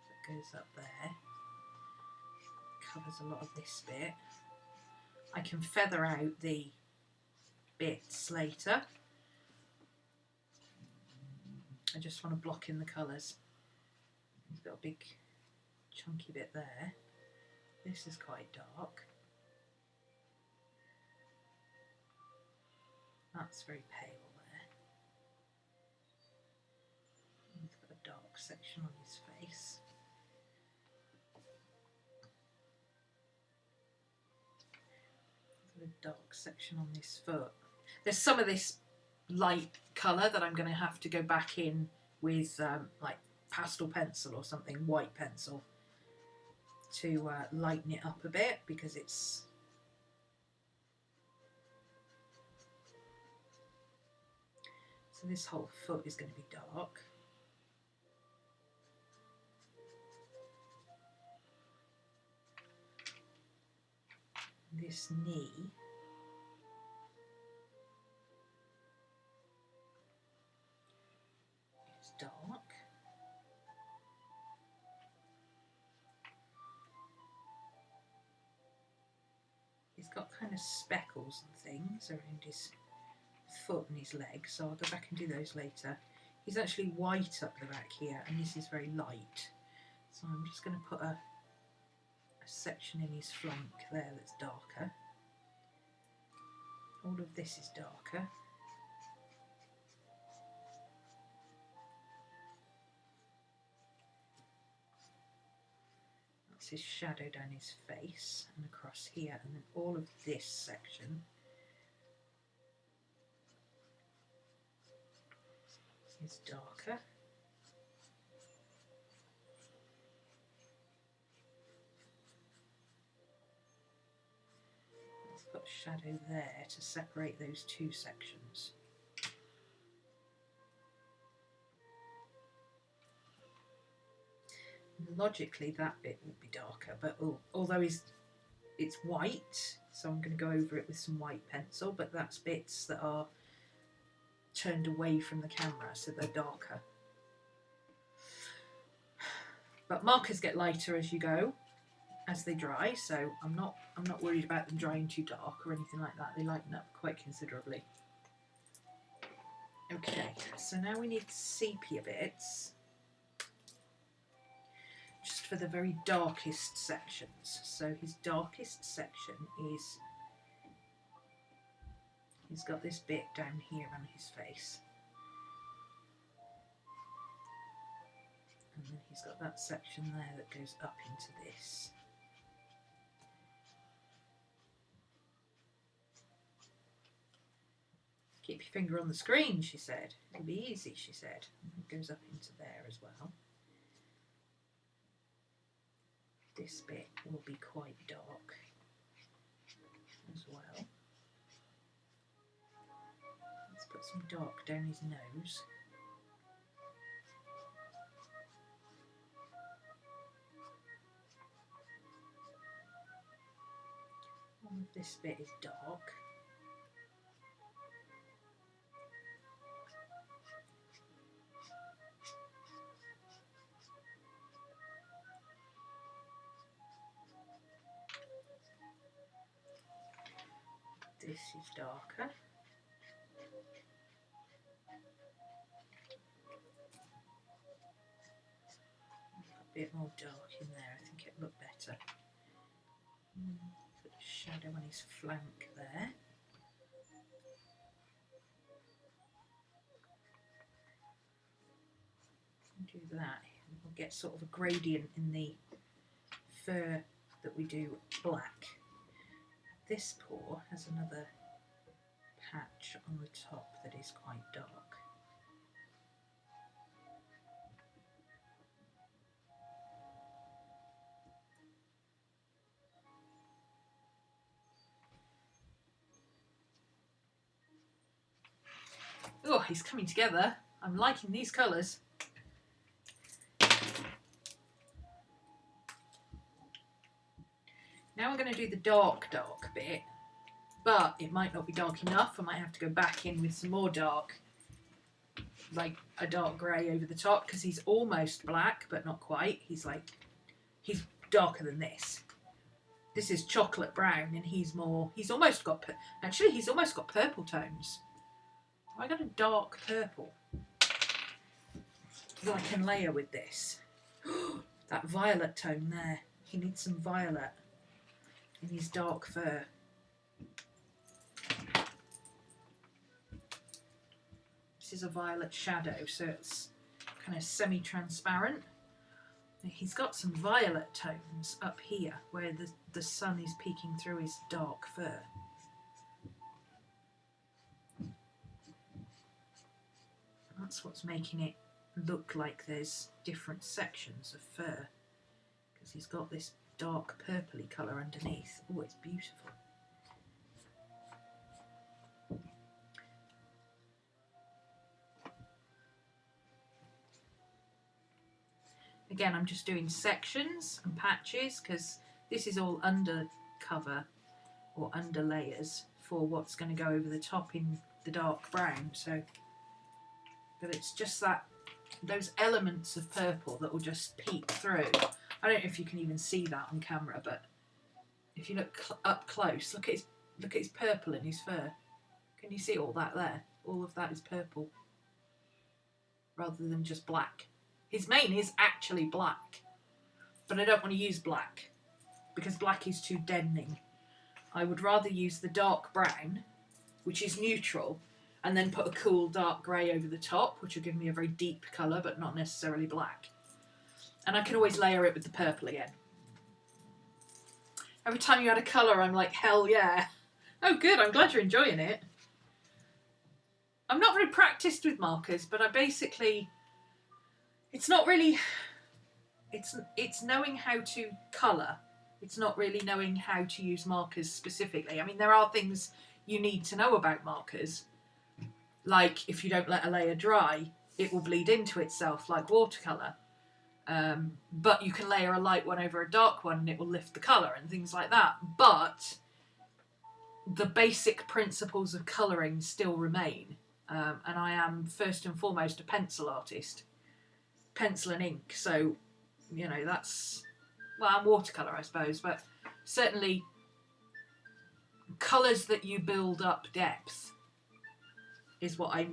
That goes up there. Covers a lot of this bit. I can feather out the bits later. I just want to block in the colours. It's got a big chunky bit there. This is quite dark. That's very pale there. He's got a dark section on his face. He's got a dark section on this foot. There's some of this light colour that I'm going to have to go back in with like pastel pencil or something, white pencil, to lighten it up a bit because it's so this whole foot is going to be dark. This knee is dark. He's got kind of speckles and things around his foot and his legs, so I'll go back and do those later. He's actually white up the back here, and this is very light. So I'm just going to put a section in his flank there that's darker. All of this is darker. That's his shadow down his face and across here, and then all of this section is darker. Let's put a shadow there to separate those two sections. Logically that bit would be darker, but although it's white, so I'm going to go over it with some white pencil, but that's bits that are turned away from the camera, so they're darker. But markers get lighter as you go, as they dry, so I'm not worried about them drying too dark or anything like that. They lighten up quite considerably. Okay, so now we need sepia bits, just for the very darkest sections. So his darkest section is, he's got this bit down here on his face, and then he's got that section there that goes up into this. Keep your finger on the screen, she said. It'll be easy, she said. And it goes up into there as well. This bit will be quite dark as well. Let's put some dark down his nose. All of this bit is dark. This is darker. A bit more dark in there, I think it'll look better. Put a shadow on his flank there. Do that, and we'll get sort of a gradient in the fur that we do black. This paw has another patch on the top that is quite dark. Oh, he's coming together. I'm liking these colours. Now we're going to do the dark bit, but it might not be dark enough. I might have to go back in with some more dark, like a dark grey over the top, because he's almost black, but not quite. He's darker than this. This is chocolate brown, and he's almost got purple tones. I got a dark purple that I can layer with this. That violet tone there. He needs some violet in his dark fur. This is a violet shadow, so it's kind of semi-transparent. He's got some violet tones up here where the sun is peeking through his dark fur. That's what's making it look like there's different sections of fur, because he's got this dark purpley colour underneath. Oh, it's beautiful. Again, I'm just doing sections and patches because this is all under cover or under layers for what's going to go over the top in the dark brown. So, but it's just that those elements of purple that will just peek through. I don't know if you can even see that on camera, but if you look up close, look at his purple in his fur. Can you see all that there? All of that is purple rather than just black. His mane is actually black, but I don't want to use black because black is too deadening. I would rather use the dark brown, which is neutral, and then put a cool dark grey over the top, which will give me a very deep colour, but not necessarily black. And I can always layer it with the purple again. Every time you add a colour, I'm like, hell yeah. Oh good, I'm glad you're enjoying it. I'm not very practiced with markers, but I basically, it's not really, it's knowing how to colour. It's not really knowing how to use markers specifically. I mean, there are things you need to know about markers. Like if you don't let a layer dry, it will bleed into itself like watercolour. But you can layer a light one over a dark one and it will lift the colour and things like that. But the basic principles of colouring still remain. And I am first and foremost a pencil artist. Pencil and ink. So, you know, that's... Well, I'm watercolour, I suppose. But certainly colours that you build up depth is what I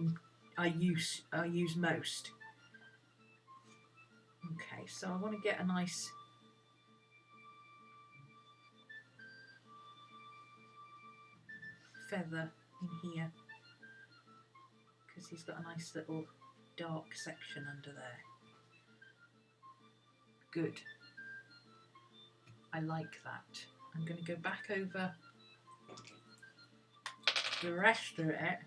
use most. Okay, so I want to get a nice feather in here because he's got a nice little dark section under there. Good. I like that. I'm going to go back over the rest of it.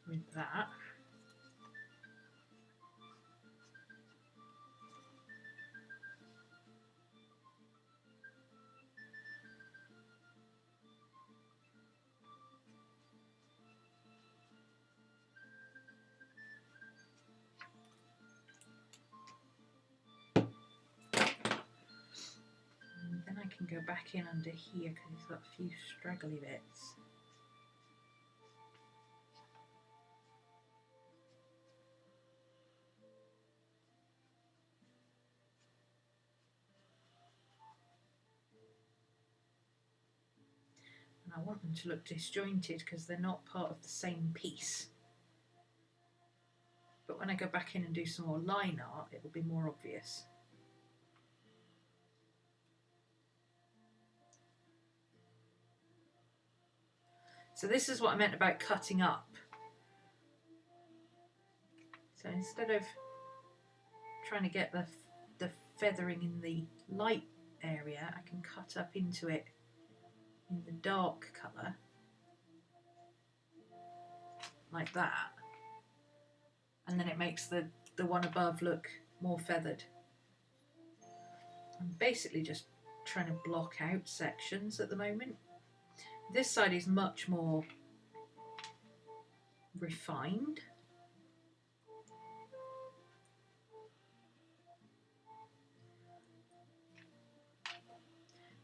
With that. And then I can go back in under here because he's got a few straggly bits. I want them to look disjointed because they're not part of the same piece. But when I go back in and do some more line art, it will be more obvious. So this is what I meant about cutting up. So instead of trying to get the feathering in the light area, I can cut up into it in the dark colour, like that, and then it makes the one above look more feathered. I'm basically just trying to block out sections at the moment. This side is much more refined.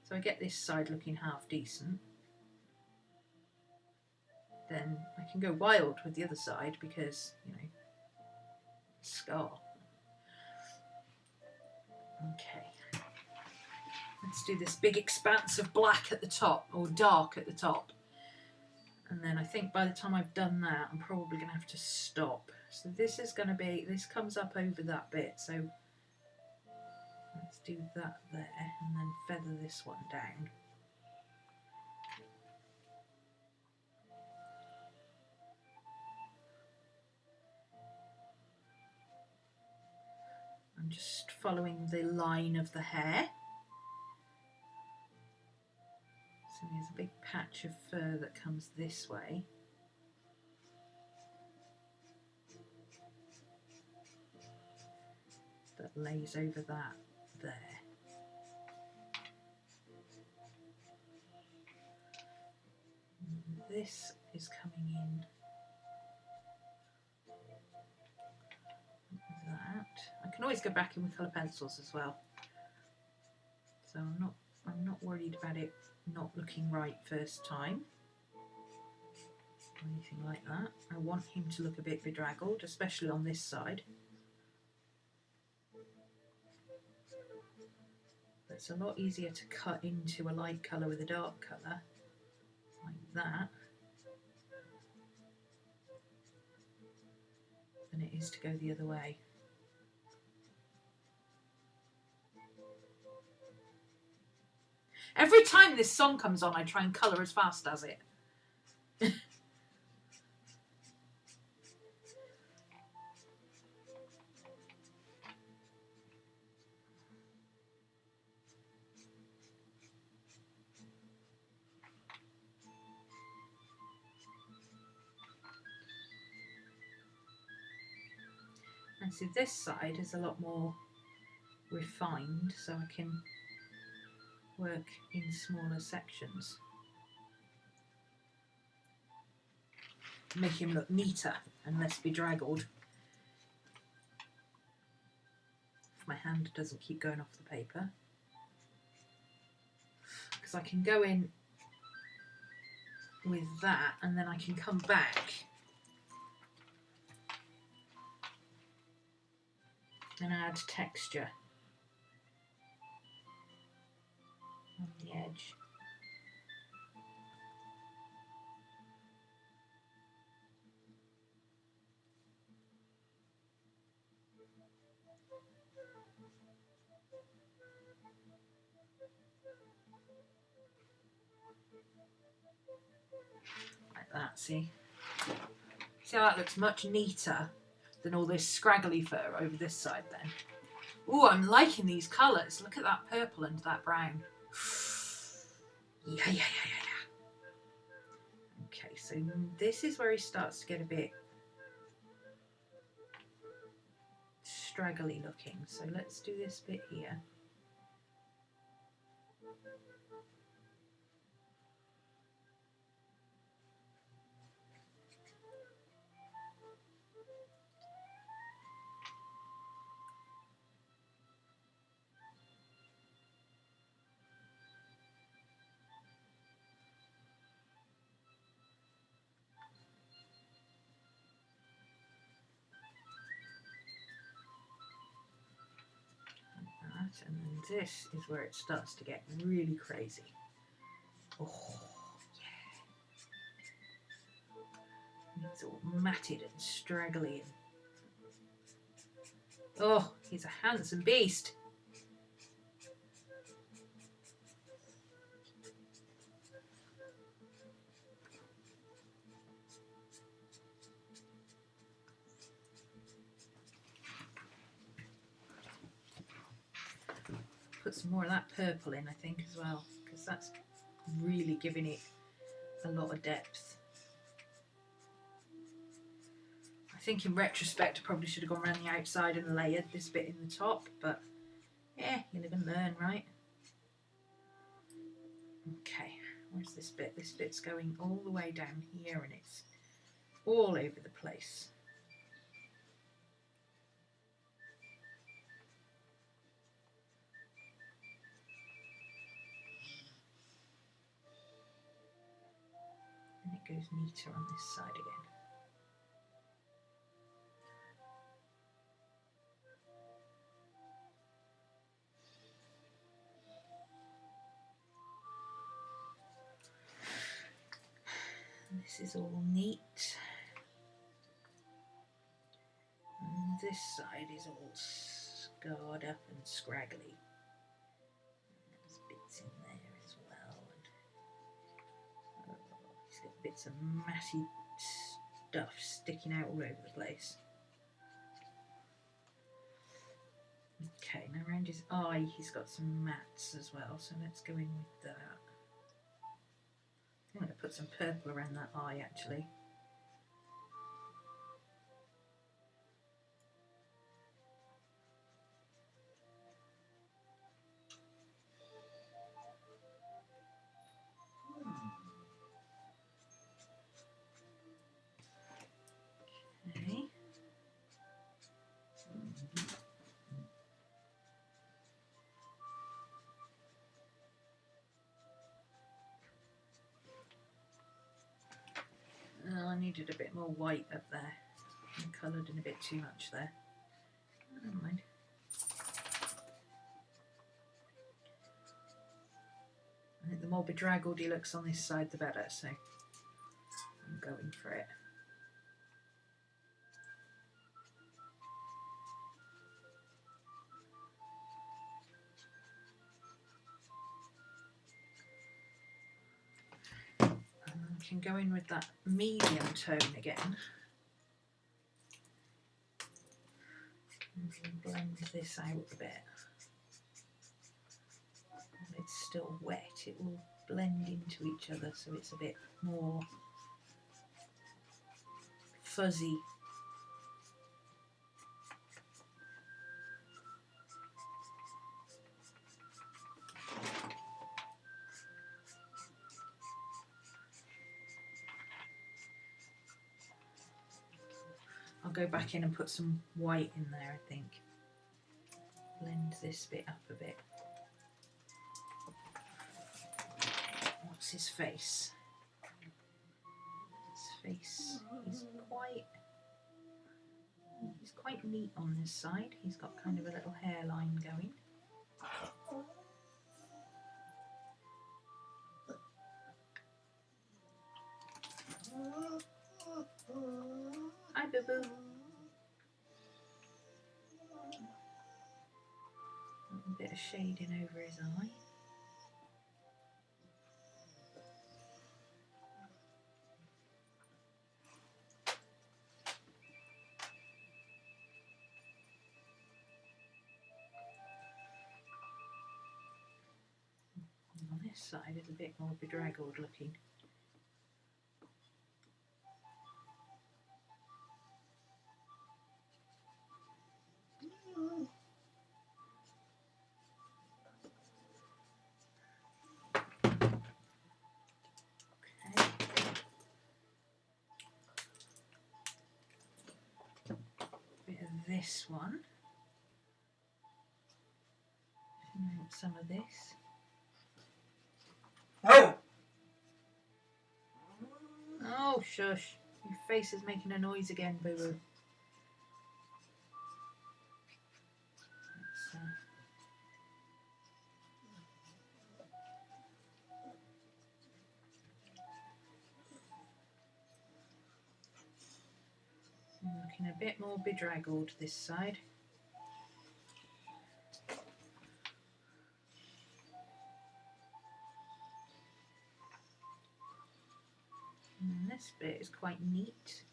So I get this side looking half decent. Then I can go wild with the other side because, you know, scar. Okay. Let's do this big expanse of black at the top, or dark at the top. And then I think by the time I've done that, I'm probably going to have to stop. So this is going to be, this comes up over that bit, so let's do that there, and then feather this one down. I'm just following the line of the hair. So there's a big patch of fur that comes this way. That lays over that there. And this is coming in like that. I can always go back in with colour pencils as well. So I'm not worried about it not looking right first time. or anything like that. I want him to look a bit bedraggled, especially on this side. It's a lot easier to cut into a light colour with a dark colour, like that, than it is to go the other way. Every time this song comes on, I try and colour as fast as it. And see, this side is a lot more refined, so I can work in smaller sections. Make him look neater and less bedraggled. If my hand doesn't keep going off the paper. Because I can go in with that and then I can come back and add texture on the edge. Like that, see? See how that looks much neater than all this scraggly fur over this side then. Ooh, I'm liking these colours. Look at that purple and that brown. Yeah. Okay, so this is where he starts to get a bit straggly looking. So let's do this bit here. And then this is where it starts to get really crazy. Oh, yeah. It's all matted and straggly. Oh, he's a handsome beast. Put some more of that purple in, I think, as well, because that's really giving it a lot of depth. I think in retrospect I probably should have gone around the outside and layered this bit in the top, but yeah, you live and learn, right? Okay, where's this bit? This bit's going all the way down here and it's all over the place. And it goes neater on this side again. And this is all neat. And this side is all scarred up and scraggly. There's bits in there as well. And, oh, he's got bits of matty stuff sticking out all over the place. Okay, now around his eye he's got some mats as well, so let's go in with that. I'm going to put some purple around that eye actually. Okay. needed a bit more white up there. I coloured in a bit too much there. Never mind. I think the more bedraggled he looks on this side, the better, so I'm going for it. I can go in with that medium tone again and blend this out a bit. When it's still wet, it will blend into each other, so it's a bit more fuzzy. I'll go back in and put some white in there, I think. Blend this bit up a bit. What's his face? His face is quite neat on this side. He's got kind of a little hairline going. Hi, Boo Boo. A bit of shading over his eye. On this side is a bit more bedraggled looking. This one, some of this. Oh, shush! Your face is making a noise again, Boo Boo. Looking a bit more bedraggled this side. And this bit is quite neat.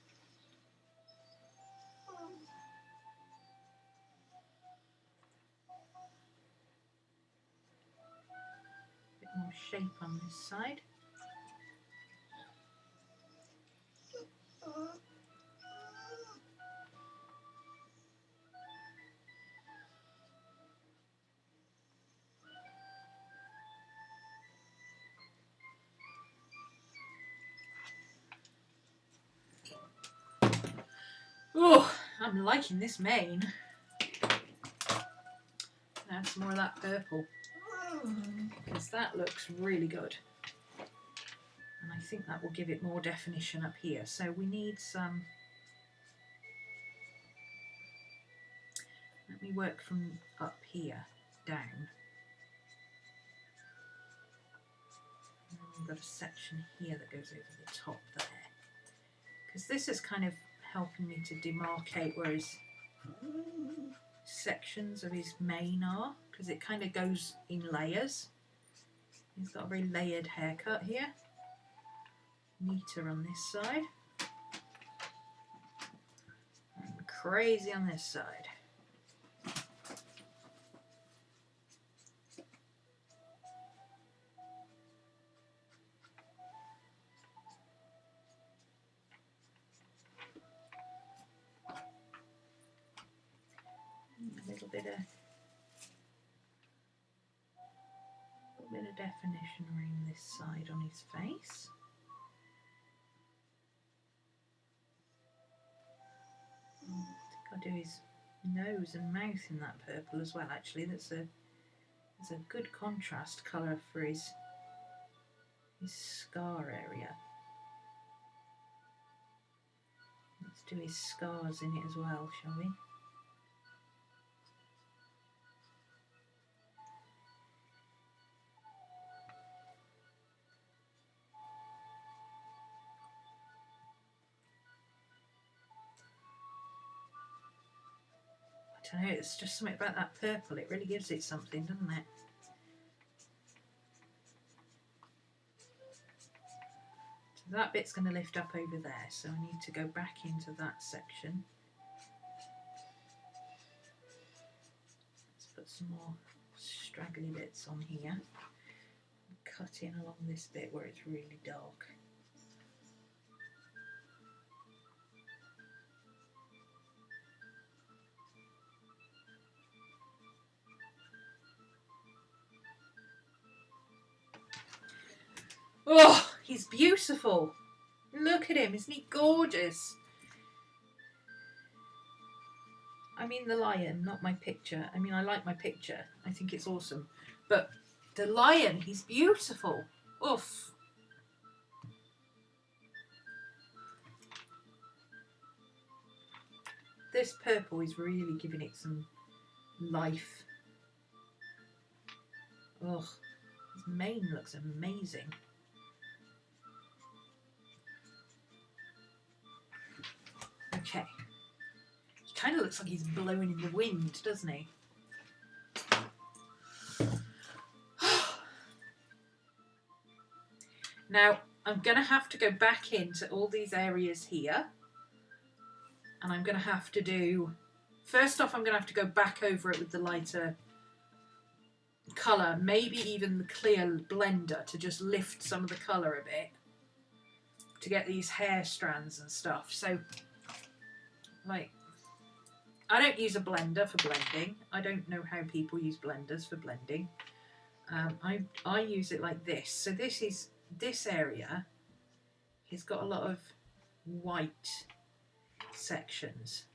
Bit more shape on this side. Oh, I'm liking this mane. Add some more of that purple, because that looks really good. And I think that will give it more definition up here. So we need some... Let me work from up here down. And then we've got a section here that goes over the top there. Because this is kind of helping me to demarcate where his sections of his mane are, because it kind of goes in layers. He's got a very layered haircut here. Neater on this side. And crazy on this side. A little bit of definition around this side on his face. I'll do his nose and mouth in that purple as well. Actually, that's a good contrast colour for his scar area. Let's do his scars in it as well, shall we? I don't know, it's just something about that purple, it really gives it something, doesn't it? So that bit's going to lift up over there, so I need to go back into that section. Let's put some more straggly bits on here. Cut in along this bit where it's really dark. Oh, he's beautiful. Look at him, isn't he gorgeous? I mean the lion, not my picture. I mean, I like my picture. I think it's awesome. But the lion, he's beautiful. Oof. This purple is really giving it some life. Ugh, his mane looks amazing. Okay. He kind of looks like he's blowing in the wind, doesn't he? Now, I'm going to have to go back into all these areas here. And I'm going to have to do... First off, I'm going to have to go back over it with the lighter colour. Maybe even the clear blender to just lift some of the colour a bit. To get these hair strands and stuff. So, like... I don't use a blender for blending. I don't know how people use blenders for blending. I use it like this. So this area has got a lot of white sections.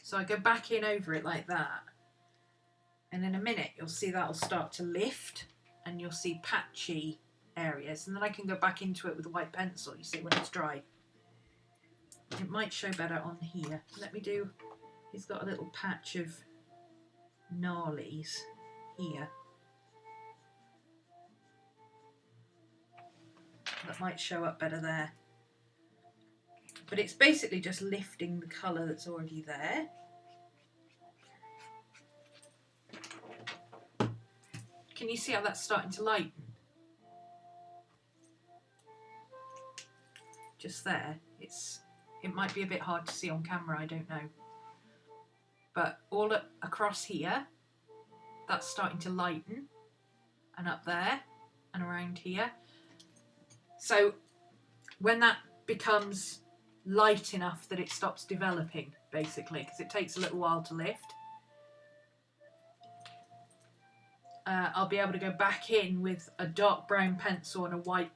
So I go back in over it like that. And in a minute you'll see that'll start to lift and you'll see patchy areas. And then I can go back into it with a white pencil, you see, when it's dry. It might show better on here. Let me do, he's got a little patch of gnarlies here. That might show up better there. But it's basically just lifting the colour that's already there. Can you see how that's starting to lighten? Just there. It might be a bit hard to see on camera, I don't know. But all across here, that's starting to lighten. And up there, and around here. So when that becomes light enough that it stops developing, basically, because it takes a little while to lift, I'll be able to go back in with a dark brown pencil and a white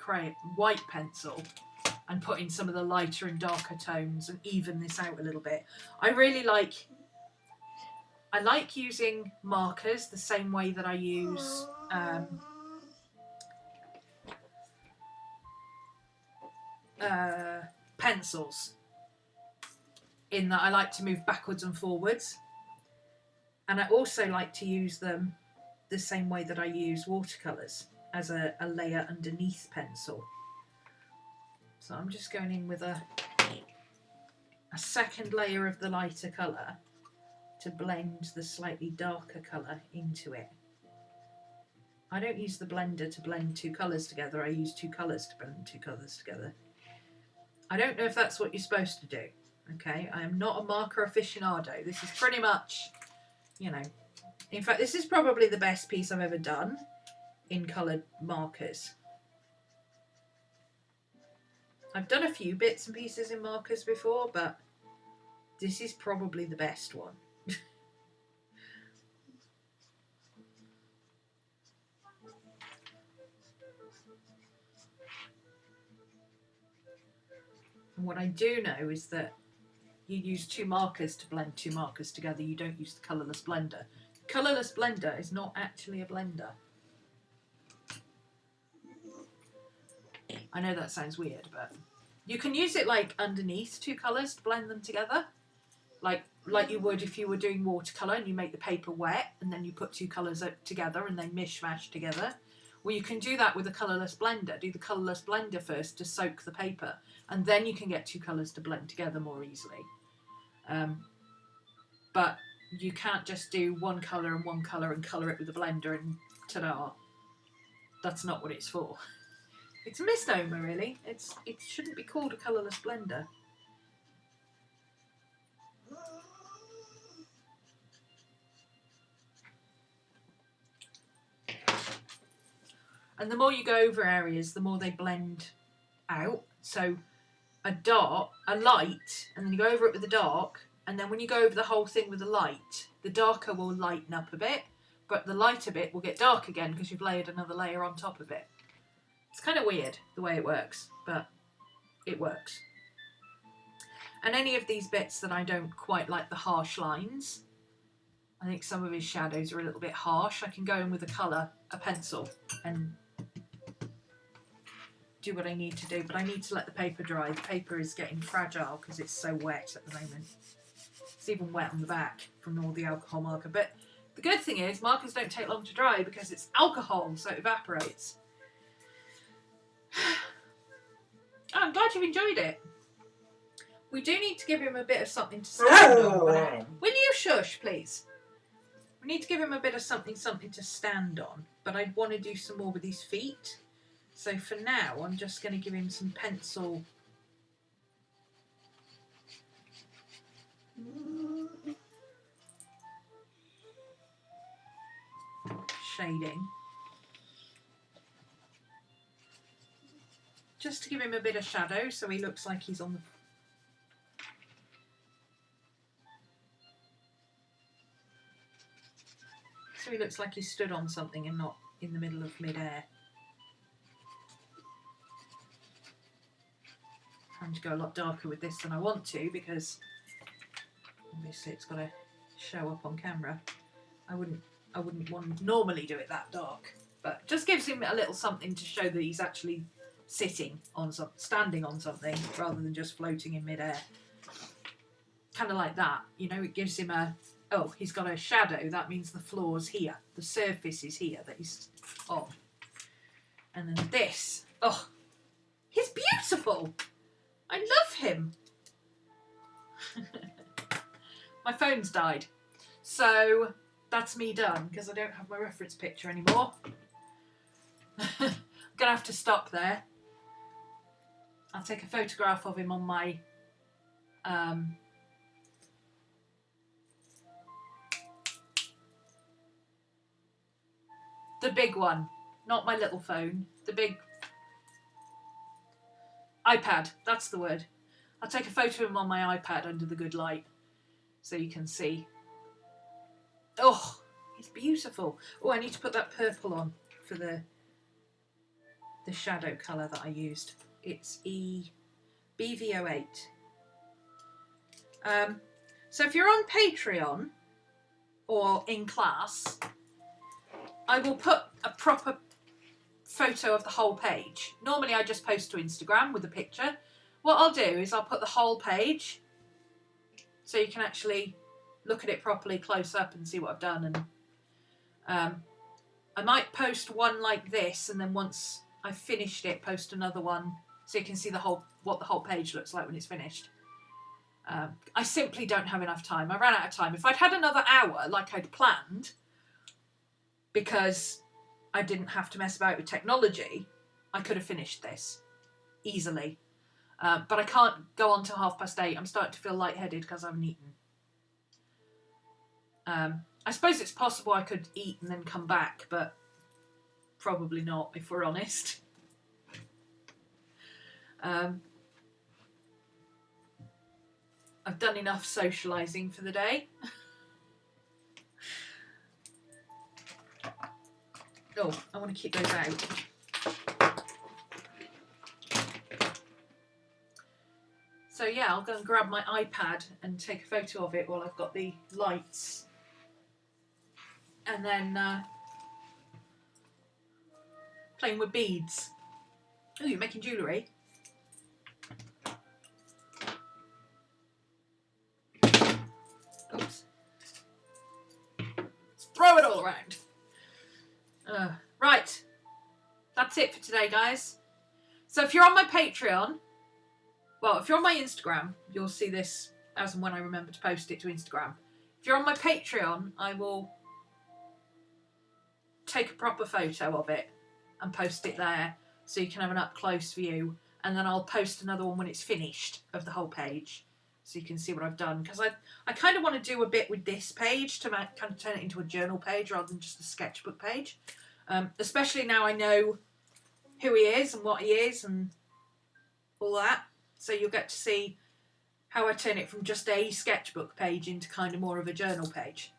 pencil and put in some of the lighter and darker tones and even this out a little bit. I like using markers the same way that I use pencils, in that I like to move backwards and forwards, and I also like to use them the same way that I use watercolours, as a layer underneath pencil. So I'm just going in with a second layer of the lighter colour to blend the slightly darker colour into it. I don't use the blender to blend two colours together, I use two colours to blend two colours together. I don't know if that's what you're supposed to do, okay? I am not a marker aficionado. This is pretty much, you know, in fact, this is probably the best piece I've ever done in coloured markers. I've done a few bits and pieces in markers before, but this is probably the best one. And what I do know is that you use two markers to blend two markers together. You don't use the colourless blender. Colourless blender is not actually a blender. I know that sounds weird, but you can use it like underneath two colours to blend them together. Like you would if you were doing watercolour and you make the paper wet and then you put two colours together and they mishmash together. Well, you can do that with a colourless blender. Do the colourless blender first to soak the paper, and then you can get two colours to blend together more easily. But you can't just do one colour and colour it with a blender and ta-da. That's not what it's for. It's a misnomer, really. It shouldn't be called a colourless blender. And the more you go over areas, the more they blend out. So a light, and then you go over it with the dark, and then when you go over the whole thing with the light, the darker will lighten up a bit, but the lighter bit will get dark again because you've layered another layer on top of it. It's kind of weird the way it works, but it works. And any of these bits that I don't quite like the harsh lines, I think some of his shadows are a little bit harsh, I can go in with a pencil, and do what I need to do. But I need to let the paper dry. The paper is getting fragile because it's so wet at the moment. It's even wet on the back from all the alcohol marker. But the good thing is markers don't take long to dry because it's alcohol, so it evaporates. Oh, I'm glad you've enjoyed it. We do need to give him a bit of something to stand on. Will you shush, please? We need to give him a bit of something to stand on, but I want to do some more with his feet. So for now, I'm just going to give him some pencil shading. Just to give him a bit of shadow so he looks like he's on the... So he looks like he's stood on something and not in the middle of mid-air. I'm going to go a lot darker with this than I want to because obviously it's got to show up on camera. I wouldn't want to normally do it that dark, but it just gives him a little something to show that he's actually standing on something rather than just floating in midair. Kind of like that, you know. It gives him he's got a shadow. That means the floor's here, the surface is here that he's on. And then this, he's beautiful. I love him. My phone's died, so that's me done because I don't have my reference picture anymore. I'm gonna have to stop there. I'll take a photograph of him on my the big one, not my little phone, the big iPad, that's the word. I'll take a photo of him on my iPad under the good light so you can see. Oh, he's beautiful. Oh, I need to put that purple on for the shadow colour that I used. It's BV08. So if you're on Patreon or in class, I will put a proper photo of the whole page. Normally I just post to Instagram with a picture. What I'll do is I'll put the whole page so you can actually look at it properly close up and see what I've done. And I might post one like this, and then once I've finished it, post another one so you can see what the whole page looks like when it's finished. I simply don't have enough time. I ran out of time. If I'd had another hour like I'd planned, because I didn't have to mess about with technology, I could have finished this easily. But I can't go on till 8:30. I'm starting to feel lightheaded because I haven't eaten. I suppose it's possible I could eat and then come back, but probably not, if we're honest. I've done enough socialising for the day. Oh, I want to keep those out. So yeah, I'll go and grab my iPad and take a photo of it while I've got the lights. And then playing with beads. Oh, you're making jewellery? Oops. Let's throw it all around. Right. That's it for today, guys. So if you're on my Patreon, well, if you're on my Instagram, you'll see this as and when I remember to post it to Instagram. If you're on my Patreon, I will take a proper photo of it and post it there so you can have an up-close view. And then I'll post another one when it's finished of the whole page so you can see what I've done. Because I kind of want to do a bit with this page to kind of turn it into a journal page rather than just a sketchbook page. Especially now I know who he is and what he is and all that. So you'll get to see how I turn it from just a sketchbook page into kind of more of a journal page.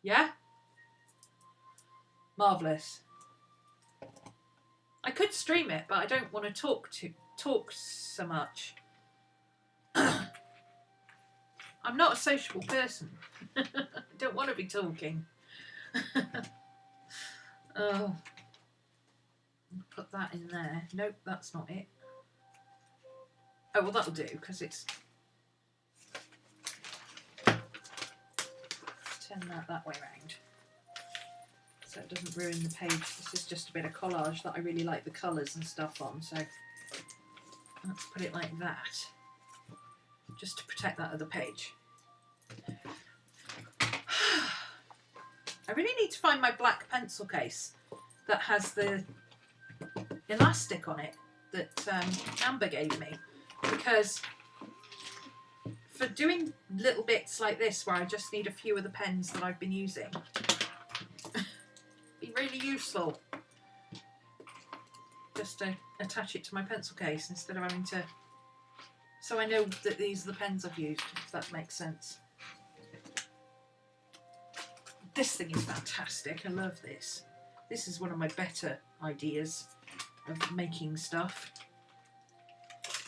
Yeah? Marvellous. I could stream it, but I don't want to talk so much. I'm not a sociable person. I don't want to be talking. Oh, put that in there. Nope, that's not it. Oh, well, that'll do, because it's... Turn that way around, so it doesn't ruin the page. This is just a bit of collage that I really like the colours and stuff on, so let's put it like that, just to protect that other page. I really need to find my black pencil case that has the elastic on it that Amber gave me, because for doing little bits like this where I just need a few of the pens that I've been using, be really useful just to attach it to my pencil case instead of having to, so I know that these are the pens I've used, if that makes sense. This thing is fantastic. I love this. This is one of my better ideas of making stuff.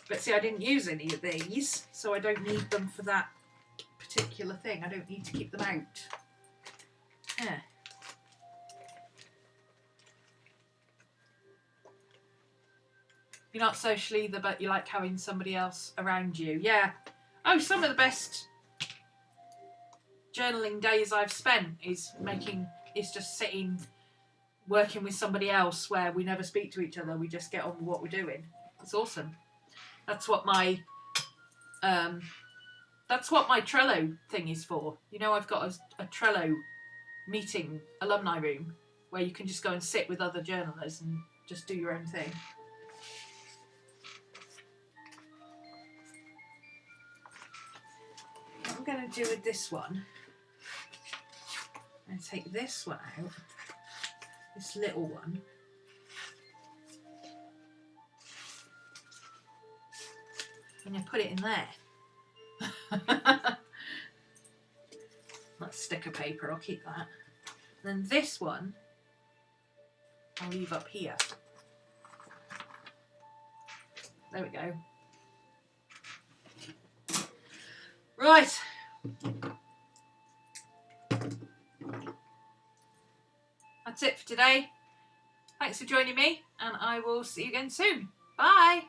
But see, I didn't use any of these, so I don't need them for that particular thing. I don't need to keep them out. Yeah. You're not social either, but you like having somebody else around you. Yeah. Oh, some of the best journaling days I've spent is just sitting, working with somebody else where we never speak to each other. We just get on with what we're doing. It's awesome. That's what my Trello thing is for. You know, I've got a Trello meeting alumni room where you can just go and sit with other journalists and just do your own thing. What I'm going to do with this one, I'm going to take this one out, this little one. I'm going to put it in there. That's sticker paper, I'll keep that. And then this one, I'll leave up here. There we go. Right. That's it for today. Thanks for joining me, and I will see you again soon. Bye.